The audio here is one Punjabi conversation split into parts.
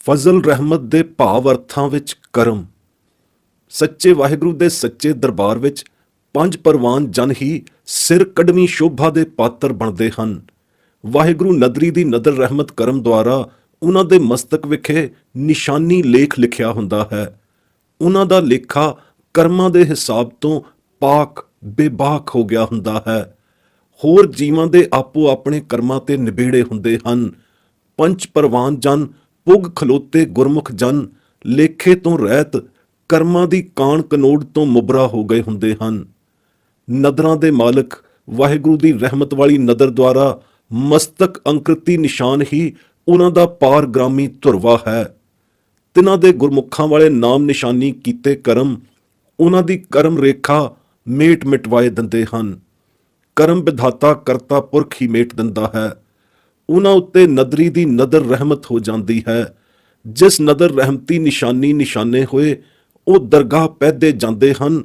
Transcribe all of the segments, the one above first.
ਫਜ਼ਲ ਰਹਿਮਤ ਦੇ ਭਾਵ ਅਰਥਾਂ ਵਿੱਚ ਕਰਮ। ਸੱਚੇ ਵਾਹਿਗੁਰੂ ਦੇ ਸੱਚੇ ਦਰਬਾਰ ਵਿੱਚ ਪੰਜ ਪਰਵਾਨ ਜਨ ਹੀ ਸਿਰ ਕੱਢਵੀਂ ਸ਼ੋਭਾ ਦੇ ਪਾਤਰ ਬਣਦੇ ਹਨ। ਵਾਹਿਗੁਰੂ ਨਦਰੀ ਦੀ ਨਦਰ ਰਹਿਮਤ ਕਰਮ ਦੁਆਰਾ ਉਹਨਾਂ ਦੇ ਮਸਤਕ ਵਿਖੇ ਨਿਸ਼ਾਨੀ ਲੇਖ ਲਿਖਿਆ ਹੁੰਦਾ ਹੈ। ਉਹਨਾਂ ਦਾ ਲੇਖਾ ਕਰਮਾਂ ਦੇ ਹਿਸਾਬ ਤੋਂ ਪਾਕ ਬੇਬਾਕ ਹੋ ਗਿਆ ਹੁੰਦਾ ਹੈ। ਹੋਰ ਜੀਵਾਂ ਦੇ ਆਪੋ ਆਪਣੇ ਕਰਮਾਂ ਤੇ ਨਿਬੇੜੇ ਹੁੰਦੇ ਹਨ। ਪੰਜ ਪਰਵਾਨ ਜਨ ਪੁੱਗ ਖਲੋਤੇ ਗੁਰਮੁਖ ਜਨ ਲੇਖੇ ਤੋਂ ਰਹਿਤ ਕਰਮਾਂ ਦੀ ਕਾਣ ਕਨੋੜ ਤੋਂ ਮੁਬਰਾ ਹੋ ਗਏ ਹੁੰਦੇ ਹਨ। ਨਦਰਾਂ ਦੇ ਮਾਲਕ ਵਾਹਿਗੁਰੂ ਦੀ ਰਹਿਮਤ ਵਾਲੀ ਨਦਰ ਦੁਆਰਾ ਮਸਤਕ ਅੰਕ੍ਰਿਤੀ ਨਿਸ਼ਾਨ ਹੀ ਉਹਨਾਂ ਦਾ ਪਾਰਗ੍ਰਾਮੀ ਧੁਰਵਾ ਹੈ। ਤਿਨਾਂ ਦੇ ਗੁਰਮੁਖਾਂ ਵਾਲੇ ਨਾਮ ਨਿਸ਼ਾਨੀ ਕੀਤੇ ਕਰਮ ਉਹਨਾਂ ਦੀ ਕਰਮ ਰੇਖਾ ਮੇਟ ਮਿਟਵਾਏ ਦਿੰਦੇ ਹਨ। ਕਰਮ ਵਿਧਾਤਾ ਕਰਤਾ ਪੁਰਖ ਹੀ ਮੇਟ ਦਿੰਦਾ ਹੈ। ਉਹਨਾਂ ਉੱਤੇ ਨਦਰੀ ਦੀ ਨਦਰ ਰਹਿਮਤ ਹੋ ਜਾਂਦੀ ਹੈ। ਜਿਸ ਨਦਰ ਰਹਿਮਤੀ ਨਿਸ਼ਾਨੀ ਨਿਸ਼ਾਨੇ ਹੋਏ ਉਹ ਦਰਗਾਹ ਪੈਦੇ ਜਾਂਦੇ ਹਨ,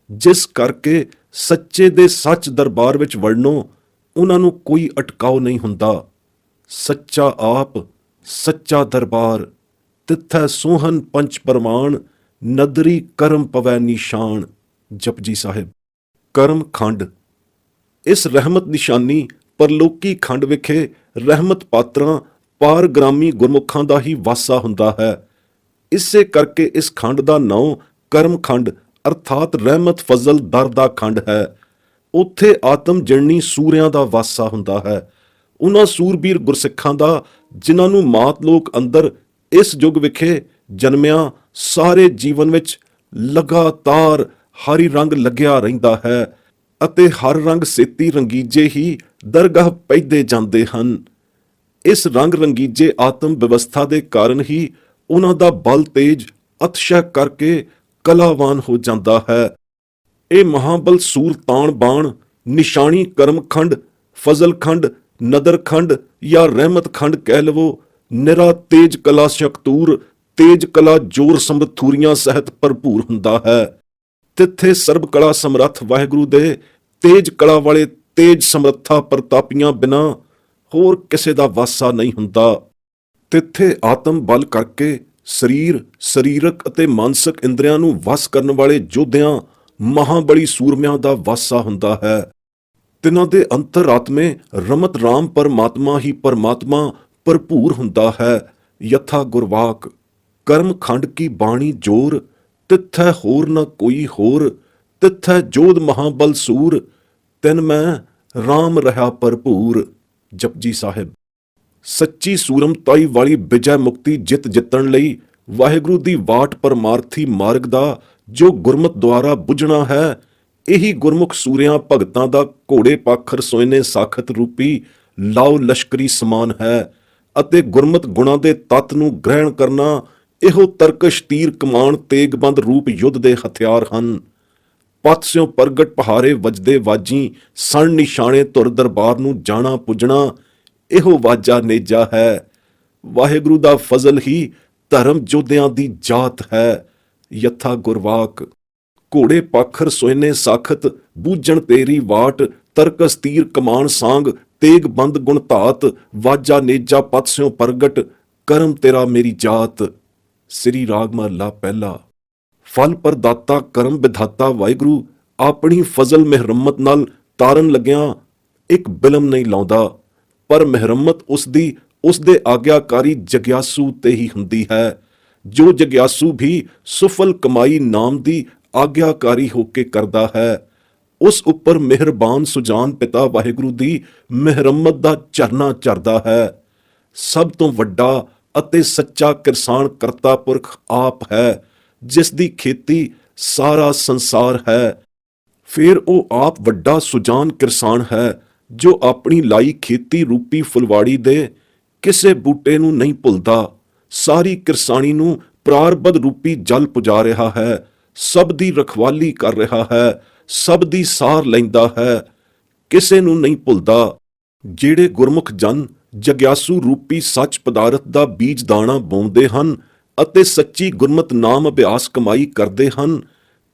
ਜਿਸ ਕਰਕੇ ਸੱਚੇ ਦੇ ਸੱਚ ਦਰਬਾਰ ਵਿੱਚ ਵੜਨੋਂ ਉਹਨਾਂ ਨੂੰ ਕੋਈ ਅਟਕਾਓ ਨਹੀਂ ਹੁੰਦਾ। ਸੱਚਾ ਆਪ ਸੱਚਾ ਦਰਬਾਰ ਤਿੱਥੈ ਸੋਹਨ ਪੰਚ ਪਰਵਾਨ ਨਦਰੀ ਕਰਮ ਪਵੈ ਨਿਸ਼ਾਨ। ਜਪਜੀ ਸਾਹਿਬ। ਕਰਮ ਖੰਡ। ਇਸ ਰਹਿਮਤ ਨਿਸ਼ਾਨੀ ਪਰਲੋਕੀ ਖੰਡ ਵਿਖੇ ਰਹਿਮਤ ਪਾਤਰਾਂ ਪਾਰਗ੍ਰਾਮੀ ਗੁਰਮੁਖਾਂ ਦਾ ਹੀ ਵਾਸਾ ਹੁੰਦਾ ਹੈ। ਇਸੇ ਕਰਕੇ ਇਸ ਖੰਡ ਦਾ ਨਾਂ ਕਰਮ ਖੰਡ ਅਰਥਾਤ ਰਹਿਮਤ ਫਜ਼ਲ ਦਰ ਦਾ ਖੰਡ ਹੈ। ਉੱਥੇ ਆਤਮ ਜਣਨੀ ਸੂਰਿਆਂ ਦਾ ਵਾਸਾ ਹੁੰਦਾ ਹੈ। ਉਹਨਾਂ ਸੂਰਬੀਰ ਗੁਰਸਿੱਖਾਂ ਦਾ ਜਿਨ੍ਹਾਂ ਨੂੰ ਮਾਤ ਲੋਕ ਅੰਦਰ ਇਸ ਯੁੱਗ ਵਿਖੇ ਜਨਮਿਆਂ ਸਾਰੇ ਜੀਵਨ ਵਿੱਚ ਲਗਾਤਾਰ ਹਰੀ ਰੰਗ ਲੱਗਿਆ ਰਹਿੰਦਾ ਹੈ ਅਤੇ ਹਰ ਰੰਗ ਸੇਤੀ ਰੰਗੀਜੇ ਹੀ ਦਰਗਾਹ ਪੈਦੇ ਜਾਂਦੇ ਹਨ। ਇਸ ਰੰਗ ਰੰਗੀਜੇ ਆਤਮ ਵਿਵਸਥਾ ਦੇ ਕਾਰਨ ਹੀ ਉਹਨਾਂ ਦਾ ਬਲ ਤੇਜ ਅਤਸ਼ਾ ਕਰਕੇ ਕਲਾਵਾਨ ਹੋ ਜਾਂਦਾ ਹੈ। ਇਹ ਮਹਾਬਲ ਸੂਰ ਤਾਣ ਬਾਣ ਨਿਸ਼ਾਨੀ ਕਰਮਖੰਡ ਫਜ਼ਲਖੰਡ ਨਦਰਖੰਡ ਜਾਂ ਰਹਿਮਤ ਖੰਡ ਕਹਿ ਲਵੋ, ਨਿਰਾ ਤੇਜ ਕਲਾ ਸ਼ਕਤੂਰ ਤੇਜ ਕਲਾ ਜੋਰ ਸਮਰਥੂਰੀਆਂ ਸਹਿਤ ਭਰਪੂਰ ਹੁੰਦਾ ਹੈ। ਤਿੱਥੇ ਸਰਬ ਕਲਾ ਸਮਰੱਥ ਵਾਹਿਗੁਰੂ ਦੇ ਤੇਜ ਕਲਾ ਵਾਲੇ ਤੇਜ ਸਮਰੱਥਾ ਪ੍ਰਤਾਪੀਆਂ ਬਿਨਾਂ ਹੋਰ ਕਿਸੇ ਦਾ ਵਾਸਾ ਨਹੀਂ ਹੁੰਦਾ। ਤਿੱਥੇ ਆਤਮ ਬਲ ਕਰਕੇ ਸਰੀਰ ਸਰੀਰਕ ਅਤੇ ਮਾਨਸਿਕ ਇੰਦਰੀਆਂ ਨੂੰ ਵਸ ਕਰਨ ਵਾਲੇ ਯੋਧਿਆਂ ਮਹਾਬਲੀ ਸੂਰਮਿਆਂ ਦਾ ਵਾਸਾ ਹੁੰਦਾ ਹੈ। ਤਿਨਾਂ ਦੇ ਅੰਤਰਾਤਮੇ ਰਮਤ ਰਾਮ ਪਰਮਾਤਮਾ ਹੀ ਪਰਮਾਤਮਾ ਭਰਪੂਰ ਹੁੰਦਾ ਹੈ। ਯਥਾ ਗੁਰਵਾਕ ਕਰਮ ਖੰਡ ਕੀ ਬਾਣੀ ਜੋਰ ਤਿੱਥੈ ਹੋਰ ਨ ਕੋਈ ਹੋਰ ਤਿੱਥੈ ਜੋਧ ਮਹਾਬਲ ਸੂਰ ਤਿਨ ਮੈਂ ਰਾਮ ਰਹਾ ਭਰਪੂਰ। ਜਪਜੀ ਸਾਹਿਬ। ਸੱਚੀ ਸੂਰਮਤਾਈ ਵਾਲੀ ਵਿਜੈ ਮੁਕਤੀ ਜਿੱਤਣ ਲਈ ਵਾਹਿਗੁਰੂ ਦੀ ਵਾਟ ਪਰਮਾਰਥੀ ਮਾਰਗ ਦਾ ਜੋ ਗੁਰਮਤ ਦੁਆਰਾ ਬੁੱਝਣਾ ਹੈ, ਇਹੀ ਗੁਰਮੁਖ ਸੂਰਿਆਂ ਭਗਤਾਂ ਦਾ ਘੋੜੇ ਪਾਖਰ ਸੋਇਨੇ ਸਾਖਤ ਰੂਪੀ ਲਾਓ ਲਸ਼ਕਰੀ ਸਮਾਨ ਹੈ ਅਤੇ ਗੁਰਮਤ ਗੁਣਾਂ ਦੇ ਤੱਤ ਨੂੰ ਗ੍ਰਹਿਣ ਕਰਨਾ ਇਹੋ ਤਰਕਸ਼ ਤੀਰ ਕਮਾਨ ਤੇਗਬੰਦ ਰੂਪ ਯੁੱਧ ਦੇ ਹਥਿਆਰ ਹਨ। ਪੱਤ ਸਿਓ ਪ੍ਰਗਟ ਪਹਾਰੇ ਵੱਜਦੇ ਵਾਜੀ ਸਣ ਨਿਸ਼ਾਨੇ ਧੁਰ ਦਰਬਾਰ ਨੂੰ ਜਾਣਾ ਪੁੱਜਣਾ ਇਹੋ ਵਾਜਾ ਨੇਜਾ ਹੈ। ਵਾਹਿਗੁਰੂ ਦਾ ਫਜ਼ਲ ਹੀ ਧਰਮ ਯੋਧਿਆਂ ਦੀ ਜਾਤ ਹੈ। ਯਥਾ ਗੁਰਵਾਕ ਘੋੜੇ ਪਾਖਰ ਸੋਇਨੇ ਸਾਖਤ ਬੂਝਣ ਤੇਰੀ ਵਾਟ ਤਰਕਸ ਤੀਰ ਕਮਾਨ ਸਾਂਗ ਤੇਗ ਬੰਦ ਗੁਣ ਧਾਤ ਵਾਜਾ ਨੇਜਾ ਪੱਤ ਸਿਓ ਪ੍ਰਗਟ ਕਰਮ ਤੇਰਾ ਮੇਰੀ ਜਾਤ। ਸ੍ਰੀ ਰਾਗ ਮਹਲਾ ਪਹਿਲਾ। ਫਲ ਪ੍ਰਦਾਤਾ ਕਰਮ ਵਿਧਾਤਾ ਵਾਹਿਗੁਰੂ ਆਪਣੀ ਫਜ਼ਲ ਮਿਹਰਮਤ ਨਾਲ ਤਾਰਨ ਲੱਗਿਆਂ ਇੱਕ ਬਿਲਮ ਨਹੀਂ ਲਾਉਂਦਾ, ਪਰ ਮਿਹਰਮਤ ਉਸਦੇ ਆਗਿਆਕਾਰੀ ਜਗਿਆਸੂ ਤੇ ਹੀ ਹੁੰਦੀ ਹੈ। ਜੋ ਜਗਿਆਸੂ ਵੀ ਸੁਫਲ ਕਮਾਈ ਨਾਮ ਦੀ ਆਗਿਆਕਾਰੀ ਹੋ ਕੇ ਕਰਦਾ ਹੈ, ਉਸ ਉੱਪਰ ਮਿਹਰਬਾਨ ਸੁਜਾਨ ਪਿਤਾ ਵਾਹਿਗੁਰੂ ਦੀ ਮਿਹਰਮਤ ਦਾ ਝਰਨਾ ਝਰਦਾ ਹੈ। ਸਭ ਤੋਂ ਵੱਡਾ ਅਤੇ ਸੱਚਾ ਕਿਰਸਾਨ ਕਰਤਾ ਪੁਰਖ ਆਪ ਹੈ, ਜਿਸ ਦੀ ਖੇਤੀ ਸਾਰਾ ਸੰਸਾਰ ਹੈ। ਫਿਰ ਉਹ ਆਪ ਵੱਡਾ ਸੁਜਾਨ ਕਿਰਸਾਨ ਹੈ, ਜੋ ਆਪਣੀ ਲਾਈ ਖੇਤੀ ਰੂਪੀ ਫੁਲਵਾੜੀ ਦੇ ਕਿਸੇ ਬੂਟੇ ਨੂੰ ਨਹੀਂ ਭੁੱਲਦਾ। ਸਾਰੀ ਕਿਰਸਾਨੀ ਨੂੰ ਪ੍ਰਾਰਬਧ ਰੂਪੀ ਜਲ ਪੁਜਾ ਰਿਹਾ ਹੈ, ਸਭ ਦੀ ਰਖਵਾਲੀ ਕਰ ਰਿਹਾ ਹੈ, ਸਭ ਦੀ ਸਾਰ ਲੈਂਦਾ ਹੈ, ਕਿਸੇ ਨੂੰ ਨਹੀਂ ਭੁੱਲਦਾ। ਜਿਹੜੇ ਗੁਰਮੁਖ ਜਨ ਜਗਿਆਸੂ ਰੂਪੀ ਸੱਚ ਪਦਾਰਥ ਦਾ ਬੀਜ ਦਾਣਾ ਬੋਂਦੇ ਹਨ ਅਤੇ ਸੱਚੀ ਗੁਰਮਤ ਨਾਮ ਅਭਿਆਸ ਕਮਾਈ ਕਰਦੇ ਹਨ,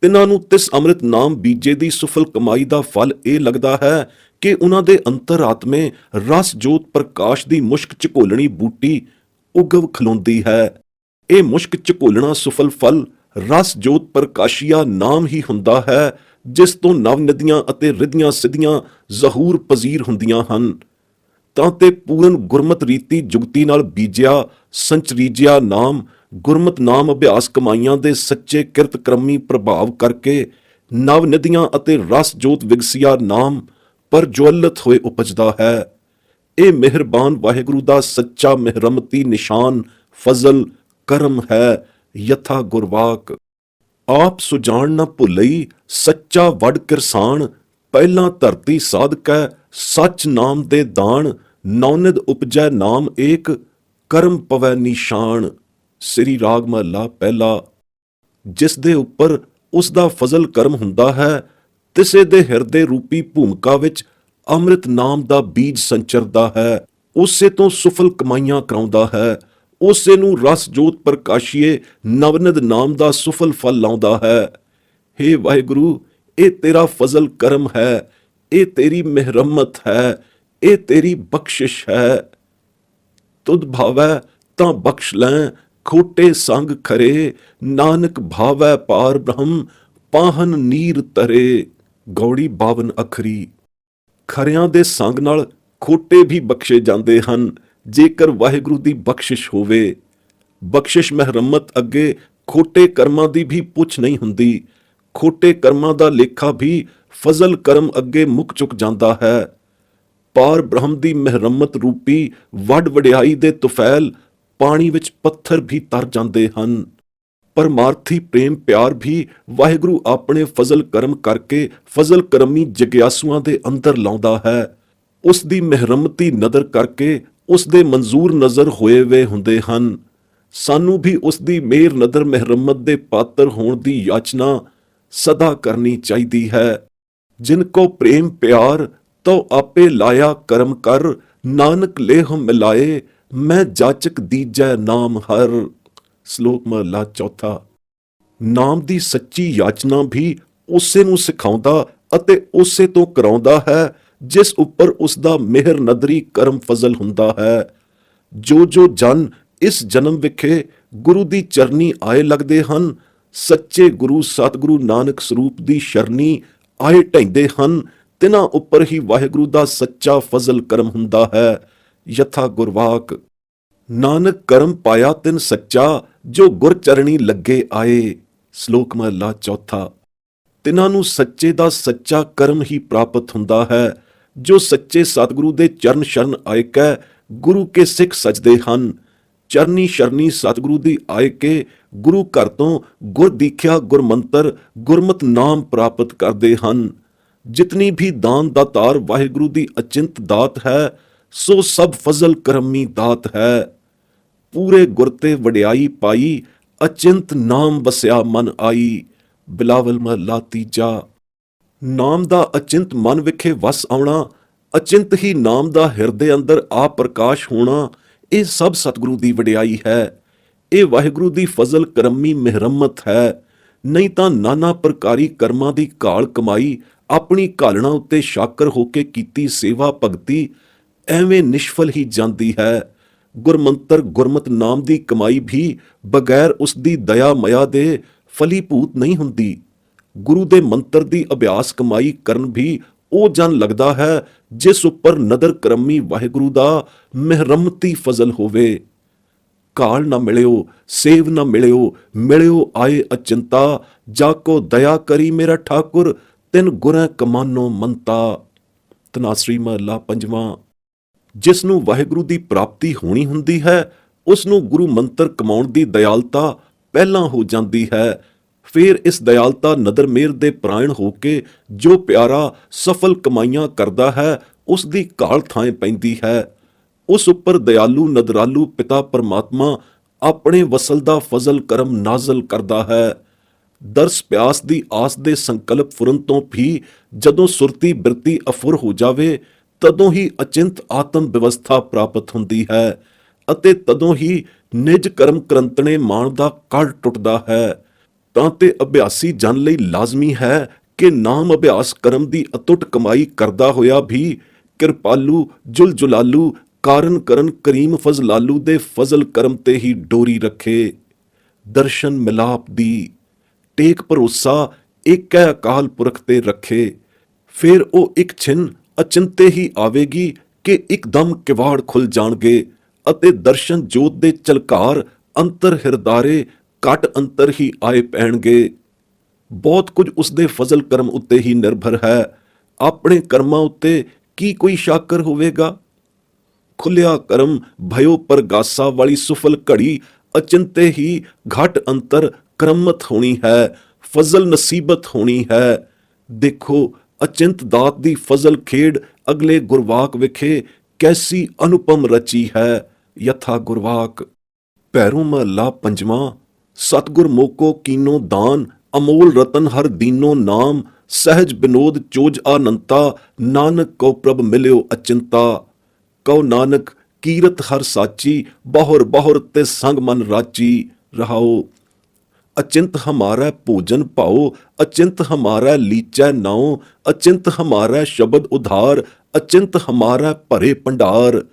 ਤਿਨਾਂ ਨੂੰ ਤਿਸ ਅੰਮ੍ਰਿਤ ਨਾਮ ਬੀਜੇ ਦੀ ਸੁਫਲ ਕਮਾਈ ਦਾ ਫਲ ਇਹ ਲੱਗਦਾ ਹੈ ਕਿ ਉਹਨਾਂ ਦੇ ਅੰਤਰਾਤਮੇ ਰਸ ਜੋਤ ਪ੍ਰਕਾਸ਼ ਦੀ ਮੁਸ਼ਕ ਝਕੋਲਣੀ ਬੂਟੀ ਉਗਵ ਖਲੋਂਦੀ ਹੈ। ਇਹ ਮੁਸ਼ਕ ਝਕੋਲਣਾ ਸੁਫਲ ਫਲ ਰਸ ਜੋਤ ਪ੍ਰਕਾਸ਼ੀਆ ਨਾਮ ਹੀ ਹੁੰਦਾ ਹੈ, ਜਿਸ ਤੋਂ ਨਵ ਨਦੀਆਂ ਅਤੇ ਰਿਧੀਆਂ ਸਿੱਧੀਆਂ ਜ਼ਹੂਰ ਪਜ਼ੀਰ ਹੁੰਦੀਆਂ ਹਨ। ਤਾਂ ਤੇ ਪੂਰਨ ਗੁਰਮਤ ਰੀਤੀ ਜੁਗਤੀ ਨਾਲ ਬੀਜਿਆ ਸੰਚਰੀਜਿਆ ਨਾਮ ਗੁਰਮਤ ਨਾਮ ਅਭਿਆਸ ਕਮਾਈਆਂ ਦੇ ਸੱਚੇ ਕਿਰਤ ਕਰਮੀ ਪ੍ਰਭਾਵ ਕਰਕੇ ਨਵ ਨਦੀਆਂ ਅਤੇ ਰਸ ਜੋਤ ਵਿਗਸਿਆ ਨਾਮ ਪਰਜਵਲਿਤ ਹੋਏ ਉਪਜਦਾ ਹੈ। ਇਹ ਮਿਹਰਬਾਨ ਵਾਹਿਗੁਰੂ ਦਾ ਸੱਚਾ ਮਿਹਰਮਤੀ ਨਿਸ਼ਾਨ ਫਜ਼ਲ ਕਰਮ ਹੈ। ਯਥਾ ਗੁਰਵਾਕ ਆਪ ਸੁਜਾਨ ਨਾ ਭੁੱਲਈ ਸੱਚਾ ਵਡ ਕਿਰਸਾਨ, ਪਹਿਲਾਂ ਧਰਤੀ ਸਾਧਕੈ ਸੱਚ ਨਾਮ ਦੇ ਦਾਨ, ਨੌਨਿਦ ਉਪਜੈ ਨਾਮ ਏਕ ਕਰਮ ਪਵੈ ਨਿਸ਼ਾਨ। ਸ੍ਰੀ ਰਾਗ ਮਹੱਲਾ ਪਹਿਲਾ। ਜਿਸ ਦੇ ਉੱਪਰ ਉਸ ਦਾ ਫਜ਼ਲ ਕਰਮ ਹੁੰਦਾ ਹੈ, ਤਿਸੇ ਦੇ ਹਿਰਦੇ ਰੂਪੀ ਭੂਮਿਕਾ ਵਿੱਚ ਅੰਮ੍ਰਿਤ ਨਾਮ ਦਾ ਬੀਜ ਸੰਚਰਦਾ ਹੈ, ਉਸੇ ਤੋਂ ਸੁਫਲ ਕਮਾਈਆਂ ਕਰਾਉਂਦਾ ਹੈ, ਉਸੇ ਨੂੰ ਰਸ ਜੋਤ ਪ੍ਰਕਾਸ਼ੀਏ ਨਵਨਿਦ ਨਾਮ ਦਾ ਸੁਫਲ ਫਲ ਲਾਉਂਦਾ ਹੈ। ਹੇ ਵਾਹਿਗੁਰੂ, ਇਹ ਤੇਰਾ ਫਜ਼ਲ ਕਰਮ ਹੈ, ਇਹ ਤੇਰੀ ਮਿਹਰਮਤ ਹੈ, ਇਹ ਤੇਰੀ ਬਖਸ਼ਿਸ਼ ਹੈ। ਤੁਧ ਭਾਵੈ ਤਾਂ ਬਖਸ਼ ਲੈ ਖੋਟੇ ਸੰਗ ਖਰੇ, ਨਾਨਕ ਭਾਵੈ ਪਾਰ ਬ੍ਰਹਮ ਪਾਹਨ ਨੀਰ ਤਰੇ। ਗੌੜੀ 52 ਅੱਖਰੀ। ਖਰਿਆਂ ਦੇ ਸੰਗ ਨਾਲ ਖੋਟੇ ਵੀ ਬਖਸ਼ੇ ਜਾਂਦੇ ਹਨ, ਜੇਕਰ ਵਾਹਿਗੁਰੂ ਦੀ ਬਖਸ਼ਿਸ਼ ਹੋਵੇ। ਬਖਸ਼ਿਸ਼ ਮਹਿਰਮਤ ਅੱਗੇ ਖੋਟੇ ਕਰਮਾਂ ਦੀ ਵੀ ਪੁੱਛ ਨਹੀਂ ਹੁੰਦੀ। ਖੋਟੇ ਕਰਮਾਂ ਦਾ ਲੇਖਾ ਵੀ ਫਜ਼ਲ ਕਰਮ ਅੱਗੇ ਮੁੱਕ ਚੁੱਕ ਜਾਂਦਾ ਹੈ। ਪਾਰ ਬ੍ਰਹਮ ਦੀ ਮਹਿਰਮਤ ਰੂਪੀ ਵੱਡ ਵਡਿਆਈ ਦੇ ਤੁਫੈਲ ਪਾਣੀ ਵਿੱਚ ਪੱਥਰ ਵੀ ਤਰ ਜਾਂਦੇ ਹਨ। ਪਰਮਾਰਥੀ ਪ੍ਰੇਮ ਪਿਆਰ ਵੀ ਵਾਹਿਗੁਰੂ ਆਪਣੇ ਫਜ਼ਲ ਕਰਮ ਕਰਕੇ ਫਜ਼ਲ ਕਰਮੀ ਜਗਿਆਸੂਆਂ ਦੇ ਅੰਦਰ ਲਾਉਂਦਾ ਹੈ। ਉਸ ਦੀ ਮਿਹਰਮਤੀ ਨਜ਼ਰ ਕਰਕੇ ਉਸ ਦੇ ਮਨਜ਼ੂਰ ਨਜ਼ਰ ਹੋਏ ਵੇ ਹੁੰਦੇ ਹਨ। ਸਾਨੂੰ ਵੀ ਉਸ ਦੀ ਮਿਹਰ ਨਜ਼ਰ ਮਿਹਰਮਤ ਦੇ ਪਾਤਰ ਹੋਣ ਦੀ ਯਾਚਨਾ ਸਦਾ ਕਰਨੀ ਚਾਹੀਦੀ ਹੈ। ਜਿਨ ਕੋ ਪ੍ਰੇਮ ਪਿਆਰ ਤੋ ਆਪੇ ਲਾਇਆ ਕਰਮ ਕਰ, ਨਾਨਕ ਲੇਹ ਮਿਲਾਏ ਮੈਂ ਜਾਚਕ ਦੀਜੈ ਨਾਮ ਹਰ। ਸ਼ਲੋਕ ਮਹਲਾ ਚੌਥਾ। ਨਾਮ ਦੀ ਸੱਚੀ ਯਾਚਨਾ ਵੀ ਉਸੇ ਨੂੰ ਸਿਖਾਉਂਦਾ ਅਤੇ ਉਸੇ ਤੋਂ ਕਰਾਉਂਦਾ ਹੈ ਜਿਸ ਉੱਪਰ ਉਸ ਦਾ ਮਿਹਰ ਨਦਰੀ ਕਰਮ ਫਜ਼ਲ ਹੁੰਦਾ ਹੈ। ਜੋ ਜੋ ਜਨ ਇਸ ਜਨਮ ਵਿਖੇ ਗੁਰੂ ਦੀ ਚਰਨੀ ਆਏ ਲੱਗਦੇ ਹਨ, ਸੱਚੇ ਗੁਰੂ ਸਤਿਗੁਰੂ ਨਾਨਕ ਸਰੂਪ ਦੀ ਸ਼ਰਨੀ ਆਏ ਢਹਿੰਦੇ ਹਨ, ਤਿਨਾਂ ਉੱਪਰ ਹੀ ਵਾਹਿਗੁਰੂ ਦਾ ਸੱਚਾ ਫਜ਼ਲ ਕਰਮ ਹੁੰਦਾ ਹੈ। ਯਥਾ ਗੁਰਵਾਕ ਨਾਨਕ ਕਰਮ ਪਾਇਆ ਤਿਨ ਸੱਚਾ, ਜੋ ਗੁਰ ਚਰਣੀ ਲੱਗੇ ਆਏ। ਸ਼ਲੋਕ ਮਹਲਾ ਚੌਥਾ। ਤਿਨਾਂ ਨੂੰ ਸੱਚੇ ਦਾ ਸੱਚਾ ਕਰਮ ਹੀ ਪ੍ਰਾਪਤ ਹੁੰਦਾ ਹੈ, ਜੋ ਸੱਚੇ ਸਤਿਗੁਰੂ ਦੇ ਚਰਨ ਸ਼ਰਨ ਆਏ ਕੈ ਗੁਰੂ ਕੇ ਸਿੱਖ ਸਜਦੇ ਹਨ। ਚਰਨੀ ਸ਼ਰਨੀ ਸਤਿਗੁਰੂ ਦੀ ਆਏ ਕੇ ਗੁਰੂ ਘਰ ਤੋਂ ਗੁਰ ਦੀਖਿਆ ਗੁਰਮੰਤਰ ਗੁਰਮਤ ਨਾਮ ਪ੍ਰਾਪਤ ਕਰਦੇ ਹਨ। ਜਿਤਨੀ ਵੀ ਦਾਨ ਦਾਤਾਰ ਵਾਹਿਗੁਰੂ ਦੀ ਅਚਿੰਤ ਦਾਤ ਹੈ, ਸੋ ਸਭ ਫਜ਼ਲ ਕਰਮੀ ਦਾਤ ਹੈ। ਪੂਰੇ ਗੁਰ ਤੇ ਵਡਿਆਈ ਪਾਈ, ਅਚਿੰਤ ਨਾਮ ਵਸਿਆ ਮਨ ਆਈ। ਬਿਲਾਵਲ ਮਹਲਾ ਤੀਜਾ। ਨਾਮ ਦਾ ਅਚਿੰਤ ਮਨ ਵਿਖੇ ਵਸ ਆਉਣਾ, ਅਚਿੰਤ ਹੀ ਨਾਮ ਦਾ ਹਿਰਦੇ ਅੰਦਰ ਆ ਪ੍ਰਕਾਸ਼ ਹੋਣਾ, ਇਹ ਸਭ ਸਤਿਗੁਰੂ ਦੀ ਵਡਿਆਈ ਹੈ। ਇਹ ਵਾਹਿਗੁਰੂ ਦੀ ਫਜ਼ਲ ਕਰਮੀ ਮਿਹਰਮਤ ਹੈ। ਨਹੀਂ ਤਾਂ ਨਾਨਾ ਪ੍ਰਕਾਰੀ ਕਰਮਾਂ ਦੀ ਘਾਲ ਕਮਾਈ, ਆਪਣੀ ਘਾਲਣਾ ਉੱਤੇ ਸ਼ਾਕਰ ਹੋ ਕੇ ਕੀਤੀ ਸੇਵਾ ਭਗਤੀ ਐਵੇਂ ਨਿਸ਼ਫਲ ਹੀ ਜਾਂਦੀ ਹੈ। ਗੁਰਮੰਤਰ ਗੁਰਮਤ ਨਾਮ ਦੀ ਕਮਾਈ ਵੀ ਬਗੈਰ ਉਸ ਦੀ ਦਇਆ ਮਇਆ ਦੇ ਫਲੀਭੂਤ ਨਹੀਂ ਹੁੰਦੀ। ਗੁਰੂ ਦੇ ਮੰਤਰ ਦੀ ਅਭਿਆਸ ਕਮਾਈ ਕਰਨ ਵੀ ਉਹ ਜਨ ਲੱਗਦਾ ਹੈ ਜਿਸ ਉੱਪਰ ਨਦਰ ਕਰਮੀ ਵਾਹਿਗੁਰੂ ਦਾ ਮਿਹਰਮਤੀ ਫਜ਼ਲ ਹੋਵੇ। ਕਾਲ ਨਾ ਮਿਲਿਓ ਸੇਵ ਨਾ ਮਿਲਿਓ, ਮਿਲਿਓ ਆਏ ਅਚਿੰਤਾ, ਜਾ ਕੋ ਦਇਆ ਕਰੀ ਮੇਰਾ ਠਾਕੁਰ, ਤਿਨ ਗੁਰੈ ਕਮਾਨੋ ਮੰਤਾ। ਤਨਾਸਰੀ ਮਹਲਾ ਪੰਜਵਾਂ। ਜਿਸ ਨੂੰ ਵਾਹਿਗੁਰੂ ਦੀ ਪ੍ਰਾਪਤੀ ਹੋਣੀ ਹੁੰਦੀ ਹੈ, ਉਸ ਨੂੰ ਗੁਰੂ ਮੰਤਰ ਕਮਾਉਣ ਦੀ ਦਇਆਲਤਾ ਪਹਿਲਾਂ ਹੋ ਜਾਂਦੀ ਹੈ। ਫਿਰ ਇਸ ਦਇਆਲਤਾ ਨਦਰ ਮੇਰ ਦੇ ਪ੍ਰਾਇਣ ਹੋ ਕੇ ਜੋ ਪਿਆਰਾ ਸਫਲ ਕਮਾਈਆਂ ਕਰਦਾ ਹੈ, ਉਸ ਦੀ ਘਾਲ ਥਾਂ ਪੈਂਦੀ ਹੈ। ਉਸ ਉੱਪਰ ਦਇਆਲੂ ਨਦਰਾਲੂ ਪਿਤਾ ਪਰਮਾਤਮਾ ਆਪਣੇ ਵਸਲ ਦਾ ਫਜ਼ਲ ਕਰਮ ਨਾਜ਼ਲ ਕਰਦਾ ਹੈ। ਦਰਸ ਪਿਆਸ ਦੀ ਆਸ ਦੇ ਸੰਕਲਪ ਫੁਰਨ ਤੋਂ ਵੀ ਜਦੋਂ ਸੁਰਤੀ ਬਿਰਤੀ ਅਫੁਰ ਹੋ ਜਾਵੇ, ਤਦੋਂ ਹੀ ਅਚਿੰਤ ਆਤਮ ਵਿਵਸਥਾ ਪ੍ਰਾਪਤ ਹੁੰਦੀ ਹੈ ਅਤੇ ਤਦੋਂ ਹੀ ਨਿਜ ਕਰਮ ਕਰੰਤਣੇ ਮਾਣ ਦਾ ਕੜ ਟੁੱਟਦਾ ਹੈ। ਤਾਂ ਤੇ ਅਭਿਆਸੀ ਜਨ ਲਈ ਲਾਜ਼ਮੀ ਹੈ ਕਿ ਨਾਮ ਅਭਿਆਸ ਕਰਮ ਦੀ ਅਤੁੱਟ ਕਮਾਈ ਕਰਦਾ ਹੋਇਆ ਵੀ ਕਿਰਪਾਲੂ ਜੁਲਜੁਲਾਲੂ ਕਾਰਨ ਕਰਨ ਕਰੀਮ ਫਜ਼ਲਾਲੂ ਦੇ ਫਜ਼ਲ ਕਰਮ ਤੇ ਹੀ ਡੋਰੀ ਰੱਖੇ। ਦਰਸ਼ਨ ਮਿਲਾਪ ਦੀ। ਟੇਕ ਭਰੋਸਾ ਏਕੈ ਅਕਾਲ ਪੁਰਖ ਤੇ ਰੱਖੇ। ਫਿਰ ਉਹ ਇੱਕ ਛਿਨ ਅਚਿੰਤੇ ਹੀ ਆਵੇਗੀ ਕਿ ਇੱਕਦਮ ਕਿਵਾੜ ਖੁੱਲ ਜਾਣਗੇ ਅਤੇ ਦਰਸ਼ਨ ਜੋਤ ਦੇ ਝਲਕਾਰ ਅੰਤਰ ਹਿਰਦਾਰੇ ਘਟ ਅੰਤਰ ਹੀ ਆਏ ਪੈਣਗੇ। ਬਹੁਤ ਕੁਝ ਉਸਦੇ ਫਜ਼ਲ ਕਰਮ ਉੱਤੇ ਹੀ ਨਿਰਭਰ ਹੈ। ਆਪਣੇ ਕਰਮਾਂ ਉੱਤੇ ਕੀ ਕੋਈ ਸ਼ਾਕਰ ਹੋਵੇਗਾ? ਖੁੱਲਿਆ ਕਰਮ ਭਇਓ ਪਰਗਾਸਾ ਵਾਲੀ ਸੁਫਲ ਘੜੀ ਅਚਿੰਤੇ ਹੀ ਘਟ ਅੰਤਰ ਕਰਮਤ ਹੋਣੀ ਹੈ, ਫਜ਼ਲ ਨਸੀਬਤ ਹੋਣੀ ਹੈ। ਦੇਖੋ ਅਚਿੰਤ ਦਾਤ ਦੀ ਫਜ਼ਲ ਖੇਡ ਅਗਲੇ ਗੁਰਵਾਕ ਵਿਖੇ ਕੈਸੀ ਅਨੁਪਮ ਰਚੀ ਹੈ। ਯਥਾ ਗੁਰਵਾਕ। ਭੈਰੋਂ ਮਹੱਲਾ ਪੰਜਵਾਂ। ਸਤਿਗੁਰ ਮੋਕੋ ਕੀਨੋ ਦਾਨ, ਅਮੋਲ ਰਤਨ ਹਰ ਦੀਨੋ ਨਾਮ। ਸਹਿਜ ਬਿਨੋਦ ਚੋਜ ਆਨੰਤਾ, ਨਾਨਕ ਕਉ ਪ੍ਰਭ ਮਿਲਿਓ ਅਚਿੰਤਾ। ਕਉ ਨਾਨਕ ਕੀਰਤ ਹਰ ਸਾਚੀ, ਬਹੁਰ ਬਹੁਰ ਤੇ ਸੰਗ ਮਨ ਰਾਚੀ। ਰਹਾਓ। ਅਚਿੰਤ ਹਮਾਰਾ ਭੋਜਨ ਭਾਓ, ਅਚਿੰਤ ਹਮਾਰਾ ਲੀਚੈ ਨਾਉ। ਅਚਿੰਤ ਹਮਾਰਾ ਸ਼ਬਦ ਉਧਾਰ, ਅਚਿੰਤ ਹਮਾਰਾ ਭਰੇ ਭੰਡਾਰ।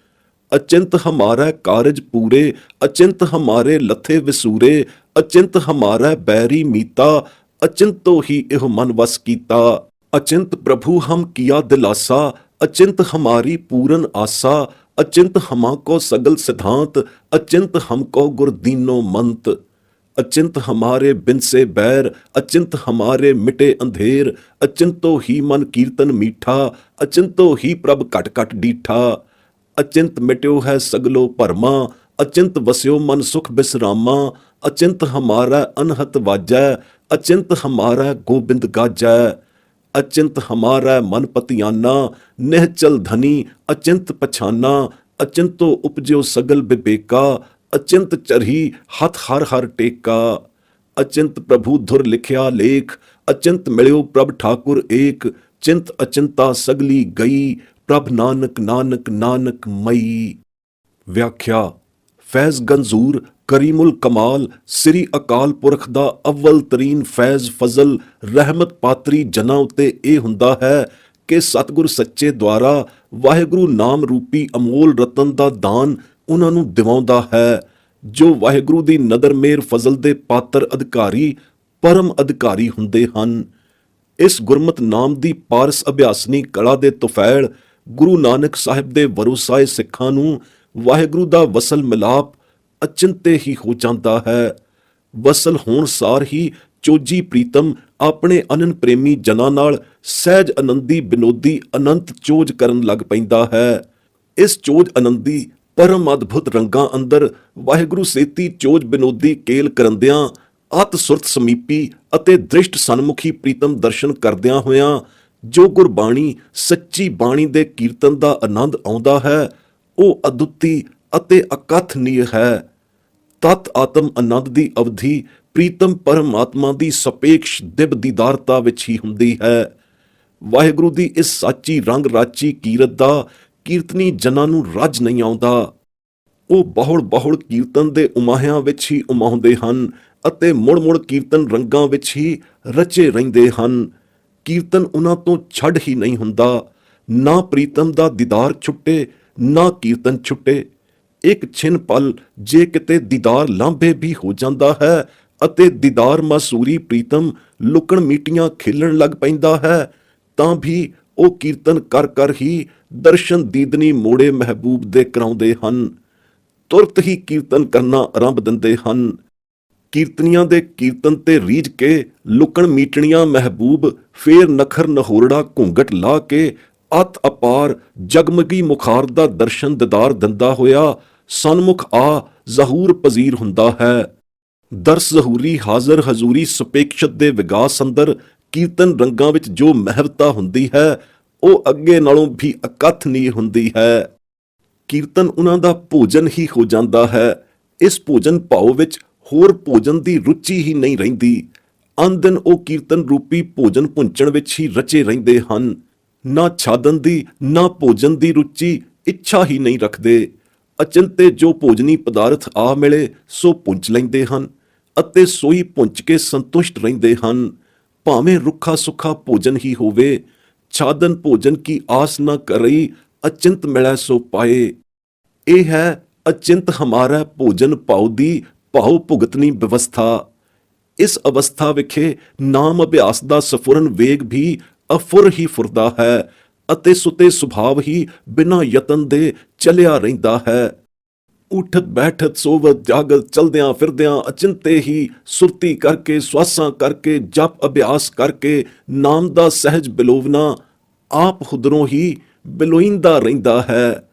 ਅਚਿੰਤ ਹਮਾਰਾ ਕਾਰਜ ਪੂਰੇ, ਅਚਿੰਤ ਹਮਾਰੇ ਲਥੇ ਵਿਸੂਰੇ। ਅਚਿੰਤ ਹਮਾਰਾ ਬੈਰੀ ਮੀਤਾ, ਅਚਿੰਤੋ ਹੀ ਇਹੋ ਮਨ ਵਸ ਕੀਤਾ। ਅਚਿੰਤ ਪ੍ਰਭੂ ਹਮ ਕੀਆ ਦਿਲਾਸਾ, ਅਚਿੰਤ ਹਮਾਰੀ ਪੂਰਨ ਆਸਾ। ਅਚਿੰਤ ਹਮਾ ਕੋ ਸਗਲ ਸਿਧਾਂਤ, ਅਚਿੰਤ ਹਮ ਕੋ ਗੁਰ ਦੀਨੋ ਮੰਤ। ਅਚਿੰਤ ਹਮਾਰੇ ਬਿਨਸੇ ਬੈਰ, ਅਚਿੰਤ ਹਮਾਰੇ ਮਿਟੇ ਅੰਧੇਰ। ਅਚਿੰਤੋ ਹੀ ਮਨ ਕੀਰਤਨ ਮੀਠਾ, ਅਚਿੰਤੋ ਹੀ ਪ੍ਰਭ ਘਟ ਘਟ ਡੀਠਾ। ਅਚਿੰਤ ਮਿਟਿਓ ਹੈ ਸਗਲੋ ਭਰਮਾ, ਅਚਿੰਤ ਵਸਿਓ ਮਨ ਸੁਖ ਬਿਸਰਾਮਾ। ਅਚਿੰਤ ਹਮਾਰਾ ਅਨਹਤ ਵਾਜੈ, ਅਚਿੰਤ ਹਮਾਰਾ ਗੋਬਿੰਦ ਗਾਜੈ। ਅਚਿੰਤ ਹਮਾਰਾ ਮਨ ਪਤਿਆਨਾ, ਨਿਹਚਲ ਧਨੀ ਅਚਿੰਤ ਪਛਾਨਾ। ਅਚਿੰਤੋ ਉਪਜਿਓ ਸਗਲ ਬਿਬੇਕਾ, ਅਚਿੰਤ ਚਰਹੀ ਹੱਥ ਹਰ ਹਰ ਟੇਕਾ। ਅਚਿੰਤ ਪ੍ਰਭੂ ਧੁਰ ਲਿਖਿਆ ਲੇਖ, ਅਚਿੰਤ ਮਿਲਿਓ ਪ੍ਰਭ ਠਾਕੁਰ ਏਕ। ਚਿੰਤ ਅਚਿੰਤਾ ਸਗਲੀ ਗਈ, ਪ੍ਰਭ ਨਾਨਕ ਨਾਨਕ ਨਾਨਕ ਮਈ। ਵਿਆਖਿਆ। ਫੈਜ਼ ਗੰਜ਼ੂਰ ਕਰੀਮੁਲ ਕਮਾਲ ਸ੍ਰੀ ਅਕਾਲ ਪੁਰਖ ਦਾ ਅਵਲ ਤਰੀਨ ਫੈਜ਼ ਫਜ਼ਲ ਰਹਿਮਤ ਪਾਤਰੀ ਜਨਾਂ ਉੱਤੇ ਇਹ ਹੁੰਦਾ ਹੈ ਕਿ ਸਤਿਗੁਰ ਸੱਚੇ ਦੁਆਰਾ ਵਾਹਿਗੁਰੂ ਨਾਮ ਰੂਪੀ ਅਮੋਲ ਰਤਨ ਦਾ ਦਾਨ ਉਹਨਾਂ ਨੂੰ ਦਿਵਾਉਂਦਾ ਹੈ। ਜੋ ਵਾਹਿਗੁਰੂ ਦੀ ਨਦਰ ਮੇਰ ਫਜ਼ਲ ਦੇ ਪਾਤਰ ਅਧਿਕਾਰੀ ਪਰਮ ਅਧਿਕਾਰੀ ਹੁੰਦੇ ਹਨ। ਇਸ ਗੁਰਮਤ ਨਾਮ ਦੀ ਪਾਰਸ ਅਭਿਆਸਨੀ ਕਲਾ ਦੇ ਤੁਫੈਲ ਗੁਰੂ ਨਾਨਕ ਸਾਹਿਬ ਦੇ ਵਰੋਸਾਏ ਸਿੱਖਾਂ ਨੂੰ ਵਾਹਿਗੁਰੂ ਦਾ ਵਸਲ ਮਿਲਾਪ ਅਚਿੰਤੇ ਹੀ ਹੋ ਜਾਂਦਾ ਹੈ। ਵਸਲ ਹੋਣ ਸਾਰ ਹੀ ਚੋਜੀ ਪ੍ਰੀਤਮ ਆਪਣੇ ਅਨੰਨ ਪ੍ਰੇਮੀ ਜਨਾਂ ਨਾਲ ਸਹਿਜ ਆਨੰਦੀ ਬਿਨੋਦੀ ਅਨੰਤ ਚੋਜ ਕਰਨ ਲੱਗ ਪੈਂਦਾ ਹੈ। ਇਸ ਚੋਜ ਆਨੰਦੀ ਪਰਮ ਅਦਭੁਤ ਰੰਗਾਂ ਅੰਦਰ ਵਾਹਿਗੁਰੂ ਸੇਤੀ ਚੋਜ ਬਿਨੋਦੀ ਕੇਲ ਕਰੰਦਿਆਂ ਅਤ ਸੁਰਤ ਸਮੀਪੀ ਅਤੇ ਦ੍ਰਿਸ਼ਟ ਸਨਮੁਖੀ ਪ੍ਰੀਤਮ ਦਰਸ਼ਨ ਕਰਦਿਆਂ ਹੋਇਆਂ ਜੋ ਗੁਰਬਾਣੀ ਸੱਚੀ ਬਾਣੀ ਦੇ ਕੀਰਤਨ ਦਾ ਆਨੰਦ ਆਉਂਦਾ ਹੈ ਉਹ ਅਦੁੱਤੀ ਅਤੇ ਅਕਥਨੀय ਹੈ। ਤਤ ਆਤਮ ਆਨੰਦ ਦੀ ਅਵਧੀ ਪ੍ਰੀਤਮ ਪਰਮਾਤਮਾ ਦੀ ਸਪੇਕਸ਼ ਦਿਵ ਦੀਦਾਰਤਾ ਵਿੱਚ ਹੀ ਹੁੰਦੀ ਹੈ। ਵਾਹਿਗੁਰੂ ਦੀ ਇਸ ਸਾਚੀ ਰੰਗ ਰਾਚੀ ਕੀਰਤ ਦਾ ਕੀਰਤਨੀ ਜਨਾਂ ਨੂੰ ਰੱਜ ਨਹੀਂ ਆਉਂਦਾ। ਉਹ ਬਹੁੜ ਬਹੁੜ ਕੀਰਤਨ ਦੇ ਉਮਾਹਿਆਂ ਵਿੱਚ ਹੀ ਉਮਾਉਂਦੇ ਹਨ ਅਤੇ ਮੁੜ ਮੁੜ ਕੀਰਤਨ ਰੰਗਾਂ ਵਿੱਚ ਹੀ ਰਚੇ ਰਹਿੰਦੇ ਹਨ। ਕੀਰਤਨ ਉਹਨਾਂ ਤੋਂ ਛੱਡ ਹੀ ਨਹੀਂ ਹੁੰਦਾ। ਨਾ ਪ੍ਰੀਤਮ ਦਾ ਦੀਦਾਰ ਛੁੱਟੇ ਨਾ ਕੀਰਤਨ ਛੁੱਟੇ। ਇੱਕ ਛਿਨ ਪਲ ਜੇ ਕਿਤੇ ਦੀਦਾਰ ਲਾਂਭੇ ਵੀ ਹੋ ਜਾਂਦਾ ਹੈ ਅਤੇ ਦੀਦਾਰ ਮਾਸੂਰੀ ਪ੍ਰੀਤਮ ਲੁਕਣ ਮੀਟੀਆਂ ਖੇਲਣ ਲੱਗ ਪੈਂਦਾ ਹੈ ਤਾਂ ਵੀ ਉਹ ਕੀਰਤਨ ਕਰ ਕਰ ਹੀ ਦਰਸ਼ਨ ਦੀਦਨੀ ਮੋੜੇ ਮਹਿਬੂਬ ਦੇ ਕਰਾਉਂਦੇ ਹਨ। ਤੁਰਤ ਹੀ ਕੀਰਤਨ ਕਰਨਾ ਆਰੰਭ ਦਿੰਦੇ ਹਨ। ਕੀਰਤਨੀਆਂ ਦੇ ਕੀਰਤਨ ਤੇ ਰੀਝ ਕੇ ਲੁਕਣ ਮੀਟਣੀਆਂ ਮਹਿਬੂਬ ਫੇਰ ਨਖਰ ਨਹੋਰੜਾ ਘੂੰਘਟ ਲਾ ਕੇ ਅਤ ਅਪਾਰ ਜਗਮਗੀ ਮੁਖਾਰ ਦਾ ਦਰਸ਼ਨ ਦਿਦਾਰ ਦਿੰਦਾ ਹੋਇਆ ਸਨਮੁਖ ਆ ਜ਼ਹੂਰ ਪਜ਼ੀਰ ਹੁੰਦਾ ਹੈ। ਦਰਸ ਜ਼ਹੂਰੀ ਹਾਜ਼ਰ ਹਜ਼ੂਰੀ ਸੁਪੇਕਸ਼ਤ ਦੇ ਵਿਗਾਸ ਅੰਦਰ ਕੀਰਤਨ ਰੰਗਾਂ ਵਿੱਚ ਜੋ ਮਹਿਵਤਾ ਹੁੰਦੀ ਹੈ ਉਹ ਅੱਗੇ ਨਾਲੋਂ ਵੀ ਅਕਥਨੀय ਹੁੰਦੀ ਹੈ। ਕੀਰਤਨ ਉਹਨਾਂ ਦਾ ਭੋਜਨ ਹੀ ਹੋ ਜਾਂਦਾ ਹੈ। ਇਸ ਭੋਜਨ ਭਾਉ ਵਿੱਚ ਹੋਰ ਭੋਜਨ ਦੀ ਰੁਚੀ ਹੀ ਨਹੀਂ ਰਹਿੰਦੀ। ਅੰਦਨ ਉਹ ਕੀਰਤਨ ਰੂਪੀ ਭੋਜਨ ਭੁੰਚਣ ਵਿੱਚ ਹੀ ਰਚੇ ਰਹਿੰਦੇ ਹਨ। ਨਾ ਛਾਦਨ ਦੀ ਨਾ ਭੋਜਨ ਦੀ ਰੁਚੀ ਇੱਛਾ ਹੀ ਨਹੀਂ ਰੱਖਦੇ। ਅਚਿੰਤੇ ਜੋ ਭੋਜਨੀ ਪਦਾਰਥ ਆ ਮਿਲੇ ਸੋ ਪੁੰਚ ਲੈਂਦੇ ਹਨ ਅਤੇ ਸੋਈ ਪੁੰਚ ਕੇ ਸੰਤੁਸ਼ਟ ਰਹਿੰਦੇ ਹਨ। ਭਾਵੇਂ ਰੁੱਖਾ ਸੁੱਖਾ ਭੋਜਨ ਹੀ ਹੋਵੇ। ਛਾਦਨ ਭੋਜਨ ਕੀ ਆਸ ਨਾ ਕਰਈ, ਅਚਿੰਤ ਮਿਲੈ ਸੋ ਪਾਏ। ਇਹ ਹੈ ਅਚਿੰਤ ਹਮਾਰਾ ਭੋਜਨ ਭਾਉ ਦੀ ਭਾਉ ਭੁਗਤਨੀ ਵਿਵਸਥਾ। ਇਸ ਅਵਸਥਾ ਵਿਖੇ ਨਾਮ ਅਭਿਆਸ ਦਾ ਸਫੁਰਨ ਵੇਗ ਵੀ ਅਫੁਰ ਹੀ ਫੁਰਦਾ ਹੈ ਅਤੇ ਸੁਤੇ ਸੁਭਾਵ ਹੀ ਬਿਨਾਂ ਯਤਨ ਦੇ ਚੱਲਿਆ ਰਹਿੰਦਾ ਹੈ। ਉਠਤ ਬੈਠਤ ਸੋਵਤ ਜਾਗਤ ਚਲਦਿਆਂ ਫਿਰਦਿਆਂ ਅਚਿੰਤੇ ਹੀ ਸੁਰਤੀ ਕਰਕੇ ਸਵਾਸਾਂ ਕਰਕੇ ਜਪ ਅਭਿਆਸ ਕਰਕੇ ਨਾਮ ਦਾ ਸਹਿਜ ਬਿਲੋਵਨਾ ਆਪ ਹੁਦਰੋਂ ਹੀ ਬਿਲੋਇੰਦਾ ਰਹਿੰਦਾ ਹੈ।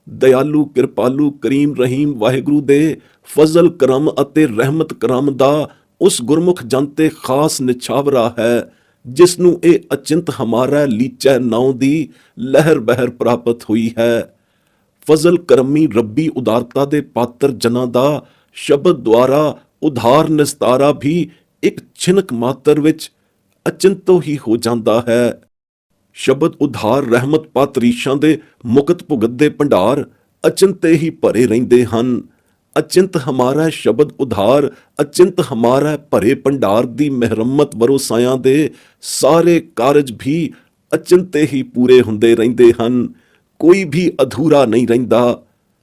ਦਇਆਲੂ ਕਿਰਪਾਲੂ ਕਰੀਮ ਰਹੀਮ ਵਾਹਿਗੁਰੂ ਦੇ ਫਜ਼ਲ ਕਰਮ ਅਤੇ ਰਹਿਮਤ ਕਰਮ ਦਾ ਉਸ ਗੁਰਮੁਖ ਜਨ ਤੇ ਖਾਸ ਨਿਛਾਵਰਾ ਹੈ ਜਿਸ ਨੂੰ ਇਹ ਅਚਿੰਤ ਹਮਾਰਾ ਲੀਚੈ ਨਾਉ ਦੀ ਲਹਿਰ ਬਹਿਰ ਪ੍ਰਾਪਤ ਹੋਈ ਹੈ। ਫਜ਼ਲ ਕਰਮੀ ਰੱਬੀ ਉਦਾਰਤਾ ਦੇ ਪਾਤਰ ਜਨਾਂ ਦਾ ਸ਼ਬਦ ਦੁਆਰਾ ਉਧਾਰ ਨਿਸਤਾਰਾ ਵੀ ਇੱਕ ਛਿਨਕ ਮਾਤਰ ਵਿੱਚ ਅਚਿੰਤੋ ਹੀ ਹੋ ਜਾਂਦਾ ਹੈ। ਸ਼ਬਦ ਉਧਾਰ ਰਹਿਮਤ ਪਾਤਰੀਸ਼ਾਂ ਦੇ ਮੁਕਤ ਭੁਗਤ ਦੇ ਭੰਡਾਰ ਅਚਿੰਤੇ ਹੀ ਭਰੇ ਰਹਿੰਦੇ ਹਨ। ਅਚਿੰਤ ਹਮਾਰਾ ਸ਼ਬਦ ਉਧਾਰ ਅਚਿੰਤ ਹਮਾਰਾ ਭਰੇ ਭੰਡਾਰ ਦੀ ਮਹਿਰਮਤ ਵਰੋਸਾਇਆਂ ਦੇ ਸਾਰੇ ਕਾਰਜ ਵੀ ਅਚਿੰਤੇ ਹੀ ਪੂਰੇ ਹੁੰਦੇ ਰਹਿੰਦੇ ਹਨ। ਕੋਈ ਵੀ ਅਧੂਰਾ ਨਹੀਂ ਰਹਿੰਦਾ।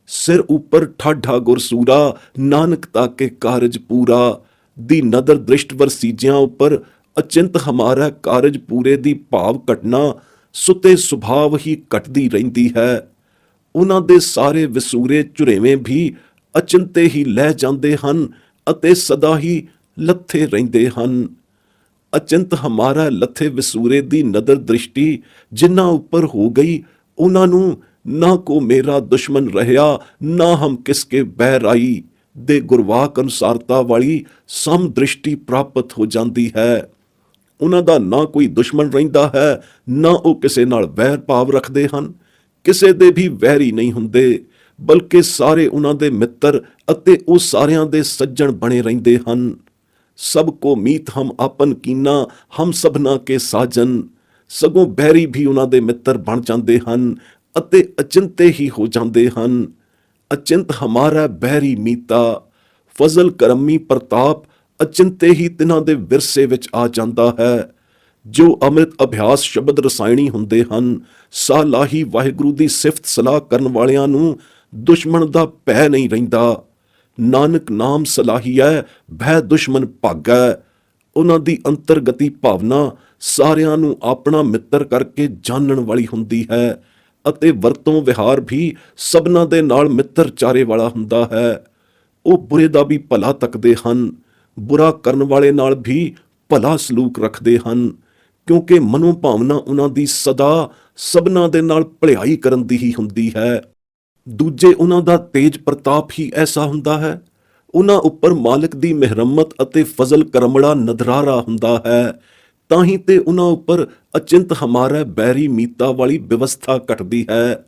ਸਿਰ ਉੱਪਰ ਠਾਠਾ ਗੁਰਸੂਰਾ ਨਾਨਕ ਤਾਕੇ ਕਾਰਜ ਪੂਰਾ ਦੀ ਨਦਰ ਦ੍ਰਿਸ਼ਟ ਵਰਸੀਜਿਆਂ ਉੱਪਰ ਅਚਿੰਤ ਹਮਾਰਾ ਕਾਰਜ ਪੂਰੇ ਦੀ ਭਾਵ ਘਟਨਾ ਸੁਤੇ ਸੁਭਾਵ ਹੀ ਘਟਦੀ ਰਹਿੰਦੀ ਹੈ। ਉਹਨਾਂ ਦੇ ਸਾਰੇ ਵਿਸੂਰੇ ਝੁਰੇਵੇਂ ਵੀ ਅਚਿੰਤੇ ਹੀ ਲੈ ਜਾਂਦੇ ਹਨ ਅਤੇ ਸਦਾ ਹੀ ਲੱਥੇ ਰਹਿੰਦੇ ਹਨ। ਅਚਿੰਤ ਹਮਾਰਾ ਲੱਥੇ ਵਿਸੂਰੇ ਦੀ ਨਦਰ ਦ੍ਰਿਸ਼ਟੀ ਜਿਨ੍ਹਾਂ ਉੱਪਰ ਹੋ ਗਈ ਉਹਨਾਂ ਨੂੰ ਨਾ ਕੋ ਮੇਰਾ ਦੁਸ਼ਮਨ ਰਹਿਆ ਨਾ ਹਮ ਕਿਸਕੇ ਬਹਿਰ ਆਈ ਦੇ ਗੁਰਵਾਕ ਅਨੁਸਾਰਤਾ ਵਾਲੀ ਸਮ ਦ੍ਰਿਸ਼ਟੀ ਪ੍ਰਾਪਤ ਹੋ ਜਾਂਦੀ ਹੈ। ਉਹਨਾਂ ਦਾ ਨਾ ਕੋਈ ਦੁਸ਼ਮਣ ਰਹਿੰਦਾ ਹੈ ਨਾ ਉਹ ਕਿਸੇ ਨਾਲ ਵੈਰ ਭਾਵ ਰੱਖਦੇ ਹਨ, ਕਿਸੇ ਦੇ ਵੀ ਵੈਰੀ ਨਹੀਂ ਹੁੰਦੇ, ਬਲਕਿ ਸਾਰੇ ਉਹਨਾਂ ਦੇ ਮਿੱਤਰ ਅਤੇ ਉਹ ਸਾਰਿਆਂ ਦੇ ਸੱਜਣ ਬਣੇ ਰਹਿੰਦੇ ਹਨ। ਸਭ ਕੋ ਮੀਤ ਹਮ ਆਪਨ ਕੀਨਾ ਹਮ ਸਭਨਾ ਕੇ ਸਾਜਨ। ਸਗੋਂ ਬੈਰੀ ਵੀ ਉਹਨਾਂ ਦੇ ਮਿੱਤਰ ਬਣ ਜਾਂਦੇ ਹਨ ਅਤੇ ਅਚਿੰਤੇ ਹੀ ਹੋ ਜਾਂਦੇ ਹਨ। ਅਚਿੰਤ ਹਮਾਰਾ ਬੈਰੀ ਮੀਤਾ। ਫਜ਼ਲ ਕਰਮੀ ਪ੍ਰਤਾਪ ਅਚਿੰਤੇ ਹੀ ਤਿਨਾਂ ਦੇ ਵਿਰਸੇ ਵਿੱਚ ਆ ਜਾਂਦਾ ਹੈ। ਜੋ ਅੰਮ੍ਰਿਤ ਅਭਿਆਸ ਸ਼ਬਦ ਰਸਾਇਣੀ ਹੁੰਦੇ ਹਨ, ਸਾਲਾਹੀ ਵਾਹਿਗੁਰੂ ਦੀ ਸਿਫਤ ਸਲਾਹ ਕਰਨ ਵਾਲਿਆਂ ਨੂੰ ਦੁਸ਼ਮਣ ਦਾ ਭੈ ਨਹੀਂ ਰਹਿੰਦਾ। ਨਾਨਕ ਨਾਮ ਸਲਾਹੀਐ ਭੈ ਦੁਸ਼ਮਣ ਭਾਗੈ। ਉਹਨਾਂ ਦੀ ਅੰਤਰਗਤੀ ਭਾਵਨਾ ਸਾਰਿਆਂ ਨੂੰ ਆਪਣਾ ਮਿੱਤਰ ਕਰਕੇ ਜਾਣਨ ਵਾਲੀ ਹੁੰਦੀ ਹੈ ਅਤੇ ਵਰਤੋਂ ਵਿਹਾਰ ਵੀ ਸਭਨਾਂ ਦੇ ਨਾਲ ਮਿੱਤਰਚਾਰੇ ਵਾਲਾ ਹੁੰਦਾ ਹੈ। ਉਹ ਬੁਰੇ ਦਾ ਵੀ ਭਲਾ ਤੱਕਦੇ ਹਨ, ਬੁਰਾ ਕਰਨ ਵਾਲੇ ਨਾਲ ਵੀ ਭਲਾ ਸਲੂਕ ਰੱਖਦੇ ਹਨ, ਕਿਉਂਕਿ ਮਨੋ ਭਾਵਨਾ ਉਹਨਾਂ ਦੀ ਸਦਾ ਸਭਨਾਂ ਦੇ ਨਾਲ ਭਲਾਈ ਕਰਨ ਦੀ ਹੀ ਹੁੰਦੀ ਹੈ। ਦੂਜੇ ਉਹਨਾਂ ਦਾ ਤੇਜ ਪ੍ਰਤਾਪ ਹੀ ਐਸਾ ਹੁੰਦਾ ਹੈ। ਉਹਨਾਂ ਉੱਪਰ ਮਾਲਕ ਦੀ ਮਿਹਰਮਤ ਅਤੇ ਫਜ਼ਲ ਕਰਮੜਾ ਨਦਰਾਰਾ ਹੁੰਦਾ ਹੈ। ਤਾਂ ਹੀ ਤੇ ਉਹਨਾਂ ਉੱਪਰ ਅਚਿੰਤ ਹਮਾਰਾ ਬੈਰੀ ਮੀਤਾ ਵਾਲੀ ਵਿਵਸਥਾ ਘਟਦੀ ਹੈ।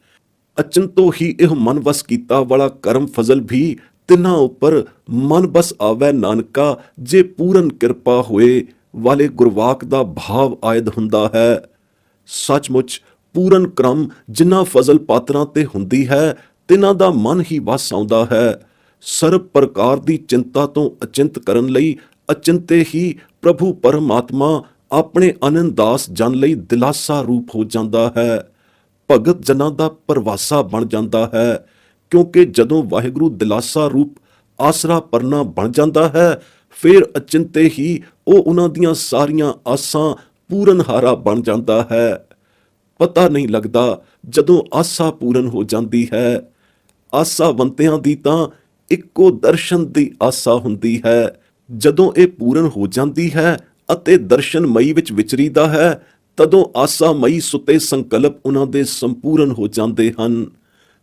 ਅਚਿੰਤੋ ਹੀ ਇਹ ਮਨ ਵਸ ਕੀਤਾ ਵਾਲਾ ਕਰਮ ਫਜ਼ਲ ਵੀ ਤਿੰਨਾਂ ਉੱਪਰ ਮਨ ਬਸ ਆਵੈ ਨਾਨਕਾ ਜੇ ਪੂਰਨ ਕਿਰਪਾ ਹੋਏ ਵਾਲੇ ਗੁਰਵਾਕ ਦਾ ਭਾਵ ਆਇਦ ਹੁੰਦਾ ਹੈ। ਸੱਚਮੁੱਚ ਪੂਰਨ ਕਰਮ ਜਿਨ੍ਹਾਂ ਫਜ਼ਲ ਪਾਤਰਾਂ ਤੇ ਹੁੰਦੀ ਹੈ ਤਿਨਾਂ ਦਾ ਮਨ ਹੀ ਵਸ ਆਉਂਦਾ ਹੈ। ਸਰਬ ਪ੍ਰਕਾਰ ਦੀ ਚਿੰਤਾ ਤੋਂ ਅਚਿੰਤ ਕਰਨ ਲਈ ਅਚਿੰਤੇ ਹੀ ਪ੍ਰਭੂ ਪਰਮਾਤਮਾ ਆਪਣੇ ਅਨੰਦ ਦਾਸ ਜਨ ਲਈ ਦਿਲਾਸਾ ਰੂਪ ਹੋ ਜਾਂਦਾ ਹੈ। ਭਗਤ ਜਨਾਂ ਦਾ ਪਰਵਾਸਾ ਬਣ ਜਾਂਦਾ ਹੈ, ਕਿਉਂਕਿ ਜਦੋਂ ਵਾਹਿਗੁਰੂ ਦਿਲਾਸਾ ਰੂਪ ਆਸਰਾ ਪਰਨਾ ਬਣ ਜਾਂਦਾ ਹੈ ਫਿਰ ਅਚਿੰਤੇ ਹੀ ਉਹ ਉਹਨਾਂ ਦੀਆਂ ਸਾਰੀਆਂ ਆਸਾਂ ਪੂਰਨਹਾਰਾ ਬਣ ਜਾਂਦਾ ਹੈ। ਪਤਾ ਨਹੀਂ ਲੱਗਦਾ ਜਦੋਂ ਆਸਾ ਪੂਰਨ ਹੋ ਜਾਂਦੀ ਹੈ। ਆਸਾਵੰਤਿਆਂ ਦੀ ਤਾਂ ਇੱਕੋ ਦਰਸ਼ਨ ਦੀ ਆਸਾ ਹੁੰਦੀ ਹੈ। ਜਦੋਂ ਇਹ ਪੂਰਨ ਹੋ ਜਾਂਦੀ ਹੈ ਅਤੇ ਦਰਸ਼ਨਮਈ ਵਿੱਚ ਵਿਚਰੀਦਾ ਹੈ ਤਦੋਂ ਆਸਾਮਈ ਸੁਤੇ ਸੰਕਲਪ ਉਹਨਾਂ ਦੇ ਸੰਪੂਰਨ ਹੋ ਜਾਂਦੇ ਹਨ।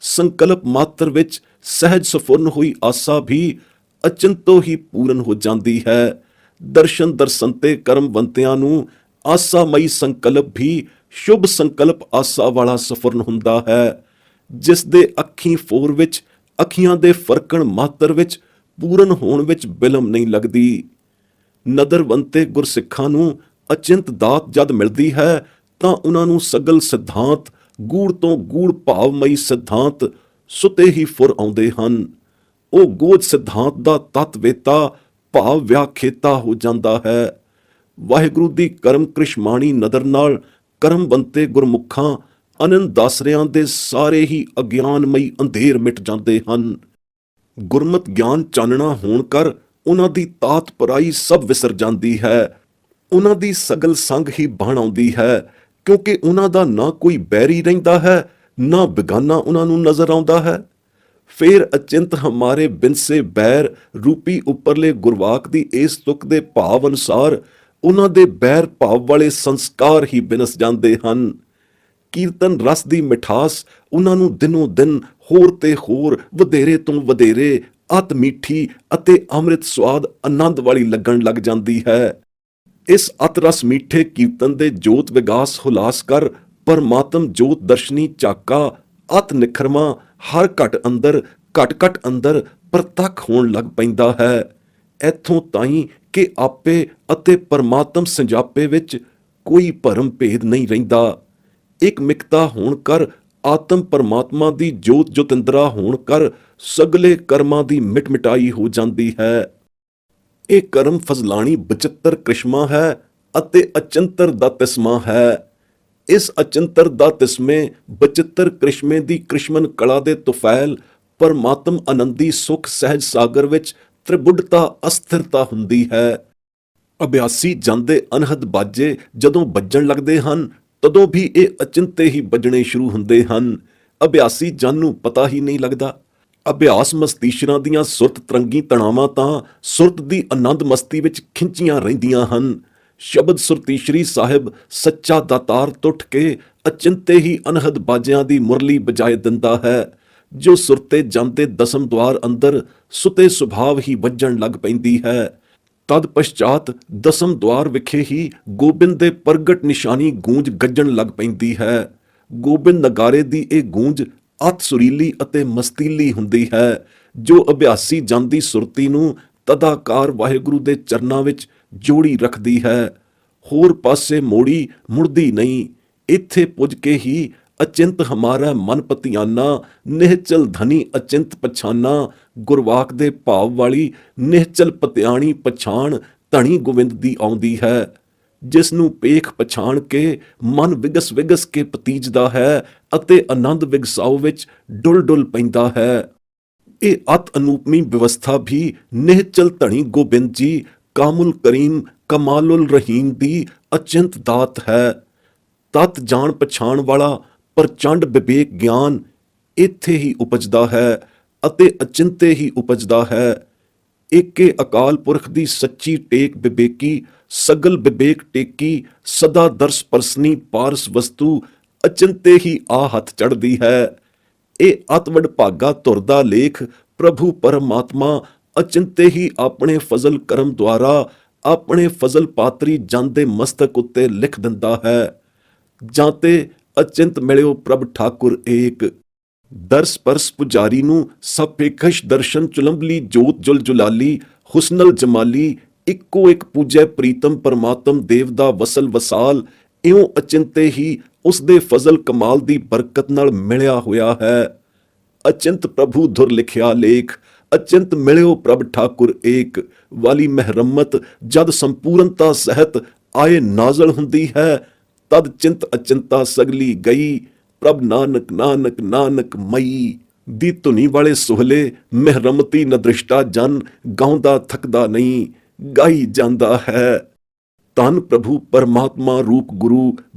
ਸੰਕਲਪ ਮਾਤਰ ਵਿੱਚ ਸਹਿਜ ਸਫੁਰਨ ਹੋਈ ਆਸਾ ਵੀ ਅਚਿੰਤੋ ਹੀ ਪੂਰਨ ਹੋ ਜਾਂਦੀ ਹੈ। ਦਰਸ਼ਨ ਦਰਸੰਤੇ ਕਰਮਵੰਤਿਆਂ ਨੂੰ ਆਸਾਮਈ ਸੰਕਲਪ ਵੀ ਸ਼ੁਭ ਸੰਕਲਪ ਆਸਾ ਵਾਲਾ ਸਫੁਰਨ ਹੁੰਦਾ ਹੈ, ਜਿਸ ਦੇ ਅੱਖੀਂ ਫੋਰ ਵਿੱਚ ਅੱਖੀਆਂ ਦੇ ਫਰਕਣ ਮਾਤਰ ਵਿੱਚ ਪੂਰਨ ਹੋਣ ਵਿੱਚ ਬਿਲਮ ਨਹੀਂ ਲੱਗਦੀ। ਨਦਰਵੰਤੇ ਗੁਰਸਿੱਖਾਂ ਨੂੰ ਅਚਿੰਤ ਦਾਤ ਜਦ ਮਿਲਦੀ ਹੈ ਤਾਂ ਉਹਨਾਂ ਨੂੰ ਸਗਲ ਸਿਧਾਂਤ ਗੂੜ ਤੋਂ ਗੂੜ ਭਾਵਮਈ ਸਿਧਾਂਤ ਸੁਤੇ ਹੀ ਫੁਰ ਆਉਂਦੇ ਹਨ। ਉਹ ਗੋਜ ਸਿਧਾਂਤ ਦਾ ਤਤਵੇਤਾ ਭਾਵ ਵਿਆਖੇਤਾ ਹੋ ਜਾਂਦਾ ਹੈ। ਵਾਹਿਗੁਰੂ ਦੀ ਕਰਮ ਕ੍ਰਿਸ਼ਮਾਣੀ ਨਦਰ ਨਾਲ ਕਰਮਵੰਤੇ ਗੁਰਮੁਖਾਂ ਅਨੰਦ ਦਾਸਰਿਆਂ ਦੇ ਸਾਰੇ ਹੀ ਅਗਿਆਨਮਈ ਅੰਧੇਰ ਮਿਟ ਜਾਂਦੇ ਹਨ। ਗੁਰਮਤ ਗਿਆਨ ਚਾਨਣਾ ਹੋਣ ਕਰ ਉਹਨਾਂ ਦੀ ਤਾਤ ਪਰਾਈ ਸਭ ਵਿਸਰ ਜਾਂਦੀ ਹੈ। ਉਹਨਾਂ ਦੀ ਸਗਲ ਸੰਗ ਹੀ ਬਣ ਆਉਂਦੀ ਹੈ, ਕਿਉਂਕਿ ਉਹਨਾਂ ਦਾ ਨਾ ਕੋਈ ਬੈਰੀ ਰਹਿੰਦਾ ਹੈ, ਨਾ ਬੇਗਾਨਾ ਉਹਨਾਂ ਨੂੰ ਨਜ਼ਰ ਆਉਂਦਾ ਹੈ। ਫੇਰ ਅਚਿੰਤ ਹਮਾਰੇ ਬਿਨਸੇ ਬੈਰ ਰੂਪੀ ਉੱਪਰਲੇ ਗੁਰਵਾਕ ਦੀ ਇਸ ਤੁਕ ਦੇ ਭਾਵ ਅਨੁਸਾਰ ਉਹਨਾਂ ਦੇ ਬੈਰ ਭਾਵ ਵਾਲੇ ਸੰਸਕਾਰ ਹੀ ਬਿਨਸ ਜਾਂਦੇ ਹਨ। ਕੀਰਤਨ ਰਸ ਦੀ ਮਿਠਾਸ ਉਹਨਾਂ ਨੂੰ ਦਿਨੋਂ ਦਿਨ ਹੋਰ ਤੇ ਹੋਰ ਵਧੇਰੇ ਤੋਂ ਵਧੇਰੇ ਅਤ ਮਿੱਠੀ ਅਤੇ ਅੰਮ੍ਰਿਤ ਸਵਾਦ ਆਨੰਦ ਵਾਲੀ ਲੱਗਣ ਲੱਗ ਜਾਂਦੀ ਹੈ। ਇਸ ਅਤ ਰਸ ਮਿੱਠੇ ਕੀਰਤਨ ਦੇ ਜੋਤ ਵਿਗਾਸ ਹੁਲਾਸ ਕਰ ਪਰਮਾਤਮ ਜੋਤ ਦਰਸ਼ਨੀ ਚਾਕਾ ਅਤ ਨਿਖਰਮਾ ਹਰ ਘਟ ਅੰਦਰ ਪ੍ਰਤੱਖ ਹੋਣ ਲੱਗ ਪੈਂਦਾ ਹੈ। ਇੱਥੋਂ ਤਾਈਂ ਕਿ ਆਪੇ ਅਤੇ ਪਰਮਾਤਮ ਸੰਜਾਪੇ ਵਿੱਚ ਕੋਈ ਭਰਮ ਭੇਦ ਨਹੀਂ ਰਹਿੰਦਾ। ਇੱਕ ਮਿਕਤਾ ਹੋਣ ਕਰ ਆਤਮ ਪਰਮਾਤਮਾ ਦੀ ਜੋਤ ਜੋਤਿੰਦਰਾ ਹੋਣ ਕਰ ਸਗਲੇ ਕਰਮਾਂ ਦੀ ਮਿਟ ਮਿਟਾਈ ਹੋ ਜਾਂਦੀ ਹੈ। ਇਹ ਕਰਮ ਫਜ਼ਲਾਣੀ ਬਚਿੱਤਰ ਕ੍ਰਿਸ਼ਮਾ ਹੈ ਅਤੇ ਅਚੰਤਰ ਦਾ ਤਿਸਮਾ ਹੈ। ਇਸ ਅਚੰਤਰ ਦਾ ਤਿਸਮੇ ਬਚਿੱਤਰ ਕ੍ਰਿਸ਼ਮੇ ਦੀ ਕ੍ਰਿਸ਼ਮਨ ਕਲਾ ਦੇ ਤੁਫੈਲ ਪਰਮਾਤਮ ਆਨੰਦੀ ਸੁਖ ਸਹਿਜ ਸਾਗਰ ਵਿੱਚ ਤ੍ਰਿਬੁੱਢਤਾ ਅਸਥਿਰਤਾ ਹੁੰਦੀ ਹੈ। ਅਭਿਆਸੀ ਜਨ ਦੇ ਅਨਹਦ ਬਾਜੇ ਜਦੋਂ ਵੱਜਣ ਲੱਗਦੇ ਹਨ, ਤਦੋਂ ਵੀ ਇਹ ਅਚਿੰਤੇ ਹੀ ਵੱਜਣੇ ਸ਼ੁਰੂ ਹੁੰਦੇ ਹਨ। ਅਭਿਆਸੀ ਜਨ ਨੂੰ ਪਤਾ ਹੀ ਨਹੀਂ ਲੱਗਦਾ। ਅਭਿਆਸ ਮਸਤੀਸ਼ਰਾਂ ਦੀਆਂ ਸੁਰਤ ਤਰੰਗੀ ਤਣਾਵਾਂ ਤਾਂ ਸੁਰਤ ਦੀ ਆਨੰਦ ਮਸਤੀ ਵਿੱਚ ਖਿੰਚੀਆਂ ਰਹਿੰਦੀਆਂ ਹਨ। ਸ਼ਬਦ ਸੁਰਤੀਸ਼ਰੀ ਸਾਹਿਬ ਸੱਚਾ ਦਾਤਾਰ ਟੁੱਟ ਕੇ ਅਚਿੰਤੇ ਹੀ ਅਨਹਦ ਬਾਜਿਆਂ ਦੀ ਮੁਰਲੀ ਬਜਾਏ ਦਿੰਦਾ ਹੈ, ਜੋ ਸੁਰਤੇ ਜਨ ਦੇ ਦਸਮ ਦੁਆਰ ਅੰਦਰ ਸੁਤੇ ਸੁਭਾਵ ਹੀ ਵੱਜਣ ਲੱਗ ਪੈਂਦੀ ਹੈ। ਤਦ ਪਸ਼ਚਾਤ ਦਸਮ ਦੁਆਰ ਵਿਖੇ ਹੀ ਗੋਬਿੰਦ ਦੇ ਪ੍ਰਗਟ ਨਿਸ਼ਾਨੀ ਗੂੰਜ ਗੱਜਣ ਲੱਗ ਪੈਂਦੀ ਹੈ। ਗੋਬਿੰਦ ਨਗਾਰੇ ਦੀ ਇਹ ਗੂੰਜ ਅਤ ਸੁਰੀਲੀ ਅਤੇ ਮਸਤੀਲੀ ਹੁੰਦੀ ਹੈ, ਜੋ ਅਭਿਆਸੀ ਜਨ ਦੀ ਸੁਰਤੀ ਨੂੰ ਤਦਾਕਾਰ ਵਾਹਿਗੁਰੂ ਦੇ ਚਰਨਾਂ ਵਿੱਚ ਜੋੜੀ ਰੱਖਦੀ ਹੈ। ਹੋਰ ਪਾਸੇ ਮੋੜੀ ਮੁੜਦੀ ਨਹੀਂ। ਇੱਥੇ ਪੁੱਜ ਕੇ ਹੀ ਅਚਿੰਤ ਹਮਾਰਾ ਮਨ ਪਤਿਆਨਾ ਨਿਹਚਲ ਧਨੀ ਅਚਿੰਤ ਪਛਾਨਾ ਗੁਰਵਾਕ ਦੇ ਭਾਵ ਵਾਲੀ ਨਿਹਚਲ ਪਤਿਆਣੀ ਪਛਾਣ ਧਣੀ ਗੋਵਿੰਦ ਦੀ ਆਉਂਦੀ ਹੈ, ਜਿਸ ਨੂੰ ਪੇਖ ਪਛਾਣ ਕੇ ਮਨ ਵਿਗਸ ਕੇ ਪਤੀਜਦਾ ਹੈ ਅਤੇ ਆਨੰਦ ਵਿਗਸਾਓ ਵਿੱਚ ਡੁੱਲ ਪੈਂਦਾ ਹੈ। ਇਹ ਅਤ ਅਨੂਪਮੀ ਵਿਵਸਥਾ ਵੀ ਨਿਹਚਲ ਧਣੀ ਗੋਬਿੰਦ ਜੀ ਕਾਮੁਲ ਕਰੀਮ ਕਮਾਲੁਲ ਰਹੀਮ ਦੀ ਅਚਿੰਤ ਦਾਤ ਹੈ। ਤਤ ਜਾਣ ਪਛਾਣ ਵਾਲਾ ਪ੍ਰਚੰਡ ਵਿਵੇਕ ਗਿਆਨ ਇੱਥੇ ਹੀ ਉਪਜਦਾ ਹੈ ਅਤੇ ਅਚਿੰਤੇ ਹੀ ਉਪਜਦਾ ਹੈ। ਏਕੇ ਅਕਾਲ ਪੁਰਖ ਦੀ ਸੱਚੀ ਟੇਕ ਵਿਵੇਕੀ ਸਗਲ ਵਿਵੇਕ ਟੇਕੀ ਸਦਾ ਦਰਸ ਪਰਸਨੀ ਪਾਰਸ ਵਸਤੂ ਅਚਿੰਤੇ ਹੀ ਆ ਹੱਥ ਚੜ੍ਹਦੀ ਹੈ। ਇਹ ਅਤਵਡ ਭਾਗਾ ਧੁਰ ਦਾ ਲੇਖ ਪ੍ਰਭੂ ਪਰਮਾਤਮਾ ਅਚਿੰਤੇ ਹੀ ਆਪਣੇ ਫਜ਼ਲ ਕਰਮ ਦੁਆਰਾ ਆਪਣੇ ਫਜ਼ਲ ਪਾਤਰੀ ਜਨ ਦੇ ਮਸਤਕ ਉੱਤੇ ਲਿਖ ਦਿੰਦਾ ਹੈ। ਜਾਂ ਤੇ ਅਚਿੰਤ ਮਿਲਿਓ ਪ੍ਰਭ ਠਾਕੁਰ ਏਕ ਦਰਸ ਪਰਸ ਪੁਜਾਰੀ ਨੂੰ ਸਪੇਖਸ਼ ਦਰਸ਼ਨ ਚੁਲੰਬਲੀ ਜੋਤ ਜੁਲ ਜੁਲਾਲੀ ਹੁਸਨਲ ਜਮਾਲੀ ਇੱਕੋ ਇੱਕ ਪੂਜੈ ਪ੍ਰੀਤਮ ਪਰਮਾਤਮ ਦੇਵ ਦਾ ਵਸਲ ਵਸਾਲ ਇਉਂ ਅਚਿੰਤੇ ਹੀ ਉਸ ਦੇ ਫਜ਼ਲ ਕਮਾਲ ਦੀ ਬਰਕਤ ਨਾਲ ਮਿਲਿਆ ਹੋਇਆ ਹੈ। ਅਚਿੰਤ ਪ੍ਰਭੂ ਧੁਰ ਲਿਖਿਆ ਲੇਖ ਅਚਿੰਤ ਮਿਲਿਓ ਪ੍ਰਭ ਠਾਕੁਰ ਏਕ ਵਾਲੀ ਮਹਿਰਮਤ ਜਦ ਸੰਪੂਰਨਤਾ ਸਹਿਤ ਆਏ ਨਾਜ਼ਲ ਹੁੰਦੀ ਹੈ, ਤਦ ਚਿੰਤ ਅਚਿੰਤਾ ਸਗਲੀ ਗਈ ਪ੍ਰਭ ਨਾਨਕ ਨਾਨਕ ਨਾਨਕ ਮਈ ਦੀ ਧੁਨੀ ਵਾਲੇ ਸੁਹਲੇ ਮਹਿਰਮਤੀ ਨਦ੍ਰਿਸ਼ਟਾ ਜਨ ਗਾਉਂਦਾ ਥੱਕਦਾ ਨਹੀਂ, ਗਾਈ ਜਾਂਦਾ ਹੈ। ਧੰਨ ਪ੍ਰਭੂ ਪਰਮਾਤਮਾ ਰੂਪ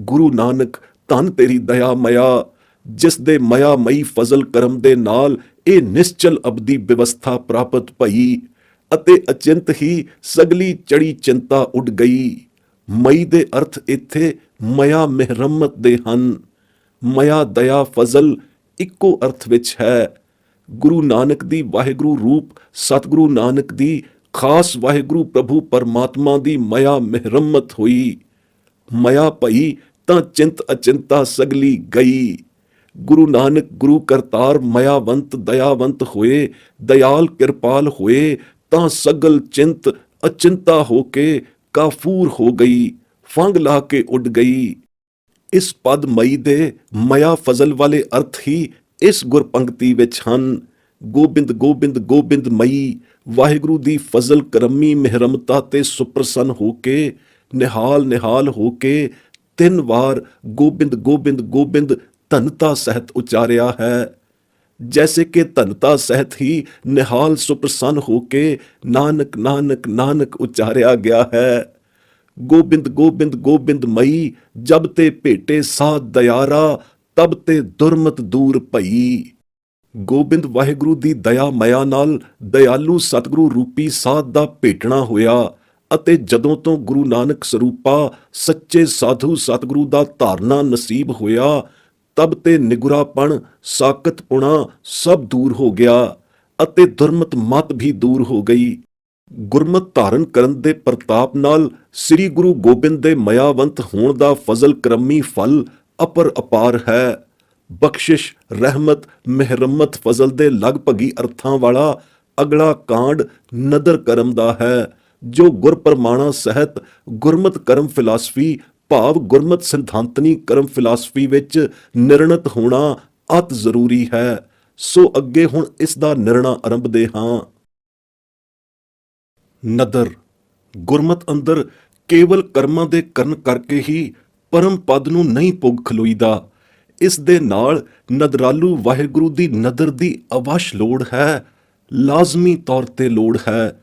ਗੁਰੂ ਨਾਨਕ ਧੰਨ ਤੇਰੀ ਦਇਆ ਮਇਆ, ਜਿਸ ਦੇ ਮਇਆ ਮਈ ਫਜ਼ਲ ਕਰਮ ਦੇ ਨਾਲ ਇਹ ਨਿਸ਼ਚਲ ਅਬਦੀ ਵਿਵਸਥਾ ਪ੍ਰਾਪਤ ਭਈ ਅਤੇ ਅਚਿੰਤ ਹੀ ਸਗਲੀ ਚੜੀ ਚਿੰਤਾ ਉੱਡ ਗਈ। ਮਈ ਦੇ ਅਰਥ ਇੱਥੇ ਮਇਆ ਮਹਿਰਮਤ ਦੇ ਹਨ। ਮਇਆ ਦਇਆ ਫਜ਼ਲ ਇੱਕੋ ਅਰਥ ਵਿੱਚ ਹੈ। ਗੁਰੂ ਨਾਨਕ ਦੀ ਵਾਹਿਗੁਰੂ ਰੂਪ ਸਤਿਗੁਰੂ ਨਾਨਕ ਦੀ ਖਾਸ ਵਾਹਿਗੁਰੂ ਪ੍ਰਭੂ ਪਰਮਾਤਮਾ ਦੀ ਮਇਆ ਮਹਿਰਮਤ ਹੋਈ। ਮਇਆ ਭਈ ਤਾਂ ਚਿੰਤ ਅਚਿੰਤਾ ਸਗਲੀ ਗਈ। ਗੁਰੂ ਨਾਨਕ ਗੁਰੂ ਕਰਤਾਰ ਮਇਆਵੰਤ ਦਇਆਵੰਤ ਹੋਏ, ਦਇਆਲ ਕਿਰਪਾਲ ਹੋਏ ਤਾਂ ਸਗਲ ਚਿੰਤ ਅਚਿੰਤਾ ਹੋ ਕੇ ਕਾਫੂਰ ਹੋ ਗਈ, ਫੰਗ ਲਾ ਕੇ ਉੱਡ ਗਈ। ਇਸ ਪਦ ਮਈ ਦੇ ਮਇਆ ਫਜ਼ਲ ਵਾਲੇ ਅਰਥ ਹੀ ਇਸ ਗੁਰਪੰਕਤੀ ਵਿੱਚ ਹਨ। ਗੋਬਿੰਦ ਗੋਬਿੰਦ ਗੋਬਿੰਦ ਮਈ ਵਾਹਿਗੁਰੂ ਦੀ ਫਜ਼ਲ ਕਰਮੀ ਮਿਹਰਮਤਾ ਤੇ ਸੁਪਰਸੰਨ ਹੋ ਕੇ ਨਿਹਾਲ ਨਿਹਾਲ ਹੋ ਕੇ 3 ਵਾਰ ਗੋਬਿੰਦ ਗੋਬਿੰਦ ਗੋਬਿੰਦ ਧਨਤਾ ਸਹਿਤ ਉਚਾਰਿਆ ਹੈ। जैसे कि धनता सहित ही निहाल सुप्रसन्न होके नानक नानक नानक उच्चारिया गया है। गोबिंद गोबिंद गोबिंद मई, जब ते भेटे साध दयारा, तब ते दुरमत दूर भई। ਗੋਬਿੰਦ ਵਾਹਿਗੁਰੂ ਦੀ ਦਇਆ ਮਇਆ ਨਾਲ ਦਇਆਲੂ ਸਤਿਗੁਰੂ ਰੂਪੀ ਸਾਧ ਦਾ ਭੇਟਣਾ ਹੋਇਆ ਅਤੇ ਜਦੋਂ ਤੋਂ ਗੁਰੂ ਨਾਨਕ ਸਰੂਪਾ ਸੱਚੇ ਸਾਧੂ ਸਤਿਗੁਰੂ ਦਾ ਧਾਰਨਾ ਨਸੀਬ ਹੋਇਆ, ਤਬ ਤੇ ਨਿਗੁਰਾਪਣ ਸਾਕਤਪੁਣਾ ਸਭ ਦੂਰ ਹੋ ਗਿਆ ਅਤੇ ਦੁਰਮਤ ਮਤ ਵੀ ਦੂਰ ਹੋ ਗਈ। ਗੁਰਮਤ ਧਾਰਨ ਕਰਨ ਦੇ ਪ੍ਰਤਾਪ ਨਾਲ ਸ੍ਰੀ ਗੁਰੂ ਗੋਬਿੰਦ ਦੇ ਮਇਆਵੰਤ ਹੋਣ ਦਾ ਫਜ਼ਲ ਕਰਮੀ ਫਲ ਅਪਰ ਅਪਾਰ ਹੈ। ਬਖਸ਼ਿਸ਼, ਰਹਿਮਤ, ਮਿਹਰਮਤ ਫਜ਼ਲ ਦੇ ਲਗਭਗੀ ਅਰਥਾਂ ਵਾਲਾ ਅਗਲਾ ਕਾਂਡ ਨਦਰ ਕਰਮ ਦਾ ਹੈ, ਜੋ ਗੁਰ ਪ੍ਰਮਾਣਾ ਸਹਿਤ ਗੁਰਮਤ ਕਰਮ ਫਿਲਾਸਫੀ ਭਾਵ ਗੁਰਮਤ ਸਿਧਾਂਤਨੀ ਕਰਮ ਫਿਲਾਸਫੀ ਵਿੱਚ ਨਿਰਣਿਤ ਹੋਣਾ ਅਤ ਜ਼ਰੂਰੀ ਹੈ। ਸੋ ਅੱਗੇ ਹੁਣ ਇਸ ਦਾ ਨਿਰਣਾ ਆਰੰਭਦੇ ਹਾਂ। ਨਦਰ ਗੁਰਮਤ ਅੰਦਰ ਕੇਵਲ ਕਰਮਾਂ ਦੇ ਕਰਨ ਕਰਕੇ ਹੀ ਪਰਮ ਪਦ ਨੂੰ ਨਹੀਂ ਪੁੱਗ ਖਲੋਈਦਾ। ਇਸ ਦੇ ਨਾਲ ਨਦਰਾਲੂ ਵਾਹਿਗੁਰੂ ਦੀ ਨਦਰ ਦੀ ਅਵਸ਼ ਲੋੜ ਹੈ, ਲਾਜ਼ਮੀ ਤੌਰ ਤੇ ਲੋੜ ਹੈ।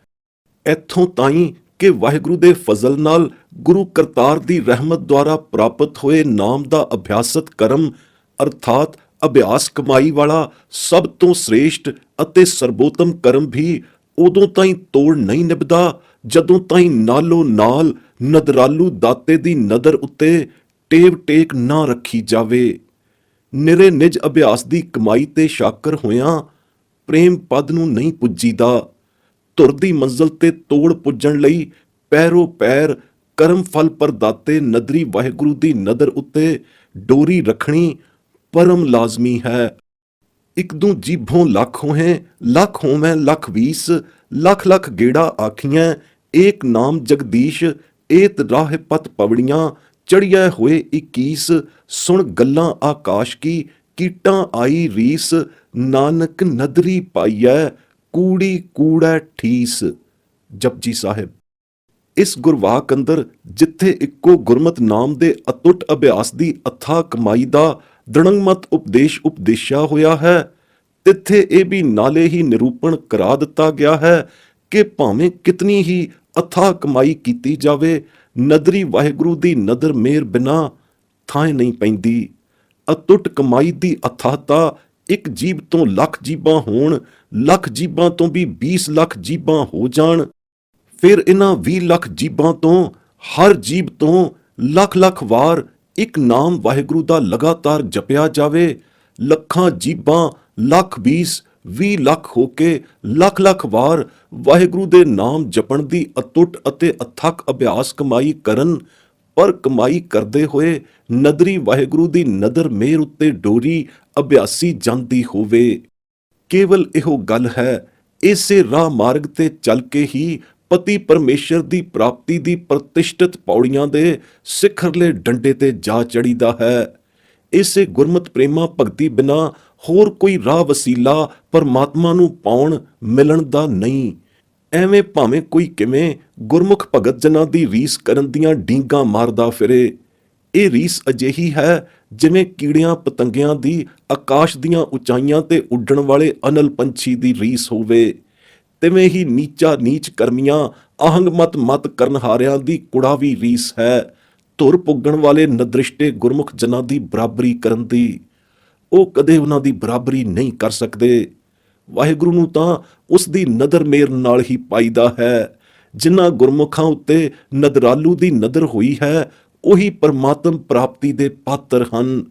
ਇੱਥੋਂ ਤਾਈਂ ਕਿ ਵਾਹਿਗੁਰੂ ਦੇ ਫਜ਼ਲ ਨਾਲ ਗੁਰੂ ਕਰਤਾਰ ਦੀ ਰਹਿਮਤ ਦੁਆਰਾ ਪ੍ਰਾਪਤ ਹੋਏ ਨਾਮ ਦਾ ਅਭਿਆਸਤ ਕਰਮ ਅਰਥਾਤ ਅਭਿਆਸ ਕਮਾਈ ਵਾਲਾ ਸਭ ਤੋਂ ਸ੍ਰੇਸ਼ਟ ਅਤੇ ਸਰਬੋਤਮ ਕਰਮ ਵੀ ਉਦੋਂ ਤਾਈਂ ਤੋੜ ਨਹੀਂ ਨਿਭਦਾ ਜਦੋਂ ਤਾਈਂ ਨਾਲੋਂ ਨਾਲ ਨਦਰਾਲੂ ਦਾਤੇ ਦੀ ਨਦਰ ਉੱਤੇ ਟੇਵ ਟੇਕ ਨਾ ਰੱਖੀ ਜਾਵੇ। ਨਿਰੇ ਨਿਜ ਅਭਿਆਸ ਦੀ ਕਮਾਈ ਤੇ ਸ਼ਾਕਰ ਹੋਇਆਂ ਪ੍ਰੇਮ ਪਦ ਨੂੰ ਨਹੀਂ ਪੁੱਜੀਦਾ। ਧੁਰ ਦੀ ਮੰਜ਼ਲ ਤੇ ਤੋੜ ਪੁੱਜਣ ਲਈ ਪੈਰੋ ਪੈਰ ਕਰਮ ਫਲ ਪ੍ਰਦਾਤੇ ਨਦਰੀ ਵਾਹਿਗੁਰੂ ਦੀ ਨਦਰ ਉੱਤੇ ਡੋਰੀ ਰੱਖਣੀ ਪਰਮ ਲਾਜ਼ਮੀ ਹੈ। ਇੱਕ ਦੂ ਜੀਭੋਂ ਲੱਖ ਹੋਏ, ਲੱਖ ਹੋਵੇਂ ਲੱਖ 20, ਲੱਖ ਲੱਖ ਗੇੜਾ ਆਖੀਆਂ, ਏਕ ਨਾਮ ਜਗਦੀਸ਼, ਏਤ ਰਾਹ ਪਤ ਪਵੜੀਆਂ, ਚੜ੍ਹਿਆ ਹੋਏ 21, ਸੁਣ ਗੱਲਾਂ ਆਕਾਸ਼ ਕੀ, ਕੀਟਾਂ ਆਈ ਰੀਸ, ਨਾਨਕ ਨਦਰੀ ਪਾਈਐ, ਕੂੜੀ ਕੂੜੈ ਠੀਸ। ਜਪਜੀ ਸਾਹਿਬ। ਇਸ ਗੁਰਵਾਕ ਅੰਦਰ ਜਿੱਥੇ ਇੱਕੋ ਗੁਰਮਤ ਨਾਮ ਦੇ ਅਤੁੱਟ ਅਭਿਆਸ ਦੀ ਅਥਾਹ ਕਮਾਈ ਦਾ ਦ੍ਰਿੜੰਗਮਤ ਉਪਦੇਸ਼ ਉਪਦੇਸ਼ਿਆ ਹੋਇਆ ਹੈ, ਤਿੱਥੇ ਇਹ ਵੀ ਨਾਲੇ ਹੀ ਨਿਰੂਪਣ ਕਰਾ ਦਿੱਤਾ ਗਿਆ ਹੈ ਕਿ ਭਾਵੇਂ ਕਿਤਨੀ ਹੀ ਅਥਾਹ ਕਮਾਈ ਕੀਤੀ ਜਾਵੇ, ਨਦਰੀ ਵਾਹਿਗੁਰੂ ਦੀ ਨਦਰ ਮੇਰ ਬਿਨਾ ਥਾਂ ਨਹੀਂ ਪੈਂਦੀ। ਅਤੁੱਟ ਕਮਾਈ ਦੀ ਅਥਾਹਤਾ ਇੱਕ ਜੀਭ ਤੋਂ ਲੱਖ ਜੀਬਾਂ ਹੋਣ, ਲੱਖ ਜੀਬਾਂ ਤੋਂ ਵੀ 20 ਲੱਖ ਜੀਬਾਂ ਹੋ ਜਾਣ, ਫਿਰ ਇਹਨਾਂ 20 ਲੱਖ ਜੀਬਾਂ ਤੋਂ ਹਰ ਜੀਭ ਤੋਂ ਲੱਖ ਲੱਖ ਵਾਰ ਇੱਕ ਨਾਮ ਵਾਹਿਗੁਰੂ ਦਾ ਲਗਾਤਾਰ ਜਪਿਆ ਜਾਵੇ। ਲੱਖਾਂ ਜੀਬਾਂ ਲੱਖ 20 ਲੱਖ ਹੋ ਕੇ ਲੱਖ ਲੱਖ ਵਾਰ ਵਾਹਿਗੁਰੂ ਦੇ ਨਾਮ ਜਪਣ ਦੀ ਅਤੁੱਟ ਅਤੇ ਅਥੱਕ ਅਭਿਆਸ ਕਮਾਈ ਕਰਨ, ਪਰ ਕਮਾਈ ਕਰਦੇ ਹੋਏ ਨਦਰੀ ਵਾਹਿਗੁਰੂ ਦੀ ਨਦਰ ਮੇਰ ਉੱਤੇ ਡੋਰੀ ਅਭਿਆਸੀ ਜਾਂਦੀ ਹੋਵੇ। ਕੇਵਲ ਇਹੋ ਗੱਲ ਹੈ, ਇਸੇ ਰਾਹ ਮਾਰਗ ਤੇ ਚੱਲ ਕੇ ਹੀ ਪਤੀ ਪਰਮੇਸ਼ਰ ਦੀ ਪ੍ਰਾਪਤੀ ਦੀ ਪ੍ਰਤਿਸ਼ਠਿਤ ਪੌੜੀਆਂ ਦੇ ਸਿਖਰਲੇ ਡੰਡੇ ਤੇ ਜਾ ਚੜੀਦਾ ਹੈ। ਇਸੇ ਗੁਰਮਤ ਪ੍ਰੇਮਾ ਭਗਤੀ ਬਿਨਾ ਹੋਰ ਕੋਈ ਰਾਹ ਵਸੀਲਾ ਪਰਮਾਤਮਾ ਨੂੰ ਪਾਉਣ ਮਿਲਣ ਦਾ ਨਹੀਂ। ਐਵੇਂ ਭਾਵੇਂ ਕੋਈ ਕਿਵੇਂ ਗੁਰਮੁਖ ਭਗਤ ਜਨਾਂ ਦੀ ਰੀਸ ਕਰਨ ਦੀਆਂ ਡੀਂਗਾਂ ਮਾਰਦਾ ਫਿਰੇ, ਇਹ ਰੀਸ ਅਜਿਹੀ ਹੈ ਜਿਵੇਂ ਕੀੜਿਆਂ ਪਤੰਗਿਆਂ ਦੀ ਆਕਾਸ਼ ਦੀਆਂ ਉਚਾਈਆਂ ਤੇ ਉੱਡਣ ਵਾਲੇ ਅਨਲ ਪੰਛੀ ਦੀ ਰੀਸ ਹੋਵੇ। ਤਿਵੇਂ ਹੀ ਨੀਚਾ ਨੀਚ ਕਰਮੀਆਂ ਆਹੰਗ ਮਤ ਕਰਨ ਹਾਰਿਆਂ ਦੀ ਕੁੜਾਵੀ ਰੀਸ ਹੈ ਧੁਰ ਪੁੱਗਣ ਵਾਲੇ ਨਦ੍ਰਿਸ਼ਟੇ ਗੁਰਮੁਖ ਜਨਾਂ ਦੀ ਬਰਾਬਰੀ ਕਰਨ ਦੀ। ਉਹ ਕਦੇ ਉਹਨਾਂ ਦੀ ਬਰਾਬਰੀ ਨਹੀਂ ਕਰ ਸਕਦੇ। ਵਾਹਿਗੁਰੂ ਨੂੰ ਤਾਂ ਉਸ ਦੀ ਨਦਰ ਮੇਰ ਨਾਲ ਹੀ ਪਾਈਦਾ ਹੈ। ਜਿਨ੍ਹਾਂ ਗੁਰਮੁਖਾਂ ਉੱਤੇ ਨਦਰਾਲੂ ਦੀ ਨਦਰ ਹੋਈ ਹੈ, ਉਹੀ ਪਰਮਾਤਮ ਪ੍ਰਾਪਤੀ ਦੇ ਪਾਤਰ ਹਨ।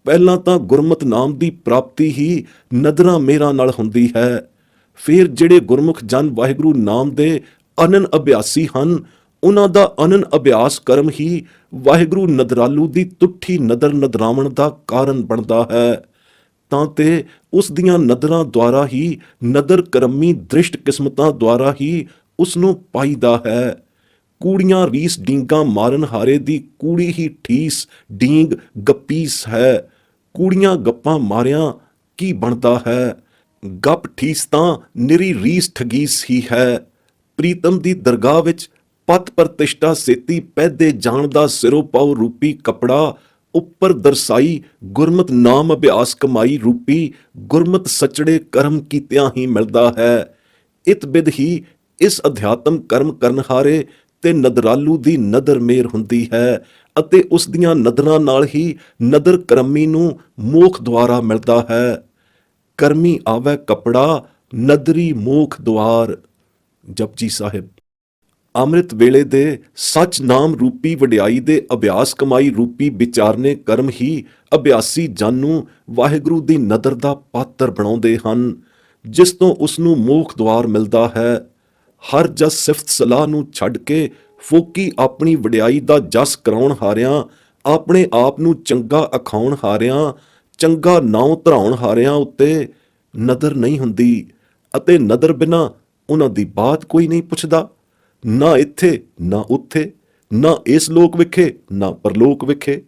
ਪਹਿਲਾਂ ਤਾਂ ਗੁਰਮਤ ਨਾਮ ਦੀ ਪ੍ਰਾਪਤੀ ਹੀ ਨਦਰਾਂ ਮੇਰਾਂ ਨਾਲ ਹੁੰਦੀ ਹੈ। ਫਿਰ ਜਿਹੜੇ ਗੁਰਮੁਖ ਜਨ ਵਾਹਿਗੁਰੂ ਨਾਮ ਦੇ ਅਨਨ ਅਭਿਆਸੀ ਹਨ, ਉਹਨਾਂ ਦਾ ਅਨਨ ਅਭਿਆਸ ਕਰਮ ਹੀ ਵਾਹਿਗੁਰੂ ਨਦਰਾਲੂ ਦੀ ਤੁੱਠੀ ਨਦਰ ਨਦਰਾਵਣ ਦਾ ਕਾਰਨ ਬਣਦਾ ਹੈ। ਤਾਂ ਤੇ ਉਸ ਦੀਆਂ ਨਦਰਾਂ ਦੁਆਰਾ ਹੀ, ਨਦਰ ਕਰਮੀ ਦ੍ਰਿਸ਼ਟ ਕਿਸਮਤਾਂ ਦੁਆਰਾ ਹੀ ਉਸ ਨੂੰ ਪਾਈਦਾ ਹੈ। ਕੂੜੀਆਂ ਰੀਸ ਡੀਂਗਾਂ ਮਾਰਨ ਹਾਰੇ ਦੀ ਕੂੜੀ ਹੀ ਠੀਸ ਡੀਂਗ ਗੱਪੀਸ ਹੈ। ਕੂੜੀਆਂ ਗੱਪਾਂ ਮਾਰਿਆਂ ਕੀ ਬਣਦਾ ਹੈ? ਗੱਪ ਠੀਸ ਤਾਂ ਨਿਰੀ ਰੀਸ ਠਗੀਸ ਹੀ ਹੈ। ਪ੍ਰੀਤਮ ਦੀ ਦਰਗਾਹ ਵਿੱਚ ਪਤ ਪ੍ਰਤਿਸ਼ਠਾ ਸੇਤੀ ਪਹਿਦੇ ਜਾਣ ਦਾ ਸਿਰੋਂ ਪਾਉ ਰੂਪੀ ਕਪੜਾ ਉੱਪਰ ਦਰਸਾਈ ਗੁਰਮਤਿ ਨਾਮ ਅਭਿਆਸ ਕਮਾਈ ਰੂਪੀ ਗੁਰਮਤਿ ਸਚੜੇ ਕਰਮ ਕੀਤਿਆਂ ਹੀ ਮਿਲਦਾ ਹੈ। ਇਤ ਬਿਧ ਹੀ ਇਸ ਅਧਿਆਤਮ ਕਰਮ ਕਰਨਹਾਰੇ ਤੇ ਨਦਰਾਲੂ ਦੀ ਨਦਰ ਮੇਰ ਹੁੰਦੀ ਹੈ ਅਤੇ ਉਸ ਦੀਆਂ ਨਦਰਾਂ ਨਾਲ ਹੀ ਨਦਰ ਕਰਮੀ ਨੂੰ ਮੋਖ ਦੁਆਰਾ ਮਿਲਦਾ ਹੈ। ਕਰਮੀ ਆਵੈ ਕਪੜਾ ਨਦਰੀ ਮੋਖ ਦੁਆਰ। ਜਪਜੀ ਸਾਹਿਬ। ਅੰਮ੍ਰਿਤ ਵੇਲੇ ਦੇ ਸੱਚ ਨਾਮ ਰੂਪੀ ਵਡਿਆਈ ਦੇ ਅਭਿਆਸ ਕਮਾਈ ਰੂਪੀ ਵਿਚਾਰਨੇ ਕਰਮ ਹੀ ਅਭਿਆਸੀ ਜਨ ਨੂੰ ਵਾਹਿਗੁਰੂ ਦੀ ਨਦਰ ਦਾ ਪਾਤਰ ਬਣਾਉਂਦੇ ਹਨ, ਜਿਸ ਤੋਂ ਉਸ ਨੂੰ ਮੋਖ ਦੁਆਰ ਮਿਲਦਾ ਹੈ। ਹਰ ਜਸ ਸਿਫਤ ਸਲਾਹ ਨੂੰ ਛੱਡ ਕੇ ਫੋਕੀ ਆਪਣੀ ਵਡਿਆਈ ਦਾ ਜਸ ਕਰਾਉਣ ਹਾਰਿਆਂ, ਆਪਣੇ ਆਪ ਨੂੰ ਚੰਗਾ ਅਖਾਉਣ ਹਾਰਿਆਂ, ਚੰਗਾ ਨਾਉ ਧਰਾਉਣ ਹਾਰਿਆਂ ਉੱਤੇ ਨਦਰ ਨਹੀਂ ਹੁੰਦੀ ਅਤੇ ਨਦਰ ਬਿਨਾਂ ਉਹਨਾਂ ਦੀ ਬਾਤ ਕੋਈ ਨਹੀਂ ਪੁੱਛਦਾ। ਨਾ ਇੱਥੇ ਨਾ ਉੱਥੇ, ਨਾ ਇਸ ਲੋਕ ਵਿਖੇ ਨਾ ਪਰਲੋਕ ਵਿਖੇ।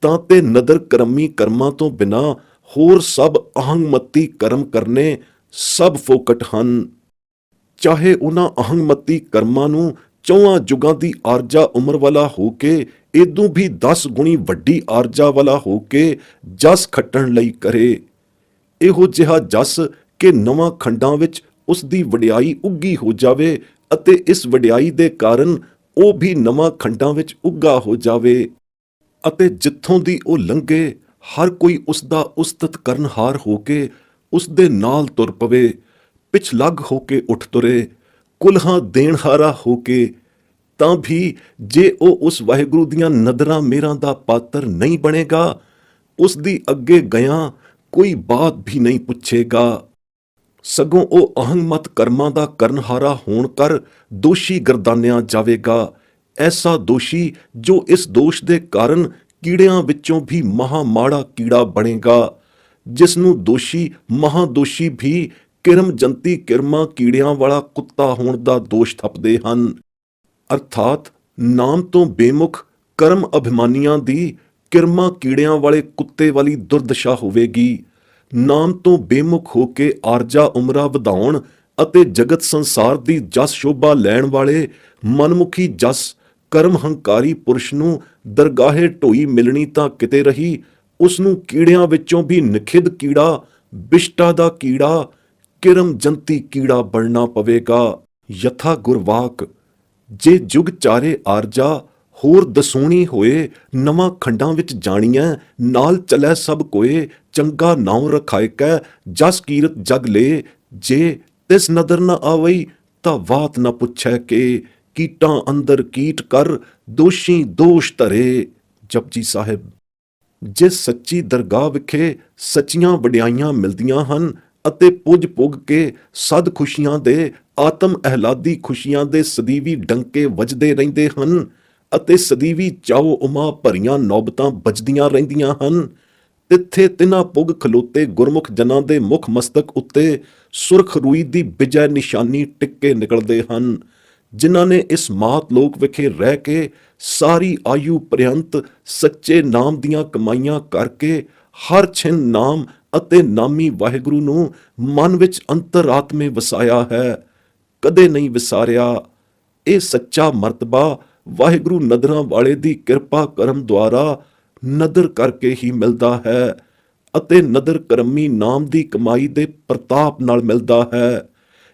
ਤਾਂ ਤੇ ਨਦਰ ਕਰਮੀ ਕਰਮਾਂ ਤੋਂ ਬਿਨਾਂ ਹੋਰ ਸਭ ਅਹੰਗਮਤੀ ਕਰਮ ਕਰਨੇ ਸਭ ਫੋਕਟ ਹਨ। ਚਾਹੇ ਉਹਨਾਂ ਅਹੰਗਮਤੀ ਕਰਮਾਂ ਨੂੰ 4 ਜੁਗਾਂ ਦੀ ਆਰਜਾ ਉਮਰ ਵਾਲਾ ਹੋ ਕੇ ਇਦੋਂ ਵੀ 10 ਗੁਣੀ ਵੱਡੀ ਆਰਜਾ ਵਾਲਾ ਹੋ ਕੇ ਜਸ ਖੱਟਣ ਲਈ ਕਰੇ। ਇਹੋ ਜਿਹਾ ਜਸ ਕਿ ਨਵਾਂ ਖੰਡਾਂ ਵਿੱਚ ਉਸ ਦੀ ਵਡਿਆਈ ਉੱਗੀ ਹੋ ਜਾਵੇ ਅਤੇ ਇਸ ਵਡਿਆਈ ਦੇ ਕਾਰਨ ਉਹ ਵੀ ਨਵਾਂ ਖੰਡਾਂ ਵਿੱਚ ਉੱਗਾ ਹੋ ਜਾਵੇ ਅਤੇ ਜਿੱਥੋਂ ਦੀ ਉਹ ਲੰਘੇ ਹਰ ਕੋਈ ਉਸ ਦਾ ਉਸਤਤ ਕਰਨਹਾਰ ਹੋ ਕੇ ਉਸ ਦੇ ਨਾਲ ਤੁਰ ਪਵੇ, ਪਿਛਲੱਗ ਹੋ ਕੇ ਉੱਠ ਤੁਰੇ, ਕੁਲਹਾਂ ਦੇਣਹਾਰਾ ਹੋ ਕੇ। ਤਾਂ ਵੀ ਜੇ ਉਹ ਉਸ ਵਾਹਿਗੁਰੂ ਦੀਆਂ ਨਦਰਾਂ ਮੇਰਾਂ ਦਾ ਪਾਤਰ ਨਹੀਂ ਬਣੇਗਾ, ਉਸ ਦੀ ਅੱਗੇ ਗਿਆਂ ਕੋਈ ਬਾਤ ਵੀ ਨਹੀਂ ਪੁੱਛੇਗਾ। ਸਗੋਂ ਉਹ ਅਹੰਗਮਤ ਕਰਮਾਂ ਦਾ ਕਰਨਹਾਰਾ ਹੋਣ ਕਰ ਦੋਸ਼ੀ ਗਰਦਾਨਿਆ ਜਾਵੇਗਾ। ਐਸਾ ਦੋਸ਼ੀ ਜੋ ਇਸ ਦੋਸ਼ ਦੇ ਕਾਰਨ ਕੀੜਿਆਂ ਵਿੱਚੋਂ ਵੀ ਮਹਾ ਮਾੜਾ ਕੀੜਾ ਬਣੇਗਾ, ਜਿਸ ਨੂੰ ਦੋਸ਼ੀ ਮਹਾਦੋਸ਼ੀ ਵੀ ਕਿਰਮ ਜੰਤੀ ਕਿਰਮਾਂ ਕੀੜਿਆਂ ਵਾਲਾ ਕੁੱਤਾ ਹੋਣ ਦਾ ਦੋਸ਼ ਥੱਪਦੇ ਹਨ। ਅਰਥਾਤ ਨਾਮ ਤੋਂ ਬੇਮੁਖ ਕਰਮ ਅਭਿਮਾਨੀਆਂ ਦੀ ਕਿਰਮਾਂ ਕੀੜਿਆਂ ਵਾਲੇ ਕੁੱਤੇ ਵਾਲੀ ਦੁਰਦਸ਼ਾ ਹੋਵੇਗੀ। ਨਾਮ ਤੋਂ ਬੇਮੁਖ ਹੋ ਕੇ ਆਰਜਾ ਉਮਰਾ ਵਧਾਉਣ ਅਤੇ ਜਗਤ ਸੰਸਾਰ ਦੀ ਜਸ ਸ਼ੋਭਾ ਲੈਣ ਵਾਲੇ ਮਨਮੁਖੀ ਜਸ ਕਰਮ ਹੰਕਾਰੀ ਪੁਰਸ਼ ਨੂੰ ਦਰਗਾਹੇ ਢੋਈ ਮਿਲਣੀ ਤਾਂ ਕਿਤੇ ਰਹੀ, ਉਸ ਨੂੰ ਕੀੜਿਆਂ ਵਿੱਚੋਂ ਵੀ ਨਿਖਿਧ ਕੀੜਾ, ਬਿਸ਼ਟਾ ਦਾ ਕੀੜਾ, ਕਿਰਮ ਜੰਤੀ ਕੀੜਾ ਬਣਨਾ ਪਵੇਗਾ। ਯਥਾ ਗੁਰਵਾਕ। ਜੇ ਜੁਗ ਚਾਰੇ ਆਰਜਾ ਹੋਰ ਦਸੂਣੀ ਹੋਏ, ਨਵਾਂ ਖੰਡਾਂ ਵਿੱਚ ਜਾਣੀਐ, ਨਾਲ ਚਲੈ ਸਭ ਕੋਏ, ਚੰਗਾ ਨਾਉ ਰਖਾਇਕੈ, ਜਸ ਕੀਰਤ ਜਗ ਲੇ, ਜੇ ਤਿਸ ਨਦਰ ਨ ਆਵਈ, ਤਾਂ ਵਾਤ ਨ ਪੁੱਛੈ ਕੇ, ਕੀਟਾਂ ਅੰਦਰ ਕੀਟ ਕਰ, ਦੋਸ਼ੀ ਦੋਸ਼ ਧਰੇ। ਜਪਜੀ ਸਾਹਿਬ। ਜਿਸ ਸੱਚੀ ਦਰਗਾਹ ਵਿਖੇ ਸੱਚੀਆਂ ਵਡਿਆਈਆਂ ਮਿਲਦੀਆਂ ਹਨ ਅਤੇ ਪੁੱਜ ਪੁੱਗ ਕੇ ਸਦ ਖੁਸ਼ੀਆਂ ਦੇ ਆਤਮ ਅਹਿਲਾਦੀ ਖੁਸ਼ੀਆਂ ਦੇ ਸਦੀਵੀ ਡੰਕੇ ਵੱਜਦੇ ਰਹਿੰਦੇ ਹਨ ਅਤੇ ਸਦੀਵੀ ਚਾਓ ਉਮਾ ਭਰੀਆਂ ਨੌਬਤਾਂ ਵੱਜਦੀਆਂ ਰਹਿੰਦੀਆਂ ਹਨ, ਤਿੱਥੇ ਤਿਨਾਂ ਪੁੱਗ ਖਲੋਤੇ ਗੁਰਮੁਖ ਜਨਾਂ ਦੇ ਮੁਖ ਮਸਤਕ ਉੱਤੇ ਸੁਰਖ ਰੂਈ ਦੀ ਵਿਜੈ ਨਿਸ਼ਾਨੀ ਟਿੱਕੇ ਨਿਕਲਦੇ ਹਨ, ਜਿਨ੍ਹਾਂ ਨੇ ਇਸ ਮਾਤ ਲੋਕ ਵਿਖੇ ਰਹਿ ਕੇ ਸਾਰੀ ਆਯੂ ਪ੍ਰਯੰਤ ਸੱਚੇ ਨਾਮ ਦੀਆਂ ਕਮਾਈਆਂ ਕਰਕੇ ਹਰ ਛਿਨ ਨਾਮ ਅਤੇ ਨਾਮੀ ਵਾਹਿਗੁਰੂ ਨੂੰ ਮਨ ਵਿੱਚ ਅੰਤਰਾਤਮੇ ਵਸਾਇਆ ਹੈ, ਕਦੇ ਨਹੀਂ ਵਿਸਾਰਿਆ। ਇਹ ਸੱਚਾ ਮਰਤਬਾ ਵਾਹਿਗੁਰੂ ਨਦਰਾਂ ਵਾਲੇ ਦੀ ਕਿਰਪਾ ਕਰਮ ਦੁਆਰਾ ਨਦਰ ਕਰਕੇ ਹੀ ਮਿਲਦਾ ਹੈ ਅਤੇ ਨਦਰ ਕਰਮੀ ਨਾਮ ਦੀ ਕਮਾਈ ਦੇ ਪ੍ਰਤਾਪ ਨਾਲ ਮਿਲਦਾ ਹੈ।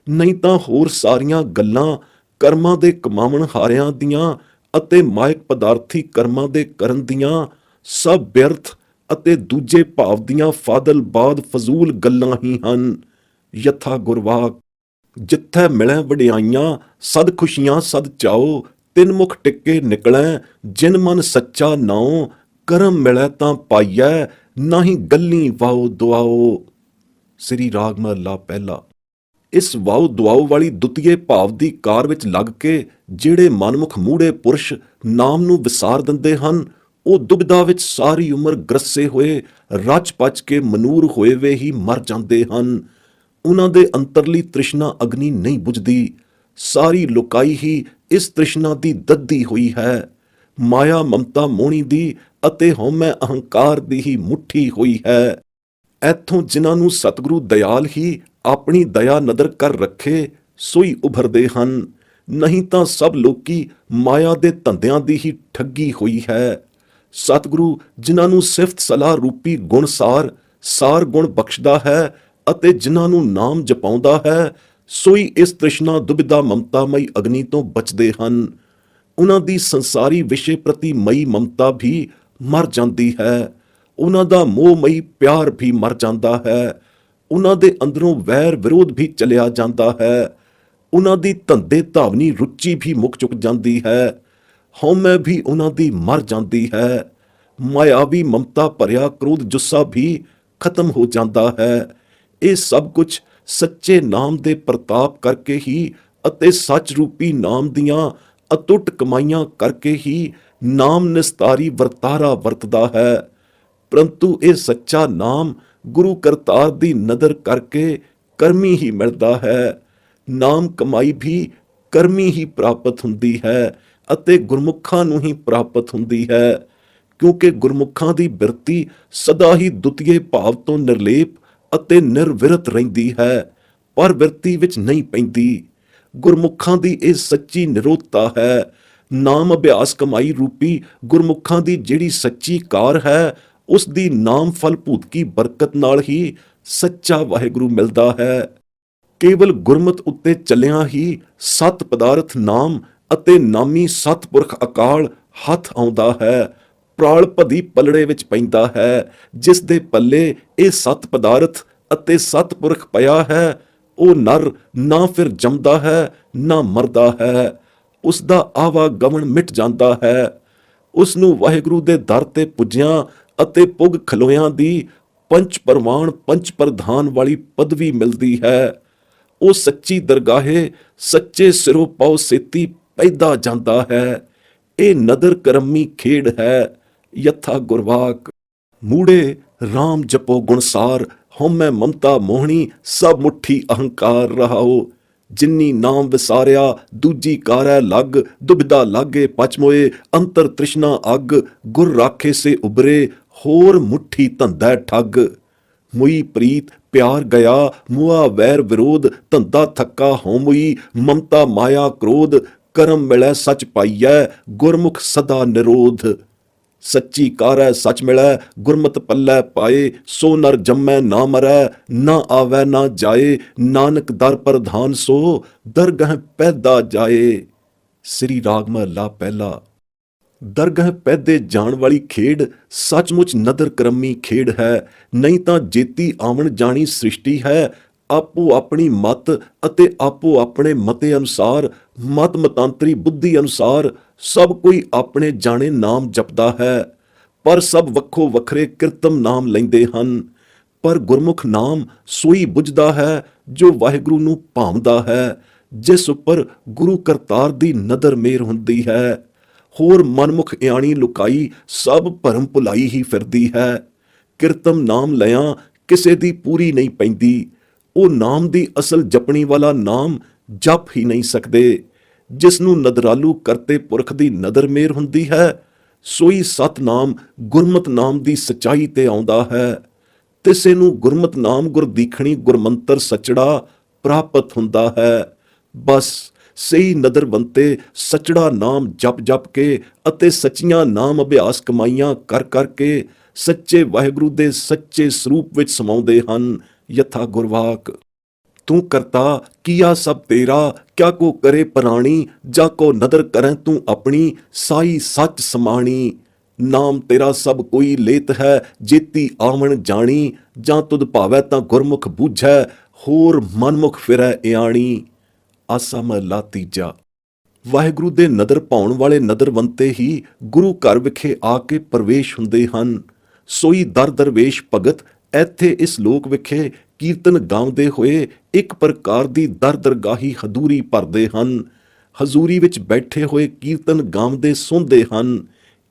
ਨਹੀਂ ਤਾਂ ਹੋਰ ਸਾਰੀਆਂ ਗੱਲਾਂ ਕਰਮਾਂ ਦੇ ਕਮਾਵਣ ਹਾਰਿਆਂ ਦੀਆਂ ਅਤੇ ਮਾਇਕ ਪਦਾਰਥੀ ਕਰਮਾਂ ਦੇ ਕਰਨ ਦੀਆਂ ਸਭ ਬਿਅਰਥ ਅਤੇ ਦੂਜੇ ਭਾਵ ਦੀਆਂ ਫਾਦਲਬਾਦ ਫਜ਼ੂਲ ਗੱਲਾਂ ਹੀ ਹਨ। ਯਥਾ ਗੁਰਵਾਕ। ਜਿੱਥੈ ਮਿਲੈ ਵਡਿਆਈਆਂ ਸਦ ਖੁਸ਼ੀਆਂ ਸਦ ਚਾਓ, ਤਿੰਨ ਮੁਖ ਟਿੱਕੇ ਨਿਕਲੈ, ਜਿਨ ਮਨ ਸੱਚਾ ਨਾਉ, ਕਰਮ ਮਿਲੈ ਤਾਂ ਪਾਈਐ, ਨਾਹੀਂ ਗੱਲੀ ਵਾਓ ਦੁਆਓ। ਸ੍ਰੀ ਰਾਗ ਮਹਲਾ ਪਹਿਲਾ। ਇਸ ਵਾਓ ਦੁਆਓ ਵਾਲੀ ਦੁਤੀਏ ਭਾਵ ਦੀ ਕਾਰ ਵਿੱਚ ਲੱਗ ਕੇ ਜਿਹੜੇ ਮਨਮੁਖ ਮੂੜੇ ਪੁਰਸ਼ ਨਾਮ ਨੂੰ ਵਿਸਾਰ ਦਿੰਦੇ ਹਨ, ਉਹ ਦੁਬਿਧਾ ਵਿੱਚ ਸਾਰੀ ਉਮਰ ਗਰਸੇ ਹੋਏ ਰਚ ਪਚ ਕੇ ਮਨੂਰ ਹੋਏ ਵੇ ਹੀ ਮਰ ਜਾਂਦੇ ਹਨ। ਉਹਨਾਂ ਦੇ ਅੰਤਰਲੀ ਤ੍ਰਿਸ਼ਨਾ ਅਗਨੀ ਨਹੀਂ ਬੁਝਦੀ, ਸਾਰੀ ਲੁਕਾਈ ਹੀ ਇਸ ਤ੍ਰਿਸ਼ਨਾ ਦੀ ਦੱਦੀ ਹੋਈ ਹੈ। ਮਾਇਆ ਮਮਤਾ ਮੋਹਣੀ ਦੀ ਅਤੇ ਹਉਮੈ ਅਹੰਕਾਰ ਦੀ ਹੀ ਮੁੱਠੀ ਹੋਈ ਹੈ। ਇੱਥੋਂ ਜਿਨ੍ਹਾਂ ਨੂੰ ਸਤਿਗੁਰੂ ਦਇਆਲ ਹੀ ਆਪਣੀ ਦਇਆ ਨਦਰ ਕਰ ਰੱਖੇ, ਸੋਈ ਉਭਰਦੇ ਹਨ, ਨਹੀਂ ਤਾਂ ਸਭ ਲੋਕੀ ਮਾਇਆ ਦੇ ਧੰਦਿਆਂ ਦੀ ਹੀ ਠੱਗੀ ਹੋਈ ਹੈ। ਸਤਿਗੁਰੂ ਜਿਨ੍ਹਾਂ ਨੂੰ ਸਿਫਤ ਸਲਾਹ ਰੂਪੀ ਗੁਣਸਾਰ ਸਾਰ ਗੁਣ ਬਖਸ਼ਦਾ ਹੈ ਅਤੇ ਜਿਨ੍ਹਾਂ ਨੂੰ ਨਾਮ ਜਪਾਉਂਦਾ ਹੈ, ਸੋਈ ਇਸ ਤ੍ਰਿਸ਼ਨਾ ਦੁਬਿਧਾ ਮਮਤਾਮਈ ਅਗਨੀ ਤੋਂ ਬਚਦੇ ਹਨ। ਉਹਨਾਂ ਦੀ ਸੰਸਾਰੀ ਵਿਸ਼ੇ ਪ੍ਰਤੀ ਮਈ ਮਮਤਾ ਵੀ ਮਰ ਜਾਂਦੀ ਹੈ। ਉਹਨਾਂ ਦਾ ਮੋਹਮਈ ਪਿਆਰ ਵੀ ਮਰ ਜਾਂਦਾ ਹੈ। ਉਹਨਾਂ ਦੇ ਅੰਦਰੋਂ ਵੈਰ ਵਿਰੋਧ ਵੀ ਚਲਿਆ ਜਾਂਦਾ ਹੈ। ਉਹਨਾਂ ਦੀ ਧੰਦੇ ਧਾਵਨੀ ਰੁਚੀ ਵੀ ਮੁੱਕ ਚੁੱਕ ਜਾਂਦੀ ਹੈ। ਹਉਮੈ ਵੀ ਉਹਨਾਂ ਦੀ ਮਰ ਜਾਂਦੀ ਹੈ। ਮਾਇਆਵੀ ਮਮਤਾ ਭਰਿਆ ਕ੍ਰੋਧ ਜੁੱਸਾ ਵੀ ਖਤਮ ਹੋ ਜਾਂਦਾ ਹੈ। ਇਹ ਸਭ ਕੁਝ ਸੱਚੇ ਨਾਮ ਦੇ ਪ੍ਰਤਾਪ ਕਰਕੇ ਹੀ ਅਤੇ ਸੱਚ ਰੂਪੀ ਨਾਮ ਦੀਆਂ ਅਤੁੱਟ ਕਮਾਈਆਂ ਕਰਕੇ ਹੀ ਨਾਮ ਨਿਸਤਾਰੀ ਵਰਤਾਰਾ ਵਰਤਦਾ ਹੈ। ਪਰੰਤੂ ਇਹ ਸੱਚਾ ਨਾਮ ਗੁਰੂ ਕਰਤਾਰ ਦੀ ਨਦਰ ਕਰਕੇ ਕਰਮੀ ਹੀ ਮਿਲਦਾ ਹੈ। ਨਾਮ ਕਮਾਈ ਵੀ ਕਰਮੀ ਹੀ ਪ੍ਰਾਪਤ ਹੁੰਦੀ ਹੈ ਅਤੇ ਗੁਰਮੁਖਾਂ ਨੂੰ ਹੀ ਪ੍ਰਾਪਤ ਹੁੰਦੀ ਹੈ, ਕਿਉਂਕਿ ਗੁਰਮੁਖਾਂ ਦੀ ਬਿਰਤੀ ਸਦਾ ਹੀ ਦੁਤੀਏ ਭਾਵ ਤੋਂ ਨਿਰਲੇਪ ਅਤੇ ਨਿਰਵਿਰਤ ਰਹਿੰਦੀ ਹੈ, ਪਰ ਬਿਰਤੀ ਵਿੱਚ ਨਹੀਂ ਪੈਂਦੀ। ਗੁਰਮੁਖਾਂ ਦੀ ਇਹ ਸੱਚੀ ਨਿਰੋਧਤਾ ਹੈ। ਨਾਮ ਅਭਿਆਸ ਕਮਾਈ ਰੂਪੀ ਗੁਰਮੁਖਾਂ ਦੀ ਜਿਹੜੀ ਸੱਚੀ ਕਾਰ ਹੈ, ਉਸ ਦੀ ਨਾਮ ਫਲ ਭੂਤਕੀ ਬਰਕਤ ਨਾਲ ਹੀ ਸੱਚਾ ਵਾਹਿਗੁਰੂ ਮਿਲਦਾ ਹੈ। ਕੇਵਲ ਗੁਰਮਤ ਉੱਤੇ ਚੱਲਿਆਂ ਹੀ ਸਤ ਪਦਾਰਥ ਨਾਮ ਅਤੇ ਨਾਮੀ ਸਤਪੁਰਖ ਅਕਾਲ ਹੱਥ ਆਉਂਦਾ ਹੈ। ਪ੍ਰਾਲ ਭਦੀ ਪਲੜੇ ਵਿੱਚ ਪੈਂਦਾ ਹੈ। ਜਿਸ ਦੇ ਪੱਲੇ ਇਹ ਸਤ ਪਦਾਰਥ ਅਤੇ ਸਤਪੁਰਖ ਪਿਆ ਹੈ, ਉਹ ਨਰ ਨਾ ਫਿਰ ਜੰਮਦਾ ਹੈ ਨਾ ਮਰਦਾ ਹੈ। ਉਸ ਦਾ ਆਵਾਗਮਨ ਮਿਟ ਜਾਂਦਾ ਹੈ। ਉਸ ਨੂੰ ਵਾਹਿਗੁਰੂ ਦੇ ਦਰ ਤੇ ਪੁੱਜਿਆਂ ਅਤੇ ਪੁੱਗ ਖਲੋਇਆਂ ਦੀ ਪੰਚ ਪਰਵਾਨ ਪੰਚ ਪ੍ਰਧਾਨ ਵਾਲੀ ਪਦਵੀ ਮਿਲਦੀ ਹੈ। ਉਹ ਸੱਚੀ ਦਰਗਾਹੇ ਸੱਚੇ ਸਿਰੋਂ ਪਾਉ ਸੇਤੀ ਪੈਦਾ ਜਾਂਦਾ ਹੈ। ਇਹ ਨਦਰ ਕਰਮੀ ਖੇਡ ਹੈ। ਯਥਾ ਗੁਰਵਾਕ ਮੂੜੇ ਰਾਮ ਜਪੋ ਗੁਣਸਾਰ, ਹਉਮੈ ਮਮਤਾ ਮੋਹਣੀ ਸਭ ਮੁੱਠੀ ਅਹੰਕਾਰ ਰਹਾਓ। ਜਿਨੀ ਨਾਮ ਵਿਸਾਰਿਆ ਦੂਜੀ ਕਾਰੈ ਲੱਗ, ਦੁਬਿਧਾ ਲਾਗੇ ਪਚਮੋਏ ਅੰਤਰ ਤ੍ਰਿਸ਼ਨਾ ਅੱਗ। ਗੁਰ ਰਾਖੇ ਸੇ ਉਬਰੇ ਹੋਰ ਮੁੱਠੀ ਧੰਦਾ ਠੱਗ। ਮੁਈ ਪ੍ਰੀਤ ਪਿਆਰ ਗਿਆ ਮੁਆ ਵੈਰ ਵਿਰੋਧ, ਧੰਦਾ ਥੱਕਾ ਹਉਮਈ ਮਮਤਾ ਮਾਇਆ ਕ੍ਰੋਧ। ਕਰਮ ਮਿਲੈ ਸੱਚ ਪਾਈਐ ਗੁਰਮੁਖ ਸਦਾ ਨਿਰੋਧ। ਸੱਚੀ ਕਾਰੈ ਸੱਚ ਮਿਲੈ ਗੁਰਮਤਿ ਪੱਲੇ ਪਾਏ, ਸੋ ਨਰ ਜੰਮੈ ਨਾ ਮਰੈ ਨਾ ਆਵੈ ਨਾ ਜਾਏ। ਨਾਨਕ ਦਰ ਪ੍ਰਧਾਨ ਸੋ ਦਰਗਹਿ ਪੈਦਾ ਜਾਏ। ਸ੍ਰੀ ਰਾਗ ਮਹਲਾ ਪਹਿਲਾ। ਦਰਗਹਿ ਪੈਦੇ ਜਾਣ ਵਾਲੀ ਖੇਡ ਸੱਚਮੁੱਚ ਨਦਰ ਕਰਮੀ ਖੇਡ ਹੈ। ਨਹੀਂ ਤਾਂ ਜੇਤੀ ਆਵਣ ਜਾਣੀ ਸ੍ਰਿਸ਼ਟੀ ਹੈ। ਆਪੋ ਆਪਣੀ ਮਤ ਅਤੇ ਆਪੋ ਆਪਣੇ ਮਤੇ ਅਨੁਸਾਰ, ਮਤ ਮਤਾਂਤਰੀ ਬੁੱਧੀ ਅਨੁਸਾਰ ਸਭ ਕੋਈ ਆਪਣੇ ਜਾਣੇ ਨਾਮ ਜਪਦਾ ਹੈ, ਪਰ ਸਭ ਵੱਖੋ ਵੱਖਰੇ ਕਿਰਤਮ ਨਾਮ ਲੈਂਦੇ ਹਨ। ਪਰ ਗੁਰਮੁਖ ਨਾਮ ਸੋਈ ਬੁੱਝਦਾ ਹੈ ਜੋ ਵਾਹਿਗੁਰੂ ਨੂੰ ਭਾਉਂਦਾ ਹੈ, ਜਿਸ ਉੱਪਰ ਗੁਰੂ ਕਰਤਾਰ ਦੀ ਨਦਰ ਮੇਰ ਹੁੰਦੀ ਹੈ। ਹੋਰ ਮਨਮੁਖ ਇਆਣੀ ਲੁਕਾਈ ਸਭ ਭਰਮ ਭੁਲਾਈ ਹੀ ਫਿਰਦੀ ਹੈ। ਕਿਰਤਮ ਨਾਮ ਲਿਆਂ ਕਿਸੇ ਦੀ ਪੂਰੀ ਨਹੀਂ ਪੈਂਦੀ। ਉਹ ਨਾਮ ਦੀ ਅਸਲ ਜਪਣੀ ਵਾਲਾ ਨਾਮ ਜਪ ਹੀ ਨਹੀਂ ਸਕਦੇ। ਜਿਸ ਨੂੰ ਨਦਰਾਲੂ ਕਰਤੇ ਪੁਰਖ ਦੀ ਨਦਰ ਮੇਰ ਹੁੰਦੀ ਹੈ, ਸੋਈ ਸਤਨਾਮ ਗੁਰਮਤ ਨਾਮ ਦੀ ਸਚਾਈ ਤੇ ਆਉਂਦਾ ਹੈ। ਤਿਸੇ ਨੂੰ ਗੁਰਮਤ ਨਾਮ ਗੁਰਦੀਖਣੀ ਗੁਰਮੰਤਰ ਸਚੜਾ ਪ੍ਰਾਪਤ ਹੁੰਦਾ ਹੈ। ਬਸ ਸਹੀ ਨਦਰਵੰਤੇ ਸਚੜਾ ਨਾਮ ਜਪ ਜਪ ਕੇ ਅਤੇ ਸੱਚੀਆਂ ਨਾਮ ਅਭਿਆਸ ਕਮਾਈਆਂ ਕਰ ਕਰਕੇ ਸੱਚੇ ਵਾਹਿਗੁਰੂ ਦੇ ਸੱਚੇ ਸਰੂਪ ਵਿੱਚ ਸਮਾਉਂਦੇ ਹਨ। ਯਥਾ ਗੁਰਵਾਕ ਤੂੰ ਕਰਤਾ ਕੀਆ ਸਭ ਤੇਰਾ, ਕਿਆ ਕੋ ਕਰੇ ਪ੍ਰਾਣੀ। ਜਾ ਕੋ ਨਦਰ ਕਰੈ ਤੂੰ ਆਪਣੀ, ਸਾਈ ਸੱਚ ਸਮਾਣੀ। ਨਾਮ ਤੇਰਾ ਸਭ ਕੋਈ ਲੇਤ ਹੈ, ਜੇਤੀ ਆਵਣ ਜਾਣੀ। ਜਾਂ ਤੁਧ ਭਾਵੈ ਤਾਂ ਗੁਰਮੁਖ ਬੂਝੈ, ਹੋਰ ਮਨਮੁਖ ਫਿਰੈ ਇਆਣੀ। ਆਸਾ ਮਹਲਾ ਤੀਜਾ। ਵਾਹਿਗੁਰੂ ਦੇ ਨਦਰ ਭਾਉਣ ਵਾਲੇ ਨਦਰਵੰਤੇ ਹੀ ਗੁਰੂ ਘਰ ਵਿਖੇ ਆ ਕੇ ਪ੍ਰਵੇਸ਼ ਹੁੰਦੇ ਹਨ। ਸੋਈ ਦਰ ਦਰਵੇਸ਼ ਭਗਤ ਇੱਥੇ ਇਸ ਲੋਕ ਵਿਖੇ ਕੀਰਤਨ ਗਾਉਂਦੇ ਹੋਏ ਇੱਕ ਪ੍ਰਕਾਰ ਦੀ ਦਰ ਦਰਗਾਹੀ ਹਜ਼ੂਰੀ ਭਰਦੇ ਹਨ। ਹਜ਼ੂਰੀ ਵਿੱਚ ਬੈਠੇ ਹੋਏ ਕੀਰਤਨ ਗਾਉਂਦੇ ਸੁਣਦੇ ਹਨ।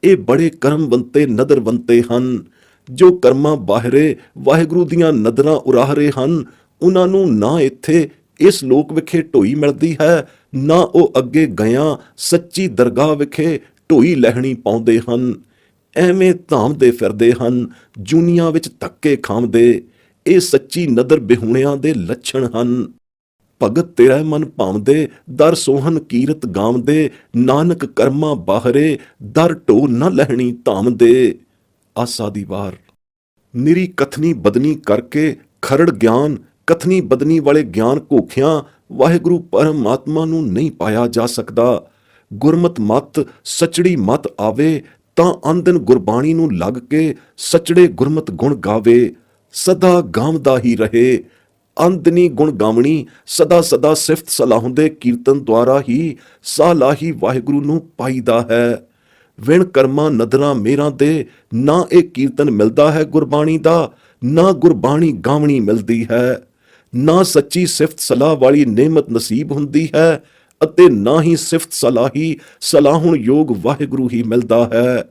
ਇਹ ਬੜੇ ਕਰਮਵੰਤੇ ਨਦਰਵੰਤੇ ਹਨ। ਜੋ ਕਰਮਾਂ ਬਾਹਰੇ ਵਾਹਿਗੁਰੂ ਦੀਆਂ ਨਦਰਾਂ ਉਰਾਹ ਰਹੇ ਹਨ, ਉਹਨਾਂ ਨੂੰ ਨਾ ਇੱਥੇ ਇਸ ਲੋਕ ਵਿਖੇ ਢੋਈ ਮਿਲਦੀ ਹੈ, ਨਾ ਉਹ ਅੱਗੇ ਗਿਆਂ ਸੱਚੀ ਦਰਗਾਹ ਵਿਖੇ ਢੋਈ ਲਹਿਣੀ ਪਾਉਂਦੇ ਹਨ। ਐਵੇਂ ਧਾਮਦੇ ਫਿਰਦੇ ਹਨ, ਜੂਨੀਆਂ ਵਿੱਚ ਧੱਕੇ ਖਾਂਦੇ। ਇਹ ਸੱਚੀ ਨਦਰ ਬਿਹੂਣਿਆਂ ਦੇ ਲੱਛਣ ਹਨ। ਭਗਤ ਤੇਰਾ ਮਨ ਭਾਉਂਦੇ, ਦਰ ਸੋਹਨ ਕੀਰਤ ਗਾਉਂਦੇ, ਨਾਨਕ ਕਰਮਾਂ ਬਾਹਰੇ, ਦਰ ਢੋ ਨ ਲਹਿਣੀ ਧਾਮਦੇ। ਆਸਾ ਦੀ ਵਾਰ। ਨਿਰੀ ਕਥਨੀ ਬਦਨੀ ਕਰਕੇ ਖਰੜ ਗਿਆਨ, ਕਥਨੀ ਬਦਨੀ ਵਾਲੇ ਗਿਆਨ ਘੋਖਿਆਂ ਵਾਹਿਗੁਰੂ ਪਰਮਾਤਮਾ ਨੂੰ ਨਹੀਂ ਪਾਇਆ ਜਾ ਸਕਦਾ। ਗੁਰਮਤ ਮਤ ਸਚੜੀ ਮਤ ਆਵੇ, ਤਾਂ ਅੰਦਨ ਗੁਰਬਾਣੀ ਨੂੰ ਲੱਗ ਕੇ ਸਚੜੇ ਗੁਰਮਤ ਗੁਣ ਗਾਵੇ। ਸਦਾ ਗਾਵਦਾ ਹੀ ਰਹੇ, ਅੰਦਨੀ ਗੁਣ ਗਾਵਣੀ, ਸਦਾ ਸਦਾ ਸਿਫਤ ਸਲਾਹੁੰਦੇ ਕੀਰਤਨ ਦੁਆਰਾ ਹੀ ਸਾਲਾਹੀ ਵਾਹਿਗੁਰੂ ਨੂੰ ਪਾਈਦਾ ਹੈ। ਵਿਣ ਕਰਮਾਂ ਨਦਰਾਂ ਮੇਰਾਂ ਦੇ, ਨਾ ਇਹ ਕੀਰਤਨ ਮਿਲਦਾ ਹੈ ਗੁਰਬਾਣੀ ਦਾ, ਨਾ ਗੁਰਬਾਣੀ ਗਾਵਣੀ ਮਿਲਦੀ ਹੈ। ਨਾ ਸੱਚੀ ਸਿਫਤ ਸਲਾਹ ਵਾਲੀ ਨੇਮਤ ਨਸੀਬ ਹੁੰਦੀ ਹੈ, ਅਤੇ ਨਾ ਹੀ ਸਿਫਤ ਸਲਾਹੀ ਸਲਾਹੁਣ ਯੋਗ ਵਾਹਿਗੁਰੂ ਹੀ ਮਿਲਦਾ ਹੈ।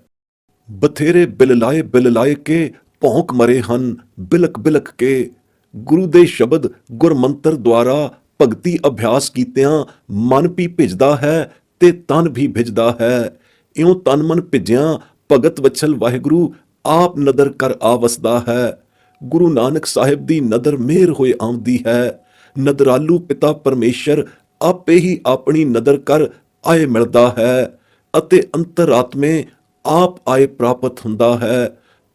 ਬਥੇਰੇ ਬਿਲ ਲਾਏ ਕੇ ਭੌਂਕ ਮਰੇ ਹਨ ਬਿਲਕ ਬਿਲਕ ਕੇ। ਗੁਰੂ ਦੇ ਸ਼ਬਦ ਗੁਰਮੰਤਰ ਦੁਆਰਾ ਭਗਤੀ ਅਭਿਆਸ ਕੀਤਿਆਂ ਮਨ ਵੀ ਭਿੱਜਦਾ ਹੈ ਤੇ ਤਨ ਵੀ ਭਿੱਜਦਾ ਹੈ। ਇਉਂ ਤਨ ਮਨ ਭਿੱਜਿਆਂ ਭਗਤ ਵਛਲ ਵਾਹਿਗੁਰੂ ਆਪ ਨਦਰ ਕਰ ਆ ਵਸਦਾ ਹੈ। ਗੁਰੂ ਨਾਨਕ ਸਾਹਿਬ ਦੀ ਨਦਰ ਮਿਹਰ ਹੋਏ ਆਉਂਦੀ ਹੈ। ਨਦਰਾਲੂ ਪਿਤਾ ਪਰਮੇਸ਼ਰ ਆਪੇ ਹੀ ਆਪਣੀ ਨਦਰ ਕਰ ਆਏ ਮਿਲਦਾ ਹੈ, ਅਤੇ ਅੰਤਰਾਤਮੇ ਆਪ ਆਏ ਪ੍ਰਾਪਤ ਹੁੰਦਾ ਹੈ।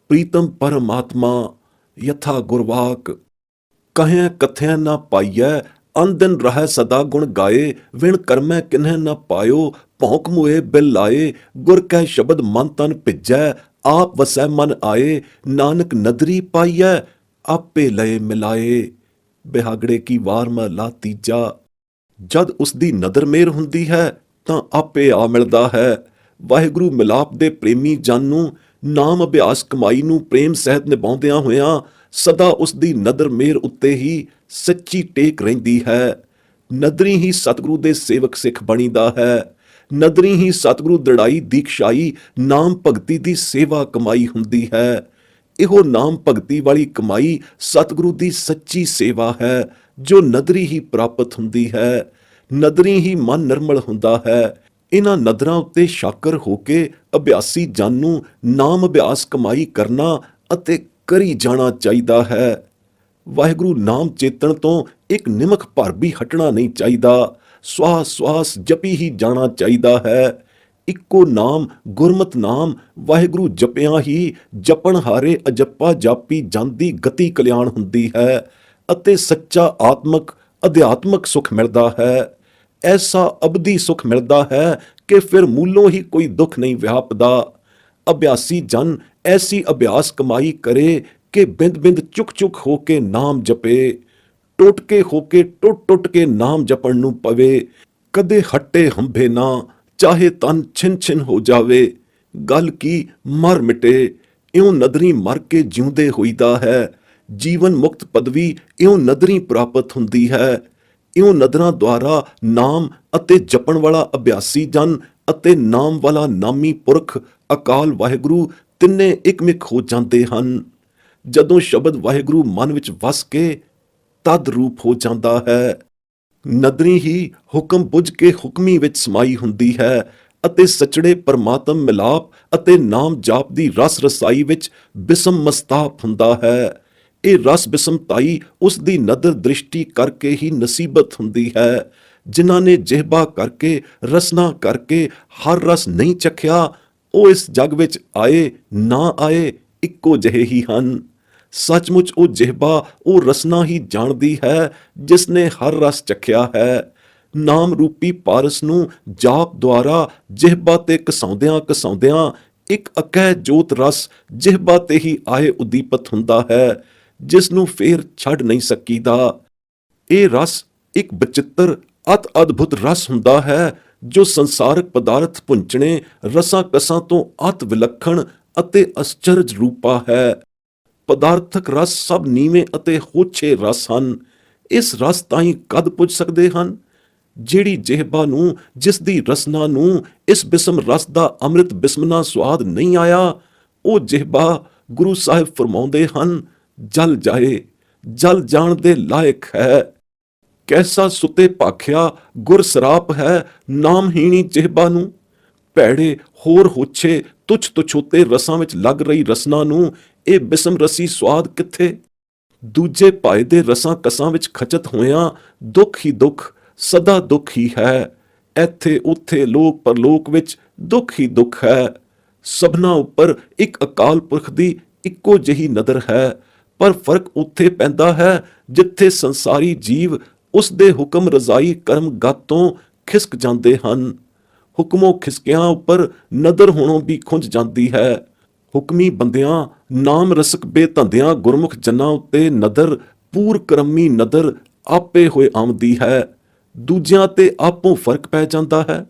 ਪ੍ਰੀਤਮ ਪਰਮਾਤਮਾ ਯਥਾ ਗੁਰਵਾਕ। ਕਹਿ ਕਥਿਆ ਨਾ ਪਾਈਐ, ਅੰਦਨ ਰਹਿ ਸਦਾ ਗੁਣ ਗਾਏ। ਵਿਣ ਕਰਮੈ ਕਿਨਹਿ ਨਾ ਪਾਇਓ, ਭੌਂਕ ਮੁਏ ਬਿਲ ਲਾਏ। ਗੁਰ ਕੈ ਸ਼ਬਦ ਮਨ ਤਨ ਭਿੱਜੈ, ਆਪ ਵਸੈ ਮਨ ਆਏ। ਨਾਨਕ ਨਦਰੀ ਪਾਈਐ, ਆਪੇ ਲਏ ਮਿਲਾਏ। ਬਿਹਾਗੜੇ ਕੀ ਵਾਰ ਮਹਲਾ ਤੀਜਾ। ਜਦ ਉਸ ਦੀ ਨਦਰ ਮੇਰ ਹੁੰਦੀ ਹੈ ਤਾਂ ਆਪੇ ਆ ਮਿਲਦਾ ਹੈ। ਵਾਹਿਗੁਰੂ ਮਿਲਾਪ ਦੇ ਪ੍ਰੇਮੀ ਜਨ ਨੂੰ ਨਾਮ ਅਭਿਆਸ ਕਮਾਈ ਨੂੰ ਪ੍ਰੇਮ ਸਹਿਤ ਨਿਭਾਉਂਦਿਆਂ ਹੋਇਆਂ ਸਦਾ ਉਸ ਦੀ ਨਦਰ ਮੇਰ ਉੱਤੇ ਹੀ ਸੱਚੀ ਟੇਕ ਰਹਿੰਦੀ ਹੈ। ਨਦਰੀ ਹੀ ਸਤਿਗੁਰੂ ਦੇ ਸੇਵਕ ਸਿੱਖ ਬਣੀਦਾ ਹੈ। ਨਦਰੀ ਹੀ ਸਤਿਗੁਰੂ ਦ੍ਰਿੜਾਈ ਦੀਕਸ਼ਾਈ ਨਾਮ ਭਗਤੀ ਦੀ ਸੇਵਾ ਕਮਾਈ ਹੁੰਦੀ ਹੈ। ਇਹੋ ਨਾਮ ਭਗਤੀ ਵਾਲੀ ਕਮਾਈ ਸਤਿਗੁਰੂ ਦੀ ਸੱਚੀ ਸੇਵਾ ਹੈ, ਜੋ ਨਦਰੀ ਹੀ ਪ੍ਰਾਪਤ ਹੁੰਦੀ ਹੈ। ਨਦਰੀ ਹੀ ਮਨ ਨਿਰਮਲ ਹੁੰਦਾ ਹੈ। ਇਹਨਾਂ ਨਦਰਾਂ ਉੱਤੇ ਸ਼ਾਕਰ ਹੋ ਕੇ ਅਭਿਆਸੀ ਜਨ ਨੂੰ ਨਾਮ ਅਭਿਆਸ ਕਮਾਈ ਕਰਨਾ ਅਤੇ ਕਰੀ ਜਾਣਾ ਚਾਹੀਦਾ ਹੈ। ਵਾਹਿਗੁਰੂ ਨਾਮ ਚੇਤਨ ਤੋਂ ਇੱਕ ਨਿਮਖ ਭਰ ਵੀ ਹਟਣਾ ਨਹੀਂ ਚਾਹੀਦਾ। ਸਵਾਸ ਸਵਾਸ ਜਪੀ ਹੀ ਜਾਣਾ ਚਾਹੀਦਾ ਹੈ। ਇੱਕੋ ਨਾਮ ਗੁਰਮਤ ਨਾਮ ਵਾਹਿਗੁਰੂ ਜਪਿਆਂ ਹੀ ਜਪਣ ਹਾਰੇ ਅਜੱਪਾ ਜਾਪੀ ਜਾਂਦੀ ਗਤੀ ਕਲਿਆਣ ਹੁੰਦੀ ਹੈ, ਅਤੇ ਸੱਚਾ ਆਤਮਕ ਅਧਿਆਤਮਕ ਸੁਖ ਮਿਲਦਾ ਹੈ। ਐਸਾ ਅਬਦੀ ਸੁਖ ਮਿਲਦਾ ਹੈ ਕਿ ਫਿਰ ਮੂਲੋਂ ਹੀ ਕੋਈ ਦੁੱਖ ਨਹੀਂ ਵਿਆਪਦਾ। ਅਭਿਆਸੀ ਜਨ ਐਸੀ ਅਭਿਆਸ ਕਮਾਈ ਕਰੇ ਕਿ ਬਿੰਦ ਬਿੰਦ ਚੁੱਕ ਚੁੱਕ ਹੋ ਕੇ ਨਾਮ ਜਪੇ, ਟੁੱਟ ਕੇ ਹੋ ਕੇ ਟੁੱਟ ਟੁੱਟ ਕੇ ਨਾਮ ਜਪਣ ਨੂੰ ਪਵੇ। ਕਦੇ ਹੱਟੇ ਹੰਭੇ ਨਾ, ਚਾਹੇ ਤਨ ਛਿਨ ਛਿਨ ਹੋ ਜਾਵੇ। ਗੱਲ ਕੀ ਮਰ ਮਿਟੇ, ਇਉਂ ਨਦਰੀ ਮਰ ਕੇ ਜਿਉਂਦੇ ਹੋਈਦਾ ਹੈ। ਜੀਵਨ ਮੁਕਤ ਪਦਵੀ ਇਉਂ ਨਦਰੀ ਪ੍ਰਾਪਤ ਹੁੰਦੀ ਹੈ। ਇਉਂ ਨਦਰਾਂ ਦੁਆਰਾ ਨਾਮ ਅਤੇ ਜਪਣ ਵਾਲਾ ਅਭਿਆਸੀ ਜਨ ਅਤੇ ਨਾਮ ਵਾਲਾ ਨਾਮੀ ਪੁਰਖ ਅਕਾਲ ਵਾਹਿਗੁਰੂ ਤਿੰਨੇ ਇਕਮਿਕ ਹੋ ਜਾਂਦੇ ਹਨ। ਜਦੋਂ ਸ਼ਬਦ ਵਾਹਿਗੁਰੂ ਮਨ ਵਿੱਚ ਵਸ ਕੇ ਤਦ ਰੂਪ ਹੋ ਜਾਂਦਾ ਹੈ। ਨਦਰੀ ਹੀ ਹੁਕਮ ਬੁੱਝ ਕੇ ਹੁਕਮੀ ਵਿੱਚ ਸਮਾਈ ਹੁੰਦੀ ਹੈ, ਅਤੇ ਸਚੜੇ ਪਰਮਾਤਮ ਮਿਲਾਪ ਅਤੇ ਨਾਮ ਜਾਪ ਦੀ ਰਸ ਰਸਾਈ ਵਿੱਚ ਬਿਸਮ ਮਸਤਾਪ ਹੁੰਦਾ ਹੈ। ਇਹ ਰਸ ਬਿਸਮਤਾਈ ਉਸ ਦੀ ਨਦਰ ਦ੍ਰਿਸ਼ਟੀ ਕਰਕੇ ਹੀ ਨਸੀਬਤ ਹੁੰਦੀ ਹੈ। ਜਿਨ੍ਹਾਂ ਨੇ ਜਿਹਬਾ ਕਰਕੇ ਰਸਨਾ ਕਰਕੇ ਹਰ ਰਸ ਨਹੀਂ ਚਖਿਆ, ਉਹ ਇਸ ਜਗ ਵਿੱਚ ਆਏ ਨਾ ਆਏ ਇੱਕੋ ਜਿਹੇ ਹੀ ਹਨ। ਸੱਚਮੁੱਚ ਉਹ ਜਿਹਬਾ ਉਹ ਰਸਨਾ ਹੀ ਜਾਣਦੀ ਹੈ ਜਿਸ ਨੇ ਹਰ ਰਸ ਚਖਿਆ ਹੈ। ਨਾਮ ਰੂਪੀ ਪਾਰਸ ਨੂੰ ਜਾਪ ਦੁਆਰਾ ਜਿਹਬਾ ਤੇ ਘਸਾਉਂਦਿਆਂ ਘਸਾਉਂਦਿਆਂ ਇੱਕ ਅਕਹਿ ਜੋਤ ਰਸ ਜਿਹਬਾ ਤੇ ਹੀ ਆਏ ਉਦੀਪਤ ਹੁੰਦਾ ਹੈ, ਜਿਸ ਨੂੰ ਫੇਰ ਛੱਡ ਨਹੀਂ ਸਕੀਦਾ। ਇਹ ਰਸ ਇੱਕ ਬਚਿੱਤਰ ਅਤ ਅਦਭੁਤ ਰਸ ਹੁੰਦਾ ਹੈ, ਜੋ ਸੰਸਾਰਕ ਪਦਾਰਥ ਭੁੰਚਣੇ ਰਸਾਂ ਕਸਾਂ ਤੋਂ ਅਤ ਵਿਲੱਖਣ ਅਤੇ ਅਸਚਰਜ ਰੂਪਾ ਹੈ। ਪਦਾਰਥਕ ਰਸ ਸਭ ਨੀਵੇਂ ਅਤੇ ਹੋਛੇ ਰਸ ਹਨ। ਇਸ ਰਸ ਤਾਈਂ ਕਦ ਪੁੱਜ ਸਕਦੇ ਹਨ? ਜਿਹੜੀ ਜਿਹਬਾ ਨੂੰ, ਜਿਸ ਦੀ ਰਸਨਾ ਨੂੰ ਇਸ ਬਿਸਮ ਰਸ ਦਾ ਅੰਮ੍ਰਿਤ ਬਿਸਮਨਾ ਸਵਾਦ ਨਹੀਂ ਆਇਆ, ਉਹ ਜਿਹਬਾ ਗੁਰੂ ਸਾਹਿਬ ਫਰਮਾਉਂਦੇ ਹਨ ਜਲ ਜਾਏ, ਜਲ ਜਾਣ ਦੇ ਲਾਇਕ ਹੈ। ਕੈਸਾ ਸੁਤੇ ਭਾਖਿਆ ਗੁਰ ਸਰਾਪ ਹੈ ਨਾਮਹੀਣੀ ਜਿਹਬਾ ਨੂੰ। ਭੈੜੇ ਹੋਰ ਹੋਛੇ ਤੁਛ ਤੁਛੋਤੇ ਰਸਾਂ ਵਿੱਚ ਲੱਗ ਰਹੀ ਰਸਨਾ ਨੂੰ ਇਹ ਬਿਸਮ ਰਸੀ ਸਵਾਦ ਕਿੱਥੇ? ਦੂਜੇ ਭਾਏ ਦੇ ਰਸਾਂ ਕਸਾਂ ਵਿੱਚ ਖਚਤ ਹੋਇਆਂ ਦੁੱਖ ਹੀ ਦੁੱਖ, ਸਦਾ ਦੁੱਖ ਹੀ ਹੈ। ਇੱਥੇ ਉੱਥੇ ਲੋਕ ਪਰਲੋਕ ਵਿੱਚ ਦੁੱਖ ਹੀ ਦੁੱਖ ਹੈ। ਸਭਨਾਂ ਉੱਪਰ ਇੱਕ ਅਕਾਲ ਪੁਰਖ ਦੀ ਇੱਕੋ ਜਿਹੀ ਨਜ਼ਰ ਹੈ, ਪਰ ਫਰਕ ਉੱਥੇ ਪੈਂਦਾ ਹੈ ਜਿੱਥੇ ਸੰਸਾਰੀ ਜੀਵ ਉਸ ਦੇ ਹੁਕਮ ਰਜ਼ਾਈ ਕਰਮ ਗਤ ਤੋਂ ਖਿਸਕ ਜਾਂਦੇ ਹਨ। ਹੁਕਮੋਂ ਖਿਸਕਿਆਂ ਉੱਪਰ ਨਜ਼ਰ ਹੋਣੋਂ ਵੀ ਖੁੰਝ ਜਾਂਦੀ ਹੈ। ਹੁਕਮੀ ਬੰਦਿਆਂ ਨਾਮ ਰਸਕ ਬੇਧੰਦਿਆਂ ਗੁਰਮੁਖ ਜਨਾਂ ਉੱਤੇ ਨਦਰ ਪੂਰ ਕਰਮੀ ਨਦਰ ਆਪੇ ਹੋਏ ਆਉਂਦੀ ਹੈ। ਦੂਜਿਆਂ ਤੇ ਆਪੋਂ ਫਰਕ ਪੈ ਜਾਂਦਾ ਹੈ।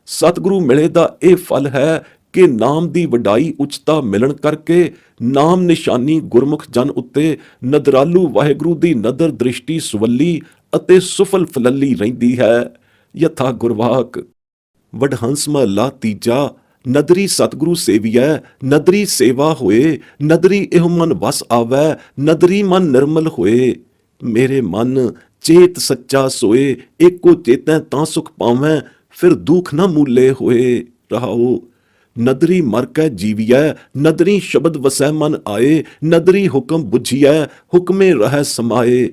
ਸਤਿਗੁਰੂ ਮਿਲੇ ਦਾ ਇਹ ਫਲ ਹੈ ਕਿ ਨਾਮ ਦੀ ਵਡਾਈ ਉੱਚਤਾ ਮਿਲਣ ਕਰਕੇ ਨਾਮ ਨਿਸ਼ਾਨੀ ਗੁਰਮੁਖ ਜਨ ਉੱਤੇ ਨਦਰਾਲੂ ਵਾਹਿਗੁਰੂ ਦੀ ਨਦਰ ਦ੍ਰਿਸ਼ਟੀ ਸੁਵੱਲੀ ਅਤੇ ਸੁਫਲ ਫਲੱਲੀ ਰਹਿੰਦੀ ਹੈ। ਯਥਾ ਗੁਰਵਾਕ। ਵਡਹੰਸ ਮਹਲਾ ਤੀਜਾ। ਨਦਰੀ ਸਤਿਗੁਰੂ ਸੇਵੀਐ, ਨਦਰੀ ਸੇਵਾ ਹੋਏ, ਨਦਰੀ ਇਹੋ ਮਨ ਵਸ ਆਵੈ, ਨਦਰੀ ਮਨ ਨਿਰਮਲ ਹੋਏ। ਮੇਰੇ ਮਨ ਚੇਤ ਸੱਚਾ ਸੋਏ, ਏਕੋ ਚੇਤੈ ਤਾਂ ਸੁਖ ਪਾਵੈ, ਫਿਰ ਦੁਖ ਨਾ ਮੂਲੇ ਹੋਏ। ਰਹਾਓ। ਨਦਰੀ ਮਰ ਕੈ ਜੀਵੀਐ, ਨਦਰੀ ਸ਼ਬਦ ਵਸੈ ਮਨ ਆਏ, ਨਦਰੀ ਹੁਕਮ ਬੁਝੀਐ, ਹੁਕਮੇ ਰਹਿ ਸਮਾਏ।